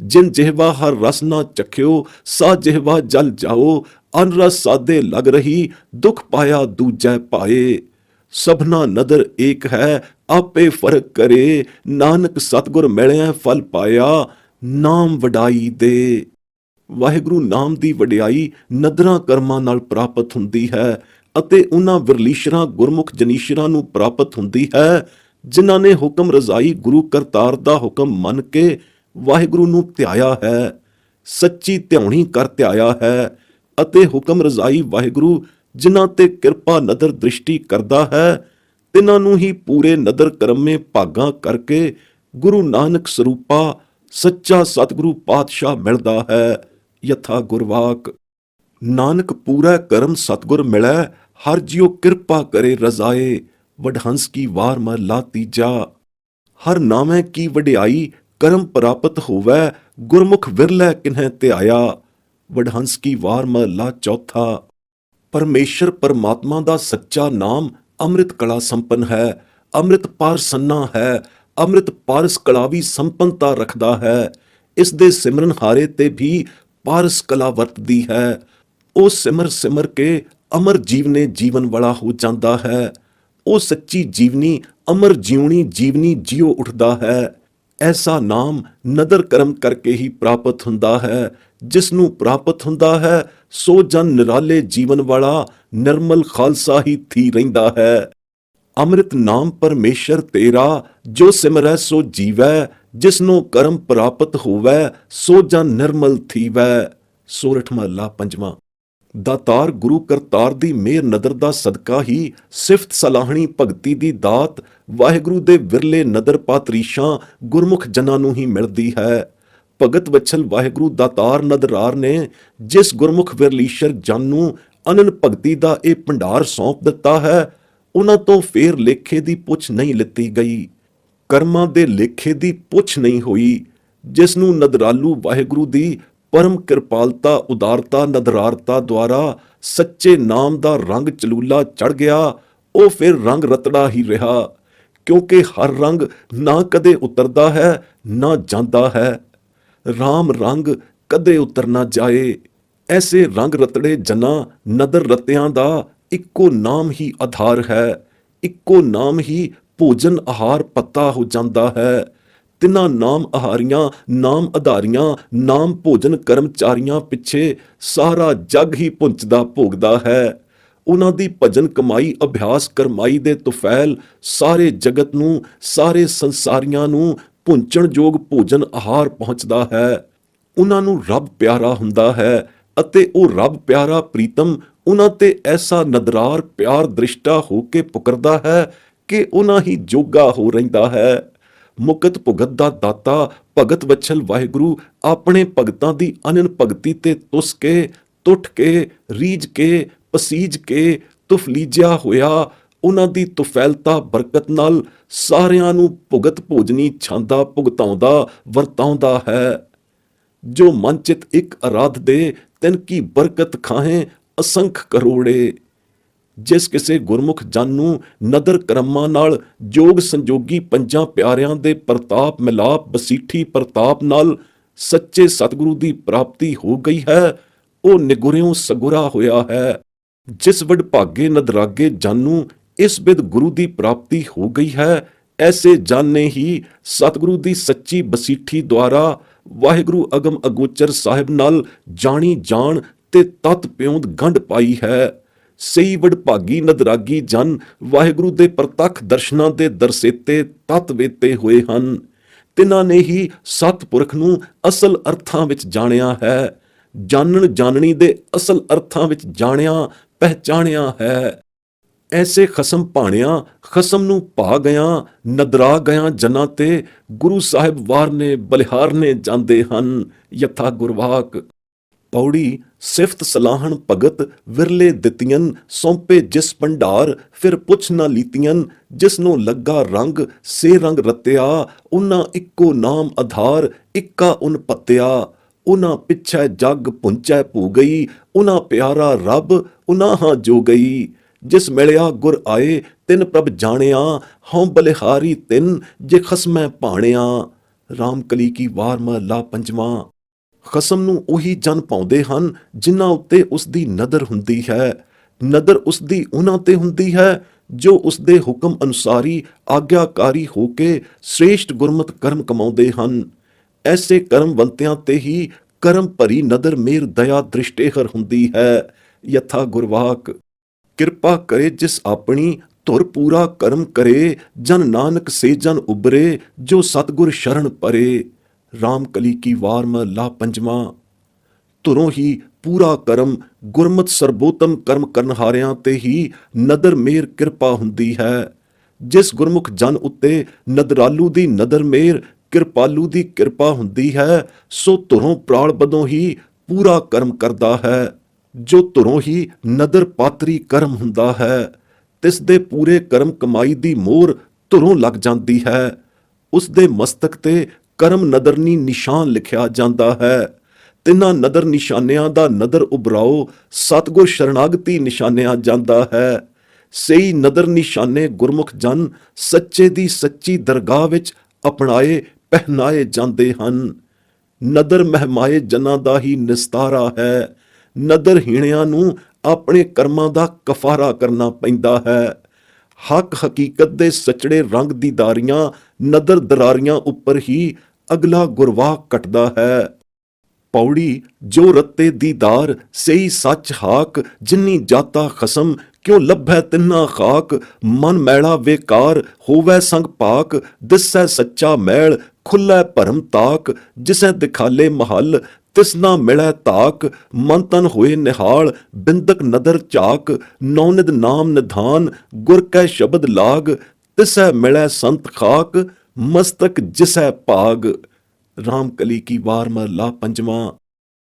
ਜਿਨ ਜਿਹਵਾ ਹਰ ਰਸ ਨਾ ਚਖਿਓ, ਸਾ ਜਿਹਵਾ ਜਲ ਜਾਓ, ਅਨ ਰਸ ਸਾਦੇ ਲਗ ਰਹੀ, ਦੁਖ ਪਾਇਆ ਦੂਜੈ ਪਾਏ। ਸਭਨਾ ਨਦਰ ਏਕ ਹੈ, ਆਪੇ ਫਰਕ ਕਰੇ, ਨਾਨਕ ਸਤਿਗੁਰ ਮਿਲਿਆ ਫਲ ਪਾਇਆ, ਨਾਮ ਵਡਾਈ ਦੇ। ਵਾਹਿਗੁਰੂ ਨਾਮ ਦੀ ਵਡਿਆਈ ਨਦਰਾਂ ਕਰਮਾਂ ਨਾਲ ਪ੍ਰਾਪਤ ਹੁੰਦੀ ਹੈ ਅਤੇ ਉਹਨਾਂ ਵਿਰਲੀਸ਼ਰਾਂ ਗੁਰਮੁਖ ਜਨੀਸ਼ਰਾਂ ਨੂੰ ਪ੍ਰਾਪਤ ਹੁੰਦੀ ਹੈ ਜਿਨ੍ਹਾਂ ਨੇ ਹੁਕਮ ਰਜ਼ਾਈ ਗੁਰੂ ਕਰਤਾਰ ਦਾ ਹੁਕਮ ਮੰਨ ਕੇ ਵਾਹਿਗੁਰੂ ਨੂੰ ਧਿਆਇਆ ਹੈ, ਸੱਚੀ ਧਿਆਉਣੀ ਕਰ ਧਿਆਇਆ ਹੈ। ਅਤੇ ਹੁਕਮ ਰਜ਼ਾਈ ਵਾਹਿਗੁਰੂ ਜਿਨ੍ਹਾਂ ਤੇ ਕਿਰਪਾ ਨਦਰ ਦ੍ਰਿਸ਼ਟੀ ਕਰਦਾ ਹੈ, ਤਿਨਾਂ ਨੂੰ ਹੀ ਪੂਰੇ ਨਦਰ ਕਰਮੇ ਭਾਗਾਂ ਕਰਕੇ ਗੁਰੂ ਨਾਨਕ ਸਰੂਪਾ ਸੱਚਾ ਸਤਿਗੁਰੂ ਪਾਤਸ਼ਾਹ ਮਿਲਦਾ ਹੈ। ਯਥਾ ਗੁਰਵਾਕ। ਨਾਨਕ ਪੂਰਾ ਕਰਮ ਸਤਿਗੁਰ ਮਿਲੈ, ਹਰ ਜਿਉ ਕਿਰਪਾ ਕਰੇ ਰਜ਼ਾਏ। ਵਡਹੰਸ ਕੀ ਵਾਰ ਮਹਲਾ ਤੀਜਾ। ਹਰ ਨਾਮੈ ਕੀ ਵਡਿਆਈ, ਕਰਮ ਪ੍ਰਾਪਤ ਹੋਵੈ, ਗੁਰਮੁਖ ਵਿਰਲੇ ਕਿਨਹਿ ਧਿਆਇਆ। ਵਡਹੰਸ ਕੀ ਵਾਰ ਮਹਲਾ ਚੌਥਾ। ਪਰਮੇਸ਼ਰ ਪਰਮਾਤਮਾ ਦਾ ਸੱਚਾ ਨਾਮ ਅੰਮ੍ਰਿਤ ਕਲਾ ਸੰਪੰਨ ਹੈ, ਅੰਮ੍ਰਿਤ ਪਾਰ ਸੰਨਾ ਹੈ, ਅੰਮ੍ਰਿਤ ਪਾਰਸ ਕਲਾ ਵੀ ਸੰਪੰਨਤਾ ਰੱਖਦਾ ਹੈ। ਇਸ ਦੇ ਸਿਮਰਨ ਹਾਰੇ ਤੇ ਵੀ ਪਾਰਸ ਕਲਾ ਵਰਤਦੀ ਹੈ। ਉਹ ਸਿਮਰ ਸਿਮਰ ਕੇ ਅਮਰ ਜੀਵਨੇ ਜੀਵਨ ਵਾਲਾ ਹੋ ਜਾਂਦਾ ਹੈ। ਉਹ ਸੱਚੀ ਜੀਵਨੀ ਅਮਰ ਜਿਉਣੀ ਜੀਵਨੀ ਜਿਉ ਉੱਠਦਾ ਹੈ। ਐਸਾ ਨਾਮ ਨਦਰ ਕਰਮ ਕਰਕੇ ਹੀ ਪ੍ਰਾਪਤ ਹੁੰਦਾ ਹੈ। ਜਿਸ ਨੂੰ ਪ੍ਰਾਪਤ ਹੁੰਦਾ ਹੈ ਸੋ ਜਨ ਨਿਰਾਲੇ ਜੀਵਨ ਵਾਲਾ ਨਿਰਮਲ ਖਾਲਸਾ ਹੀ ਥੀ ਰਹਿੰਦਾ ਹੈ। ਅੰਮ੍ਰਿਤ ਨਾਮ ਪਰਮੇਸ਼ਰ ਤੇਰਾ, ਜੋ ਸਿਮਰੈ ਸੋ ਜੀਵੈ, ਜਿਸਨੂੰ ਕਰਮ ਪ੍ਰਾਪਤ ਹੋਵੈ ਸੋ ਜਨ ਨਿਰਮਲ ਥੀਵੈ। ਸੋਰਠ ਮਹਲਾ ਪੰਜਵਾਂ। ਦਾਤਾਰ ਗੁਰੂ ਕਰਤਾਰ ਦੀ ਮਿਹਰ ਨਦਰ ਦਾ ਸਦਕਾ ਹੀ ਸਿਫਤ ਸਲਾਹਣੀ ਭਗਤੀ ਦੀ ਦਾਤ ਵਾਹਿਗੁਰੂ ਦੇ ਵਿਰਲੇ ਨਦਰ ਪਾਤਰੀਸ਼ਾਂ ਗੁਰਮੁਖ ਜਨਾਂ ਨੂੰ ਹੀ ਮਿਲਦੀ ਹੈ। ਭਗਤ ਵਛਲ ਵਾਹਿਗੁਰੂ ਦਾਤਾਰ ਨਦਰਾਰ ਨੇ ਜਿਸ ਗੁਰਮੁਖ ਵਿਰਲੀਸ਼ਰ ਜਨ ਨੂੰ ਅਨੰਨ ਭਗਤੀ ਦਾ ਇਹ ਭੰਡਾਰ ਸੌਂਪ ਦਿੱਤਾ ਹੈ, ਉਹਨਾਂ ਤੋਂ ਫੇਰ ਲੇਖੇ ਦੀ ਪੁੱਛ ਨਹੀਂ ਲਿੱਤੀ ਗਈ, ਕਰਮਾਂ ਦੇ ਲੇਖੇ ਦੀ ਪੁੱਛ ਨਹੀਂ ਹੋਈ। ਜਿਸ ਨੂੰ ਨਦਰਾਲੂ ਵਾਹਿਗੁਰੂ ਦੀ ਪਰਮ ਕਿਰਪਾਲਤਾ ਉਦਾਰਤਾ ਨਦਰਾਰਤਾ ਦੁਆਰਾ ਸੱਚੇ ਨਾਮ ਦਾ ਰੰਗ ਚਲੂਲਾ ਚੜ ਗਿਆ, ਉਹ ਫਿਰ ਰੰਗ ਰਤੜਾ ਹੀ ਰਿਹਾ, ਕਿਉਂਕਿ ਹਰ ਰੰਗ ਨਾ ਕਦੇ ਉਤਰਦਾ ਹੈ ਨਾ ਜਾਂਦਾ ਹੈ। ਰਾਮ ਰੰਗ ਕਦੇ ਉਤਰ ਨਾ ਜਾਏ। ਐਸੇ ਰੰਗ ਰਤੜੇ ਜਨਾਂ ਨਦਰ ਰਤਿਆਂ ਦਾ ਇੱਕੋ ਨਾਮ ਹੀ ਆਧਾਰ ਹੈ, ਇੱਕੋ ਨਾਮ ਹੀ ਭੋਜਨ ਆਹਾਰ ਪੱਤਾ ਹੋ ਜਾਂਦਾ ਹੈ। ਤਿੰਨਾਂ ਨਾਮ ਆਹਾਰੀਆਂ ਨਾਮ ਆਧਾਰੀਆਂ ਨਾਮ ਭੋਜਨ ਕਰਮਚਾਰੀਆਂ ਪਿੱਛੇ ਸਾਰਾ ਜਗ ਹੀ ਪੁੰਚਦਾ ਭੋਗਦਾ ਹੈ। ਉਹਨਾਂ ਦੀ ਭਜਨ ਕਮਾਈ ਅਭਿਆਸ ਕਰਮਾਈ ਦੇ ਤੁਫੈਲ ਸਾਰੇ ਜਗਤ ਨੂੰ ਸਾਰੇ ਸੰਸਾਰੀਆਂ ਨੂੰ ਪੁੰਚਣਯੋਗ ਭੋਜਨ ਆਹਾਰ ਪਹੁੰਚਦਾ ਹੈ। ਉਹਨਾਂ ਨੂੰ ਰੱਬ ਪਿਆਰਾ ਹੁੰਦਾ ਹੈ ਅਤੇ ਉਹ ਰੱਬ ਪਿਆਰਾ ਪ੍ਰੀਤਮ ਉਹਨਾਂ ਤੇ ਐਸਾ ਨਦਰਾਰ ਪਿਆਰ ਦ੍ਰਿਸ਼ਟਾ ਹੋ ਕੇ ਪੁਕਰਦਾ ਹੈ ਕਿ ਉਹਨਾਂ ਹੀ ਜੋਗਾ ਹੋ ਰਹਿੰਦਾ ਹੈ। ਮੁਕਤ ਭੁਗਤ ਦਾ ਦਾਤਾ ਭਗਤ ਵਛਲ ਵਾਹਿਗੁਰੂ ਆਪਣੇ ਭਗਤਾਂ ਦੀ ਅਨੰਨ ਭਗਤੀ ਤੇ ਤੁਸ ਕੇ ਟੁੱਟ ਕੇ ਰੀਝ ਕੇ ਪਸੀਜ ਕੇ ਤੁਫਲੀਜਿਆ ਹੋਇਆ ਉਹਨਾਂ ਦੀ ਤੁਫੈਲਤਾ ਬਰਕਤ ਨਾਲ ਸਾਰਿਆਂ ਨੂੰ ਭੁਗਤ ਭੋਜਨੀ ਛਾਂਦਾ ਭੁਗਤਾਉਂਦਾ ਵਰਤਾਉਂਦਾ ਹੈ। ਜੋ ਮਨ ਚਿਤ ਇੱਕ ਅਰਾਧ ਦੇ ਤਿਨ ਕੀ ਬਰਕਤ ਖਾਹੇ ਅਸੰਖ ਕਰੋੜੇ। ਜਿਸ ਕਿਸੇ ਗੁਰਮੁਖ ਜਨ ਨੂੰ ਨਦਰ ਕਰਮਾਂ ਨਾਲ ਜੋਗ ਸੰਜੋਗੀ ਪੰਜਾਂ ਪਿਆਰਿਆਂ ਦੇ ਪ੍ਰਤਾਪ ਮਿਲਾਪ ਬਸੀਠੀ ਪ੍ਰਤਾਪ ਨਾਲ ਸੱਚੇ ਸਤਿਗੁਰੂ ਦੀ ਪ੍ਰਾਪਤੀ ਹੋ ਗਈ ਹੈ, ਉਹ ਨਿਗੁਰਿਓਂ ਸਗੁਰਾ ਹੋਇਆ ਹੈ। ਜਿਸ ਵਡਭਾਗੇ ਨਦਰਾਗੇ ਜਨ ਨੂੰ ਇਸ ਬਿਧ ਗੁਰੂ ਦੀ ਪ੍ਰਾਪਤੀ ਹੋ ਗਈ ਹੈ, ਐਸੇ ਜਨ ਨੇ ਹੀ ਸਤਿਗੁਰੂ ਦੀ ਸੱਚੀ ਬਸੀਠੀ ਦੁਆਰਾ ਵਾਹਿਗੁਰੂ ਅਗਮ ਅਗੋਚਰ ਸਾਹਿਬ ਨਾਲ ਜਾਣੀ ਜਾਣ ਤੇ ਤਤ ਪਿਉਂਦ ਗੰਢ ਪਾਈ ਹੈ। ਸਹੀ ਵਡਭਾਗੀ ਨਦਰਾਗੀ ਜਨ ਵਾਹਿਗੁਰੂ ਦੇ ਪ੍ਰਤੱਖ ਦਰਸ਼ਨਾਂ ਦੇ ਦਰਸੇਤੇ ਤਤ ਵੇਤੇ ਹੋਏ ਹਨ। ਤਿਨਾਂ ਨੇ ਹੀ ਸਤਿਪੁਰਖ ਨੂੰ ਅਸਲ ਅਰਥਾਂ ਵਿੱਚ ਜਾਣਿਆ ਹੈ, ਜਾਣਨ ਜਾਣਨੀ ਦੇ ਅਸਲ ਅਰਥਾਂ ਵਿੱਚ ਜਾਣਿਆ ਪਹਿਚਾਣਿਆ ਹੈ। ਐਸੇ ਖਸਮ ਭਾਣਿਆਂ ਖਸਮ ਨੂੰ ਭਾ ਗਿਆ ਨਦਰਾ ਗਿਆ ਜਨਾਂ ਤੇ ਗੁਰੂ ਸਾਹਿਬ ਵਾਰਨੇ ਬਲਿਹਾਰਨੇ ਜਾਂਦੇ ਹਨ। ਯਥਾ ਗੁਰਵਾਕ। ਪੌੜੀ ਸਿਫਤ ਸਲਾਹਣ ਭਗਤ ਵਿਰਲੇ ਦਿੱਤੀਆਂ ਸੌਂਪੇ ਜਿਸ ਭੰਡਾਰ ਫਿਰ ਪੁੱਛ ਨਾ ਲੀਤੀਆਂ ਜਿਸ ਨੂੰ ਲੱਗਾ ਰੰਗ ਸੇ ਰੰਗ ਰਤਿਆ ਉਹਨਾਂ ਇੱਕੋ ਨਾਮ ਆਧਾਰ ਇੱਕਾ ਉਨ ਪਤਿਆ ਉਹਨਾਂ ਪਿੱਛੇ ਜਗ ਪੁੰਚੈ ਭੂ ਗਈ ਉਹਨਾਂ ਪਿਆਰਾ ਰੱਬ ਉਹਨਾਂ ਹਾਂ ਜੋ ਗਈ ਜਿਸ ਮਿਲਿਆ ਗੁਰ ਆਏ ਤਿਨ ਪ੍ਰਭ ਜਾਣਿਆ ਹਉ ਬਲਿਹਾਰੀ ਤਿਨ ਜੇ ਖਸਮੈ ਭਾਣਿਆ। ਰਾਮ ਕਲੀ ਕੀ ਵਾਰ ਮਹਲਾ ਪੰਜਵਾਂ। ਖਸਮ ਨੂੰ ਉਹੀ ਜਨ ਪਾਉਂਦੇ ਹਨ ਜਿਨ੍ਹਾਂ ਉੱਤੇ ਉਸ ਦੀ ਨਦਰ ਹੁੰਦੀ ਹੈ। ਨਦਰ ਉਸ ਦੀ ਉਹਨਾਂ ਤੇ ਹੁੰਦੀ ਹੈ ਜੋ ਉਸ ਦੇ ਹੁਕਮ ਅਨੁਸਾਰੀ ਆਗਿਆਕਾਰੀ ਹੋ ਕੇ ਸ੍ਰੇਸ਼ਟ ਗੁਰਮਤ ਕਰਮ ਕਮਾਉਂਦੇ ਹਨ। ਐਸੇ ਕਰਮਵੰਤਿਆਂ ਤੇ ਹੀ ਕਰਮ ਭਰੀ ਨਦਰ ਮੇਰ ਦਇਆ ਦ੍ਰਿਸ਼ਟੇਹਰ ਹੁੰਦੀ ਹੈ। ਯਥਾ ਗੁਰਵਾਕ। ਕਿਰਪਾ ਕਰੇ ਜਿਸ ਆਪਣੀ ਧੁਰ ਪੂਰਾ ਕਰਮ ਕਰੇ ਜਨ ਨਾਨਕ ਸੇ ਜਨ ਉਬਰੇ ਜੋ ਸਤਿਗੁਰ ਸ਼ਰਨ ਪਰੇ। ਰਾਮ ਕਲੀ ਕੀ ਵਾਰ ਮਹਲਾ ਪੰਜਵਾਂ। ਧੁਰੋਂ ਹੀ ਪੂਰਾ ਕਰਮ ਗੁਰਮਤ ਸਰਬੋਤਮ ਕਰਮ ਕਰਨਹਾਰਿਆਂ ਤੇ ਹੀ ਨਦਰ ਮੇਰ ਕਿਰਪਾ ਹੁੰਦੀ ਹੈ। ਜਿਸ ਗੁਰਮੁਖ ਜਨ ਉੱਤੇ ਨਦਰਾਲੂ ਦੀ ਨਦਰ ਮੇਰ ਕਿਰਪਾਲੂ ਦੀ ਕਿਰਪਾ ਹੁੰਦੀ ਹੈ ਸੋ ਧੁਰੋਂ ਪ੍ਰਾਲ ਬਦੋਂ ਹੀ ਪੂਰਾ ਕਰਮ ਕਰਦਾ ਹੈ। ਜੋ ਧੁਰੋਂ ਹੀ ਨਦਰ ਪਾਤਰੀ ਕਰਮ ਹੁੰਦਾ ਹੈ ਤਿਸ ਦੇ ਪੂਰੇ ਕਰਮ ਕਮਾਈ ਦੀ ਮੋਹਰ ਧੁਰੋਂ ਲੱਗ ਜਾਂਦੀ ਹੈ। ਉਸ ਦੇ ਮਸਤਕ ਤੇ ਕਰਮ ਨਦਰਨੀ ਨਿਸ਼ਾਨ ਲਿਖਿਆ ਜਾਂਦਾ ਹੈ। ਤਿੰਨਾਂ ਨਦਰ ਨਿਸ਼ਾਨਿਆਂ ਦਾ ਨਦਰ ਉਬਰਾਓ ਸਤਿਗੁਰ ਸ਼ਰਨਾਗਤੀ ਨਿਸ਼ਾਨਿਆ ਜਾਂਦਾ ਹੈ। ਸਹੀ ਨਦਰ ਨਿਸ਼ਾਨੇ ਗੁਰਮੁਖ ਜਨ ਸੱਚੇ ਦੀ ਸੱਚੀ ਦਰਗਾਹ ਵਿੱਚ ਅਪਣਾਏ ਪਹਿਨਾਏ ਜਾਂਦੇ ਹਨ। ਨਦਰ ਮਹਿਮਾਏ ਜਨਾਂ ਦਾ ਹੀ ਨਿਸਤਾਰਾ ਹੈ। ਨਦਰ ਹੀਣਿਆਂ ਨੂੰ ਆਪਣੇ ਕਰਮਾਂ ਦਾ ਕਫਾਰਾ ਕਰਨਾ ਪੈਂਦਾ ਹੈ। ਹੱਕ ਹਕੀਕਤ ਦੇ ਸਚੜੇ ਰੰਗ ਦੀਦਾਰੀਆਂ ਨਦਰ ਦਰਾਰੀਆਂ ਉੱਪਰ ਹੀ ਅਗਲਾ ਗੁਰਵਾਹ ਘਟਦਾ ਹੈ। ਪੌੜੀ ਜੋ ਰੱਤੇ ਦੀਦਾਰ ਸਹੀ ਸੱਚ ਹਾਕ ਜਿਨੀ ਜਾਤਾ ਖਸਮ ਕਿਉ ਲੱਭੈ ਤਿੰਨਾ ਖਾਕ ਮਨ ਮੈਲਾ ਵੇਕਾਰ ਹੋਵੈ ਸੰਗ ਪਾਕ ਦਿਸੈ ਸੱਚਾ ਮੈਲ ਖੁੱਲੈ ਭਰਮ ਤਾਕ ਜਿਸੈ ਦਿਖਾਲੇ ਮਹੱਲ ਤਿਸ ਨਾ ਮਿਲੈ ਤਾਕ ਮਨ ਤਨ ਹੋਏ ਨਿਹਾਲ ਬਿੰਦਕ ਨਦਰ ਝਾਕ ਨੌਨਿਦ ਨਾਮ ਨਿਧਾਨ ਗੁਰ ਕੈ ਸ਼ਬਦ ਲਾਗ ਤਿਸੈ ਮਿਲੈ ਸੰਤ ਖਾਕ ਮਸਤਕ ਜਿਸੈ ਭਾਗ। ਰਾਮ ਕਲੀ ਕੀ ਵਾਰ ਮਹਲਾ ਪੰਜਵਾਂ।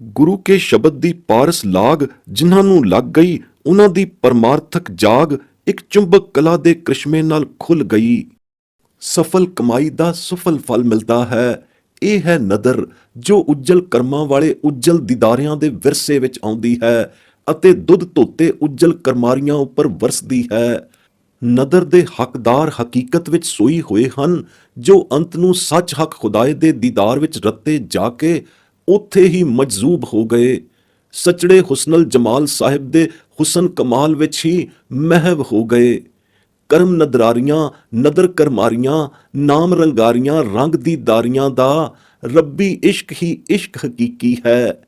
ਗੁਰੂ ਕੇ ਸ਼ਬਦ ਦੀ ਪਾਰਸ ਲਾਗ ਜਿਨ੍ਹਾਂ ਨੂੰ ਲੱਗ ਗਈ ਉਹਨਾਂ ਦੀ ਪਰਮਾਰਥਕ ਜਾਗ ਇੱਕ ਚੁੰਬਕ ਕਲਾ ਦੇ ਕ੍ਰਿਸ਼ਮੇ ਨਾਲ ਖੁੱਲ ਗਈ। ਸਫਲ ਕਮਾਈ ਦਾ ਸੁਫਲ ਫਲ ਮਿਲਦਾ ਹੈ। ਇਹ ਹੈ ਨਦਰ ਜੋ ਉੱਜਲ ਕਰਮਾਂ ਵਾਲੇ ਉੱਜਲ ਦੀਦਾਰਿਆਂ ਦੇ ਵਿਰਸੇ ਵਿੱਚ ਆਉਂਦੀ ਹੈ ਅਤੇ ਦੁੱਧ ਧੋਤੇ ਉੱਜਲ ਕਰਮਾਰੀਆਂ ਉੱਪਰ ਵਰਸਦੀ ਹੈ। ਨਦਰ ਦੇ ਹੱਕਦਾਰ ਹਕੀਕਤ ਵਿੱਚ ਸੋਈ ਹੋਏ ਹਨ ਜੋ ਅੰਤ ਨੂੰ ਸੱਚ ਹੱਕ ਖੁਦਾਏ ਦੇ ਦੀਦਾਰ ਵਿੱਚ ਰੱਤੇ ਜਾ ਕੇ ਉੱਥੇ ਹੀ ਮਜਜ਼ੂਬ ਹੋ ਗਏ। ਸਚੜੇ ਹੁਸਨਲ ਜਮਾਲ ਸਾਹਿਬ ਦੇ ਹੁਸਨ ਕਮਾਲ ਵਿੱਚ ਹੀ ਮਹਿਵ ਹੋ ਗਏ। ਕਰਮ ਨਦਰਾਰੀਆਂ ਨਦਰ ਕਰਮਾਰੀਆਂ ਨਾਮ ਰੰਗਾਰੀਆਂ ਰੰਗ ਦੀ ਦਾਰੀਆਂ ਦਾ ਰੱਬੀ ਇਸ਼ਕ ਹੀ ਇਸ਼ਕ ਹਕੀਕੀ ਹੈ।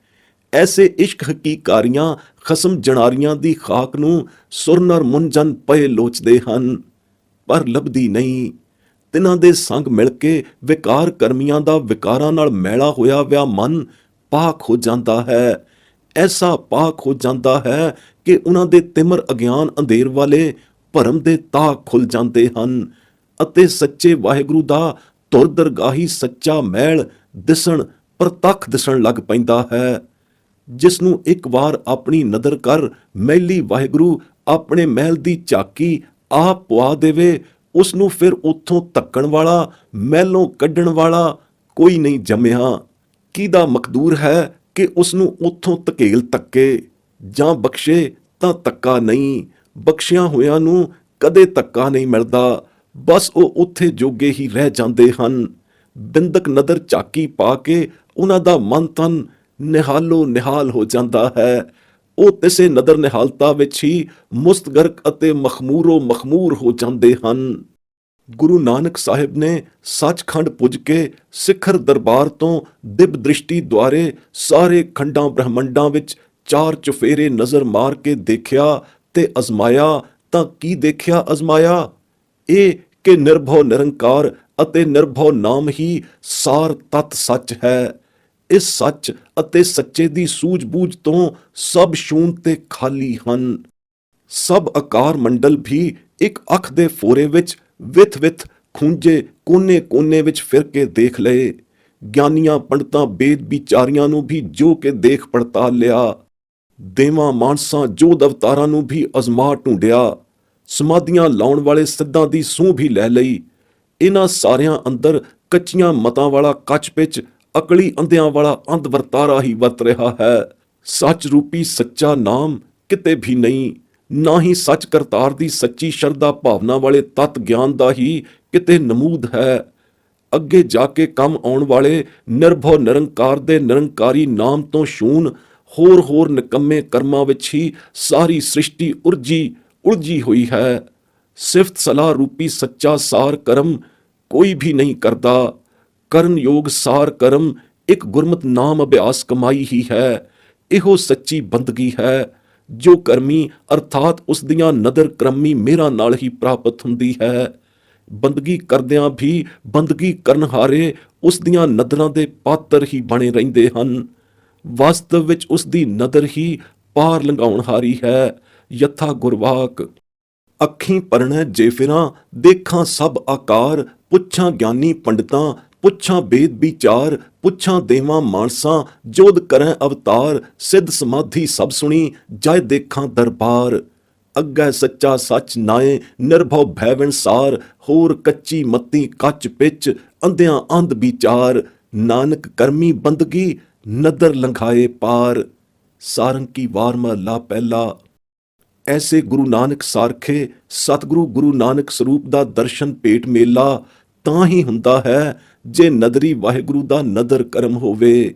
ਐਸੇ ਇਸ਼ਕ ਹਕੀਕਾਰੀਆਂ ਖਸਮ ਜਣਾਰੀਆਂ ਦੀ ਖਾਕ ਨੂੰ ਸੁਰਨਰ ਮੁੰਜਨ ਪਏ ਲੋਚਦੇ ਹਨ ਪਰ ਲੱਭਦੀ ਨਹੀਂ। ਤਿਨਾਂ ਦੇ ਸੰਗ ਮਿਲ ਕੇ ਵਿਕਾਰ ਕਰਮੀਆਂ ਦਾ ਵਿਕਾਰਾਂ ਨਾਲ ਮੈਲਾ ਹੋਇਆ ਵਿਆ ਮਨ ਪਾਕ ਹੋ ਜਾਂਦਾ ਹੈ। ਐਸਾ ਪਾਕ ਹੋ ਜਾਂਦਾ ਹੈ ਕਿ ਉਹਨਾਂ ਦੇ ਤਿਮਰ ਅਗਿਆਨ ਅੰਧੇਰ ਵਾਲੇ ਭਰਮ ਦੇ ਤਾਕ ਖੁੱਲ ਜਾਂਦੇ ਹਨ ਅਤੇ ਸੱਚੇ ਵਾਹਿਗੁਰੂ ਦਾ ਧੁਰ ਦਰਗਾਹੀ ਸੱਚਾ ਮੈਲ ਦਿਸਣ ਪ੍ਰਤੱਖ ਦਿਸਣ ਲੱਗ ਪੈਂਦਾ ਹੈ। ਜਿਸ ਨੂੰ ਇੱਕ ਵਾਰ ਆਪਣੀ ਨਦਰ ਕਰ ਮੈਲੀ ਵਾਹਿਗੁਰੂ ਆਪਣੇ ਮਹਿਲ ਦੀ ਝਾਕੀ ਆਪ ਪੁਆ ਦੇਵੇ ਉਸ ਨੂੰ ਫਿਰ ਉੱਥੋਂ ਧੱਕਣ ਵਾਲਾ ਮਹਿਲੋਂ ਕੱਢਣ ਵਾਲਾ ਕੋਈ ਨਹੀਂ ਜੰਮਿਆ। ਕਿਹਦਾ ਮਕਦੂਰ ਹੈ ਕਿ ਉਸ ਨੂੰ ਉੱਥੋਂ ਧਕੇਲ ਧੱਕੇ ਜਾਂ ਬਖਸ਼ੇ ਤਾਂ ਧੱਕਾ ਨਹੀਂ। ਬਖਸ਼ਿਆਂ ਹੋਇਆਂ ਨੂੰ ਕਦੇ ਧੱਕਾ ਨਹੀਂ ਮਿਲਦਾ, ਬਸ ਉਹ ਉੱਥੇ ਜੋਗੇ ਹੀ ਰਹਿ ਜਾਂਦੇ ਹਨ। ਬਿੰਦਕ ਨਦਰ ਝਾਕੀ ਪਾ ਕੇ ਉਹਨਾਂ ਦਾ ਮਨ ਤਨ ਨਿਹਾਲੋ ਨਿਹਾਲ ਹੋ ਜਾਂਦਾ ਹੈ। ਉਹ ਤਿਸੇ ਨਦਰ ਨਿਹਾਲਤਾ ਵਿੱਚ ਹੀ ਮੁਸਤਗਰਕ ਅਤੇ ਮਖਮੂਰੋ ਮਖਮੂਰ ਹੋ ਜਾਂਦੇ ਹਨ। ਗੁਰੂ ਨਾਨਕ ਸਾਹਿਬ ਨੇ ਸੱਚਖੰਡ ਪੁੱਜ ਕੇ ਸਿਖਰ ਦਰਬਾਰ ਤੋਂ ਦਿਵ ਦ੍ਰਿਸ਼ਟੀ ਦੁਆਰੇ ਸਾਰੇ ਖੰਡਾਂ ਬ੍ਰਹਮੰਡਾਂ ਵਿੱਚ ਚਾਰ ਚੁਫੇਰੇ ਨਜ਼ਰ ਮਾਰ ਕੇ ਦੇਖਿਆ ਤੇ ਅਜ਼ਮਾਇਆ ਤਾਂ ਕੀ ਦੇਖਿਆ ਅਜ਼ਮਾਇਆ? ਇਹ ਕਿ ਨਿਰਭਉ ਨਿਰੰਕਾਰ ਅਤੇ ਨਿਰਭਉ ਨਾਮ ਹੀ ਸਾਰ ਤਤ ਸੱਚ ਹੈ। ਇਸ ਸੱਚ ਅਤੇ ਸੱਚੇ ਦੀ ਸੂਝ-ਬੂਝ ਤੋਂ ਸਭ ਸ਼ੂਨ ਤੇ ਖਾਲੀ ਹਨ। ਸਭ ਆਕਾਰ ਮੰਡਲ ਵੀ ਇੱਕ ਅੱਖ ਦੇ ਫੋਰੇ ਵਿੱਚ ਵਿਥ-ਵਿਥ ਖੂੰਜੇ ਕੋਨੇ-ਕੋਨੇ ਵਿੱਚ ਫਿਰ ਕੇ ਦੇਖ ਲਏ। ਗਿਆਨੀਆਂ ਪੰਡਤਾਂ ਬੇਦ ਵਿਚਾਰੀਆਂ ਨੂੰ ਵੀ ਜੋ ਕੇ ਦੇਖ ਪੜਤਾਲ ਲਿਆ। ਦੇਵਾਂ ਮਾਨਸਾਂ ਜੋਧ ਅਵਤਾਰਾਂ ਨੂੰ ਵੀ ਅਜ਼ਮਾ ਢੂੰਡਿਆ। ਸਮਾਧੀਆਂ ਲਾਉਣ ਵਾਲੇ ਸਿੱਧਾਂ ਦੀ ਸੂਹ ਵੀ ਲੈ ਲਈ। ਇਹਨਾਂ ਸਾਰਿਆਂ ਅੰਦਰ ਕੱਚੀਆਂ ਮਤਾਂ ਵਾਲਾ ਕੱਚ ਵਿੱਚ ਅਕਲੀ ਅੰਧਿਆਂ ਵਾਲਾ ਅੰਧ ਵਰਤਾਰਾ ਹੀ ਵਰਤ ਰਿਹਾ ਹੈ। ਸੱਚ ਰੂਪੀ ਸੱਚਾ ਨਾਮ ਕਿਤੇ ਵੀ ਨਹੀਂ, ਨਾ ਹੀ ਸੱਚ ਕਰਤਾਰ ਦੀ ਸੱਚੀ ਸ਼ਰਧਾ ਭਾਵਨਾ ਵਾਲੇ ਤਤ ਗਿਆਨ ਦਾ ਹੀ ਕਿਤੇ ਨਮੂਦ ਹੈ। ਅੱਗੇ ਜਾ ਕੇ ਕੰਮ ਆਉਣ ਵਾਲੇ ਨਿਰਭਉ ਨਿਰੰਕਾਰ ਦੇ ਨਿਰੰਕਾਰੀ ਨਾਮ ਤੋਂ ਸ਼ੂਨ ਹੋਰ ਨਿਕੰਮੇ ਕਰਮਾਂ ਵਿੱਚ ਹੀ ਸਾਰੀ ਸ੍ਰਿਸ਼ਟੀ ਉਲਝੀ ਹੋਈ ਹੈ। ਸਿਫਤ ਸਲਾਹ ਰੂਪੀ ਸੱਚਾ ਸਾਰ ਕਰਮ ਕੋਈ ਵੀ ਨਹੀਂ ਕਰਦਾ। ਕਰਨ ਯੋਗ ਸਾਰ ਕਰਮ ਇੱਕ ਗੁਰਮਤਿ ਨਾਮ ਅਭਿਆਸ ਕਮਾਈ ਹੀ ਹੈ। ਇਹੋ ਸੱਚੀ ਬੰਦਗੀ ਹੈ ਜੋ ਕਰਮੀ ਅਰਥਾਤ ਉਸ ਦੀਆਂ ਨਦਰ ਕਰਮੀ ਮਿਹਰਾਂ ਨਾਲ ਹੀ ਪ੍ਰਾਪਤ ਹੁੰਦੀ ਹੈ। ਬੰਦਗੀ ਕਰਦਿਆਂ ਵੀ ਬੰਦਗੀ ਕਰਨਹਾਰੇ ਉਸ ਦੀਆਂ ਨਦਰਾਂ ਦੇ ਪਾਤਰ ਹੀ ਬਣੇ ਰਹਿੰਦੇ ਹਨ। ਵਾਸਤਵ ਵਿੱਚ ਉਸ ਦੀ ਨਦਰ ਹੀ ਪਾਰ ਲੰਘਾਉਣ ਹਾਰੀ ਹੈ। ਯਥਾ ਗੁਰਵਾਕ ਅੱਖੀਂ ਪਰਣੈ ਜੇਫਿਰਾਂ ਦੇਖਾਂ ਸਭ ਆਕਾਰ, ਪੁੱਛਾਂ ਗਿਆਨੀ ਪੰਡਤਾਂ ਪੁੱਛਾਂ ਬੇਦ ਵਿਚਾਰ, ਪੁੱਛਾਂ ਦੇਵਾਂ ਮਾਨਸਾਂ ਜੋਧ ਕਰੈ ਅਵਤਾਰ, ਸਿੱਧ ਸਮਾਧੀ ਸਭ ਸੁਣੀ ਜੈ ਦੇਖਾਂ ਦਰਬਾਰ। ਅੱਗੇ ਸੱਚਾ ਸੱਚ ਨਾਏ ਨਿਰਭਉ ਭੈਵਨ ਸਾਰ, ਹੋਰ ਕੱਚੀ ਮੱਤੀ ਕੱਚ ਪਿੱਚ ਅੰਧਿਆਂ ਅੰਧ ਵਿਚਾਰ, ਨਾਨਕ ਕਰਮੀ ਬੰਦਗੀ ਨਦਰ ਲੰਘਾਏ ਪਾਰ। ਸਾਰੰਗੀ ਵਾਰ ਮਹਲਾ ਪਹਿਲਾ। ਐਸੇ ਗੁਰੂ ਨਾਨਕ ਸਾਰਖੇ ਸਤਿਗੁਰੂ ਗੁਰੂ ਨਾਨਕ ਸਰੂਪ ਦਾ ਦਰਸ਼ਨ ਭੇਟ ਮੇਲਾ ਤਾਂ ਹੀ ਹੁੰਦਾ ਹੈ ਜੇ ਨਦਰੀ ਵਾਹਿਗੁਰੂ ਦਾ ਨਦਰ ਕਰਮ ਹੋਵੇ।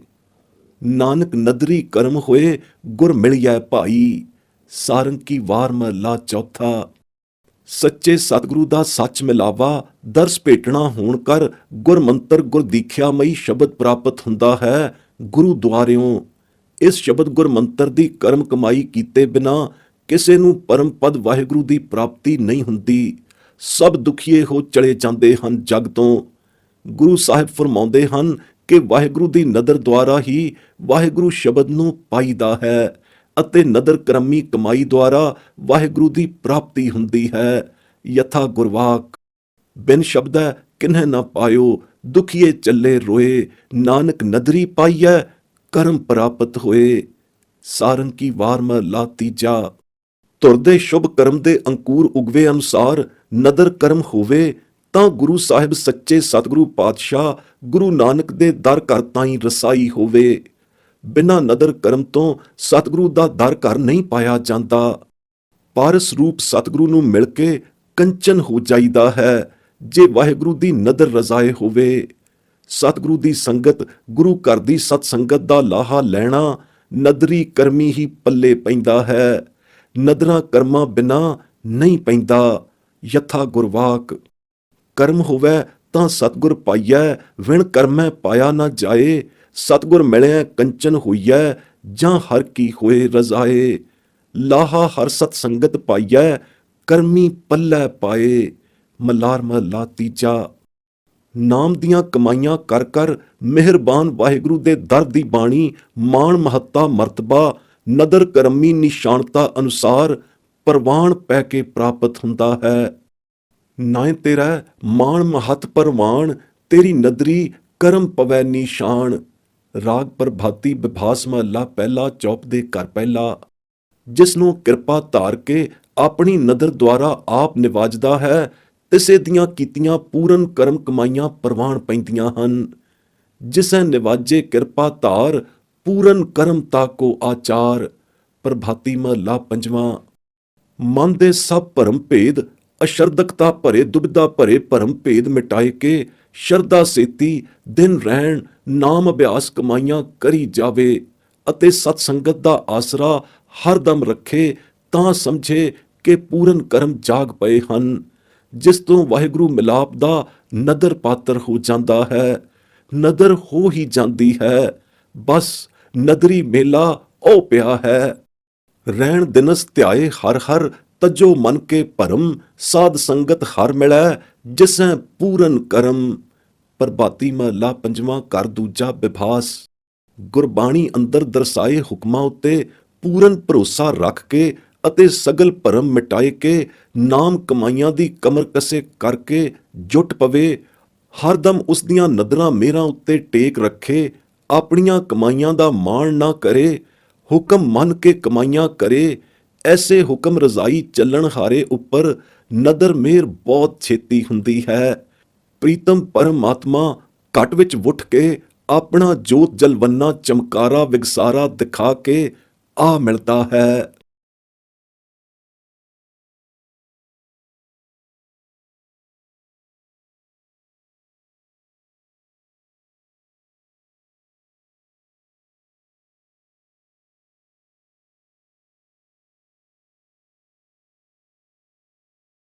ਨਾਨਕ ਨਦਰੀ ਕਰਮ ਹੋਏ ਗੁਰ ਮਿਲਿਐ ਭਾਈ। ਸਾਰੰਗੀ ਵਾਰ ਮਹਲਾ ਚੌਥਾ। ਸੱਚੇ ਸਤਿਗੁਰੂ ਦਾ ਸੱਚ ਮਿਲਾਵਾ ਦਰਸ ਭੇਟਣਾ ਹੋਣ ਕਰ ਗੁਰ ਮੰਤਰ ਗੁਰ ਦੀਖਿਆ ਮਈ ਸ਼ਬਦ ਪ੍ਰਾਪਤ ਹੁੰਦਾ ਹੈ ਗੁਰੂ ਦੁਆਰਿਓਂ। ਇਸ ਸ਼ਬਦ ਗੁਰ ਮੰਤਰ ਦੀ ਕਰਮ ਕਮਾਈ ਕੀਤੇ ਬਿਨਾਂ ਕਿਸੇ ਨੂੰ ਪਰਮ ਪਦ ਵਾਹਿਗੁਰੂ ਦੀ ਪ੍ਰਾਪਤੀ ਨਹੀਂ ਹੁੰਦੀ। ਸਭ ਦੁਖੀਏ ਹੋ ਚਲੇ ਜਾਂਦੇ ਹਨ ਜਗ ਤੋਂ। ਗੁਰੂ ਸਾਹਿਬ ਫਰਮਾਉਂਦੇ ਹਨ ਕਿ ਵਾਹਿਗੁਰੂ ਦੀ ਨਦਰ ਦੁਆਰਾ ਹੀ ਵਾਹਿਗੁਰੂ ਸ਼ਬਦ ਨੂੰ ਪਾਈਦਾ ਹੈ ਅਤੇ ਨਦਰ ਕਰਮੀ ਕਮਾਈ ਦੁਆਰਾ ਵਾਹਿਗੁਰੂ ਦੀ ਪ੍ਰਾਪਤੀ ਹੁੰਦੀ ਹੈ। ਯਥਾ ਗੁਰਵਾਕ ਬਿਨ ਸ਼ਬਦੈ ਕਿਨਹਿ ਨਾ ਪਾਇਓ, ਦੁਖੀਏ ਚੱਲੇ ਰੋਏ, ਨਾਨਕ ਨਦਰੀ ਪਾਈਐ ਕਰਮ ਪ੍ਰਾਪਤ ਹੋਏ। ਸਾਰੰਗੀ ਵਾਰ ਮਹਲਾ ਤੀਜਾ। ਧੁਰ ਦੇ ਸ਼ੁਭ ਕਰਮ ਦੇ ਅੰਕੁਰ ਉਗਵੇ ਅਨੁਸਾਰ ਨਦਰ ਕਰਮ ਹੋਵੇ ਤਾਂ ਗੁਰੂ ਸਾਹਿਬ ਸੱਚੇ ਸਤਿਗੁਰੂ ਪਾਤਸ਼ਾਹ ਗੁਰੂ ਨਾਨਕ ਦੇ ਦਰ ਘਰ ਤਾਈਂ ਰਸਾਈ ਹੋਵੇ। ਬਿਨਾਂ ਨਦਰ ਕਰਮ ਤੋਂ ਸਤਿਗੁਰੂ ਦਾ ਦਰ ਘਰ ਨਹੀਂ ਪਾਇਆ ਜਾਂਦਾ। ਪਾਰਸ ਰੂਪ ਸਤਿਗੁਰੂ ਨੂੰ ਮਿਲ ਕੇ ਕੰਚਨ ਹੋ ਜਾਈਦਾ ਹੈ ਜੇ ਵਾਹਿਗੁਰੂ ਦੀ ਨਦਰ ਰਜ਼ਾਏ ਹੋਵੇ। ਸਤਿਗੁਰੂ ਦੀ ਸੰਗਤ ਗੁਰੂ ਘਰ ਦੀ ਸਤ ਸੰਗਤ ਦਾ ਲਾਹਾ ਲੈਣਾ ਨਦਰੀ ਕਰਮੀ ਹੀ ਪੱਲੇ ਪੈਂਦਾ ਹੈ। ਨਦਰਾਂ ਕਰਮਾਂ ਬਿਨਾਂ ਨਹੀਂ ਪੈਂਦਾ। ਯਥਾ ਗੁਰਵਾਕ ਕਰਮ ਹੋਵੇ ਤਾਂ ਸਤਿਗੁਰ ਪਾਈਐ, ਵਿਣ ਕਰਮੈ ਪਾਇਆ ਨਾ ਜਾਏ। ਸਤਿਗੁਰ ਮਿਲਿਆ ਕੰਚਨ ਹੋਈਐ, ਜਾਂ ਹਰ ਕੀ ਹੋਏ ਰਜ਼ਾਏ। ਲਾਹਾ ਹਰ ਸਤ ਸੰਗਤ ਪਾਈਐ, ਕਰਮੀ ਪੱਲੇ ਪਾਏ। ਮਲਾਰ ਮਹਲਾ ਤੀਜਾ। ਨਾਮ ਦੀਆਂ ਕਮਾਈਆਂ ਕਰ ਕਰ ਮਿਹਰਬਾਨ ਵਾਹਿਗੁਰੂ ਦੇ ਦਰ ਦੀ ਬਾਣੀ ਮਾਣ ਮਹੱਤਾ ਮਰਤਬਾ ਨਦਰ ਕਰਮੀ ਨਿਸ਼ਾਨਤਾ ਅਨੁਸਾਰ ਪ੍ਰਵਾਨ ਪੈ ਕੇ ਪ੍ਰਾਪਤ ਹੁੰਦਾ ਹੈ। ਨਾਏ ਤੇਰਾ ਮਾਣ ਮਹੱਤ ਪ੍ਰਵਾਨ, ਤੇਰੀ ਨਦਰੀ ਕਰਮ ਪਵੈ ਨਿਸ਼ਾਨ। ਰਾਗ ਪ੍ਰਭਾਤੀ ਵਿਭਾਸ ਮਹਲਾ ਪਹਿਲਾ ਚੌਪ ਦੇ ਘਰ ਪਹਿਲਾ। ਜਿਸ ਨੂੰ ਕਿਰਪਾ ਧਾਰ ਕੇ ਆਪਣੀ ਨਦਰ ਦੁਆਰਾ ਆਪ ਨਿਵਾਜਦਾ ਹੈ, ਤਿਸੇ ਦੀਆਂ ਕੀਤੀਆਂ ਪੂਰਨ ਕਰਮ ਕਮਾਈਆਂ ਪ੍ਰਵਾਨ ਪੈਂਦੀਆਂ ਹਨ। ਜਿਸੈ ਨਿਵਾਜੇ ਕਿਰਪਾ ਧਾਰ, ਪੂਰਨ ਕਰਮ ਤਾਕੋ ਆਚਾਰ। ਪ੍ਰਭਾਤੀ ਮਹਲਾ ਪੰਜਵਾਂ। ਮਨ ਦੇ ਸਭ ਭਰਮ ਭੇਦ ਅਸ਼ਰਦਕਤਾ ਭਰੇ ਦੁਬਿਧਾ ਭਰੇ ਭਰਮ ਭੇਦ ਮਿਟਾਏ ਕੇ ਸ਼ਰਧਾ ਸੇਤੀ ਦਿਨ ਰਹਿਣ ਨਾਮ ਅਭਿਆਸ ਕਮਾਈਆਂ ਕਰੀ ਜਾਵੇ ਅਤੇ ਸਤ ਸੰਗਤ ਦਾ ਆਸਰਾ ਹਰ ਦਮ ਰੱਖੇ ਤਾਂ ਸਮਝੇ ਕਿ ਪੂਰਨ ਕਰਮ ਜਾਗ ਪਏ ਹਨ, ਜਿਸ ਤੋਂ ਵਾਹਿਗੁਰੂ ਮਿਲਾਪ ਦਾ ਨਦਰ ਪਾਤਰ ਹੋ ਜਾਂਦਾ ਹੈ। ਨਦਰ ਹੋ ਹੀ ਜਾਂਦੀ ਹੈ, ਬਸ ਨਦਰੀ ਮੇਲਾ ਉਹ ਪਿਆ ਹੈ। ਰਹਿਣ ਦਿਨਸ ਧਿਆਏ ਹਰ ਹਰ ਤਜੋ ਮਨ ਕੇ ਭਰਮ ਸਾਧ ਸੰਗਤ ਹਰ ਮਿਲੈ ਜਿਸੈ ਪੂਰਨ ਕਰਮ। ਪ੍ਰਭਾਤੀ ਮਹਲਾ ਪੰਜਵਾਂ ਘਰ ਦੂਜਾ ਬਿਭਾਸ। ਗੁਰਬਾਣੀ ਅੰਦਰ ਦਰਸਾਏ ਹੁਕਮਾਂ ਉੱਤੇ ਪੂਰਨ ਭਰੋਸਾ ਰੱਖ ਕੇ ਅਤੇ ਸਗਲ ਭਰਮ ਮਿਟਾਏ ਕੇ ਨਾਮ ਕਮਾਈਆਂ ਦੀ ਕਮਰ ਕਸੇ ਕਰਕੇ ਜੁਟ ਪਵੇ, ਹਰਦਮ ਉਸ ਦੀਆਂ ਨਦਰਾਂ ਮਿਹਰਾਂ ਉੱਤੇ ਟੇਕ ਰੱਖੇ, ਆਪਣੀਆਂ ਕਮਾਈਆਂ ਦਾ ਮਾਣ ਨਾ ਕਰੇ, ਹੁਕਮ ਮੰਨ ਕੇ ਕਮਾਈਆਂ ਕਰੇ। ਐਸੇ ਹੁਕਮ ਰਜ਼ਾਈ ਚੱਲਣ ਹਾਰੇ ਉੱਪਰ ਨਦਰ ਮਿਹਰ ਬਹੁਤ ਛੇਤੀ ਹੁੰਦੀ ਹੈ। ਪ੍ਰੀਤਮ ਪਰਮਾਤਮਾ ਘਟ ਵਿੱਚ ਵੁੱਠ ਕੇ ਆਪਣਾ ਜੋਤ ਜਲਵੰਨਾ ਚਮਕਾਰਾ ਵਿਗਸਾਰਾ ਦਿਖਾ ਕੇ ਆ ਮਿਲਦਾ ਹੈ।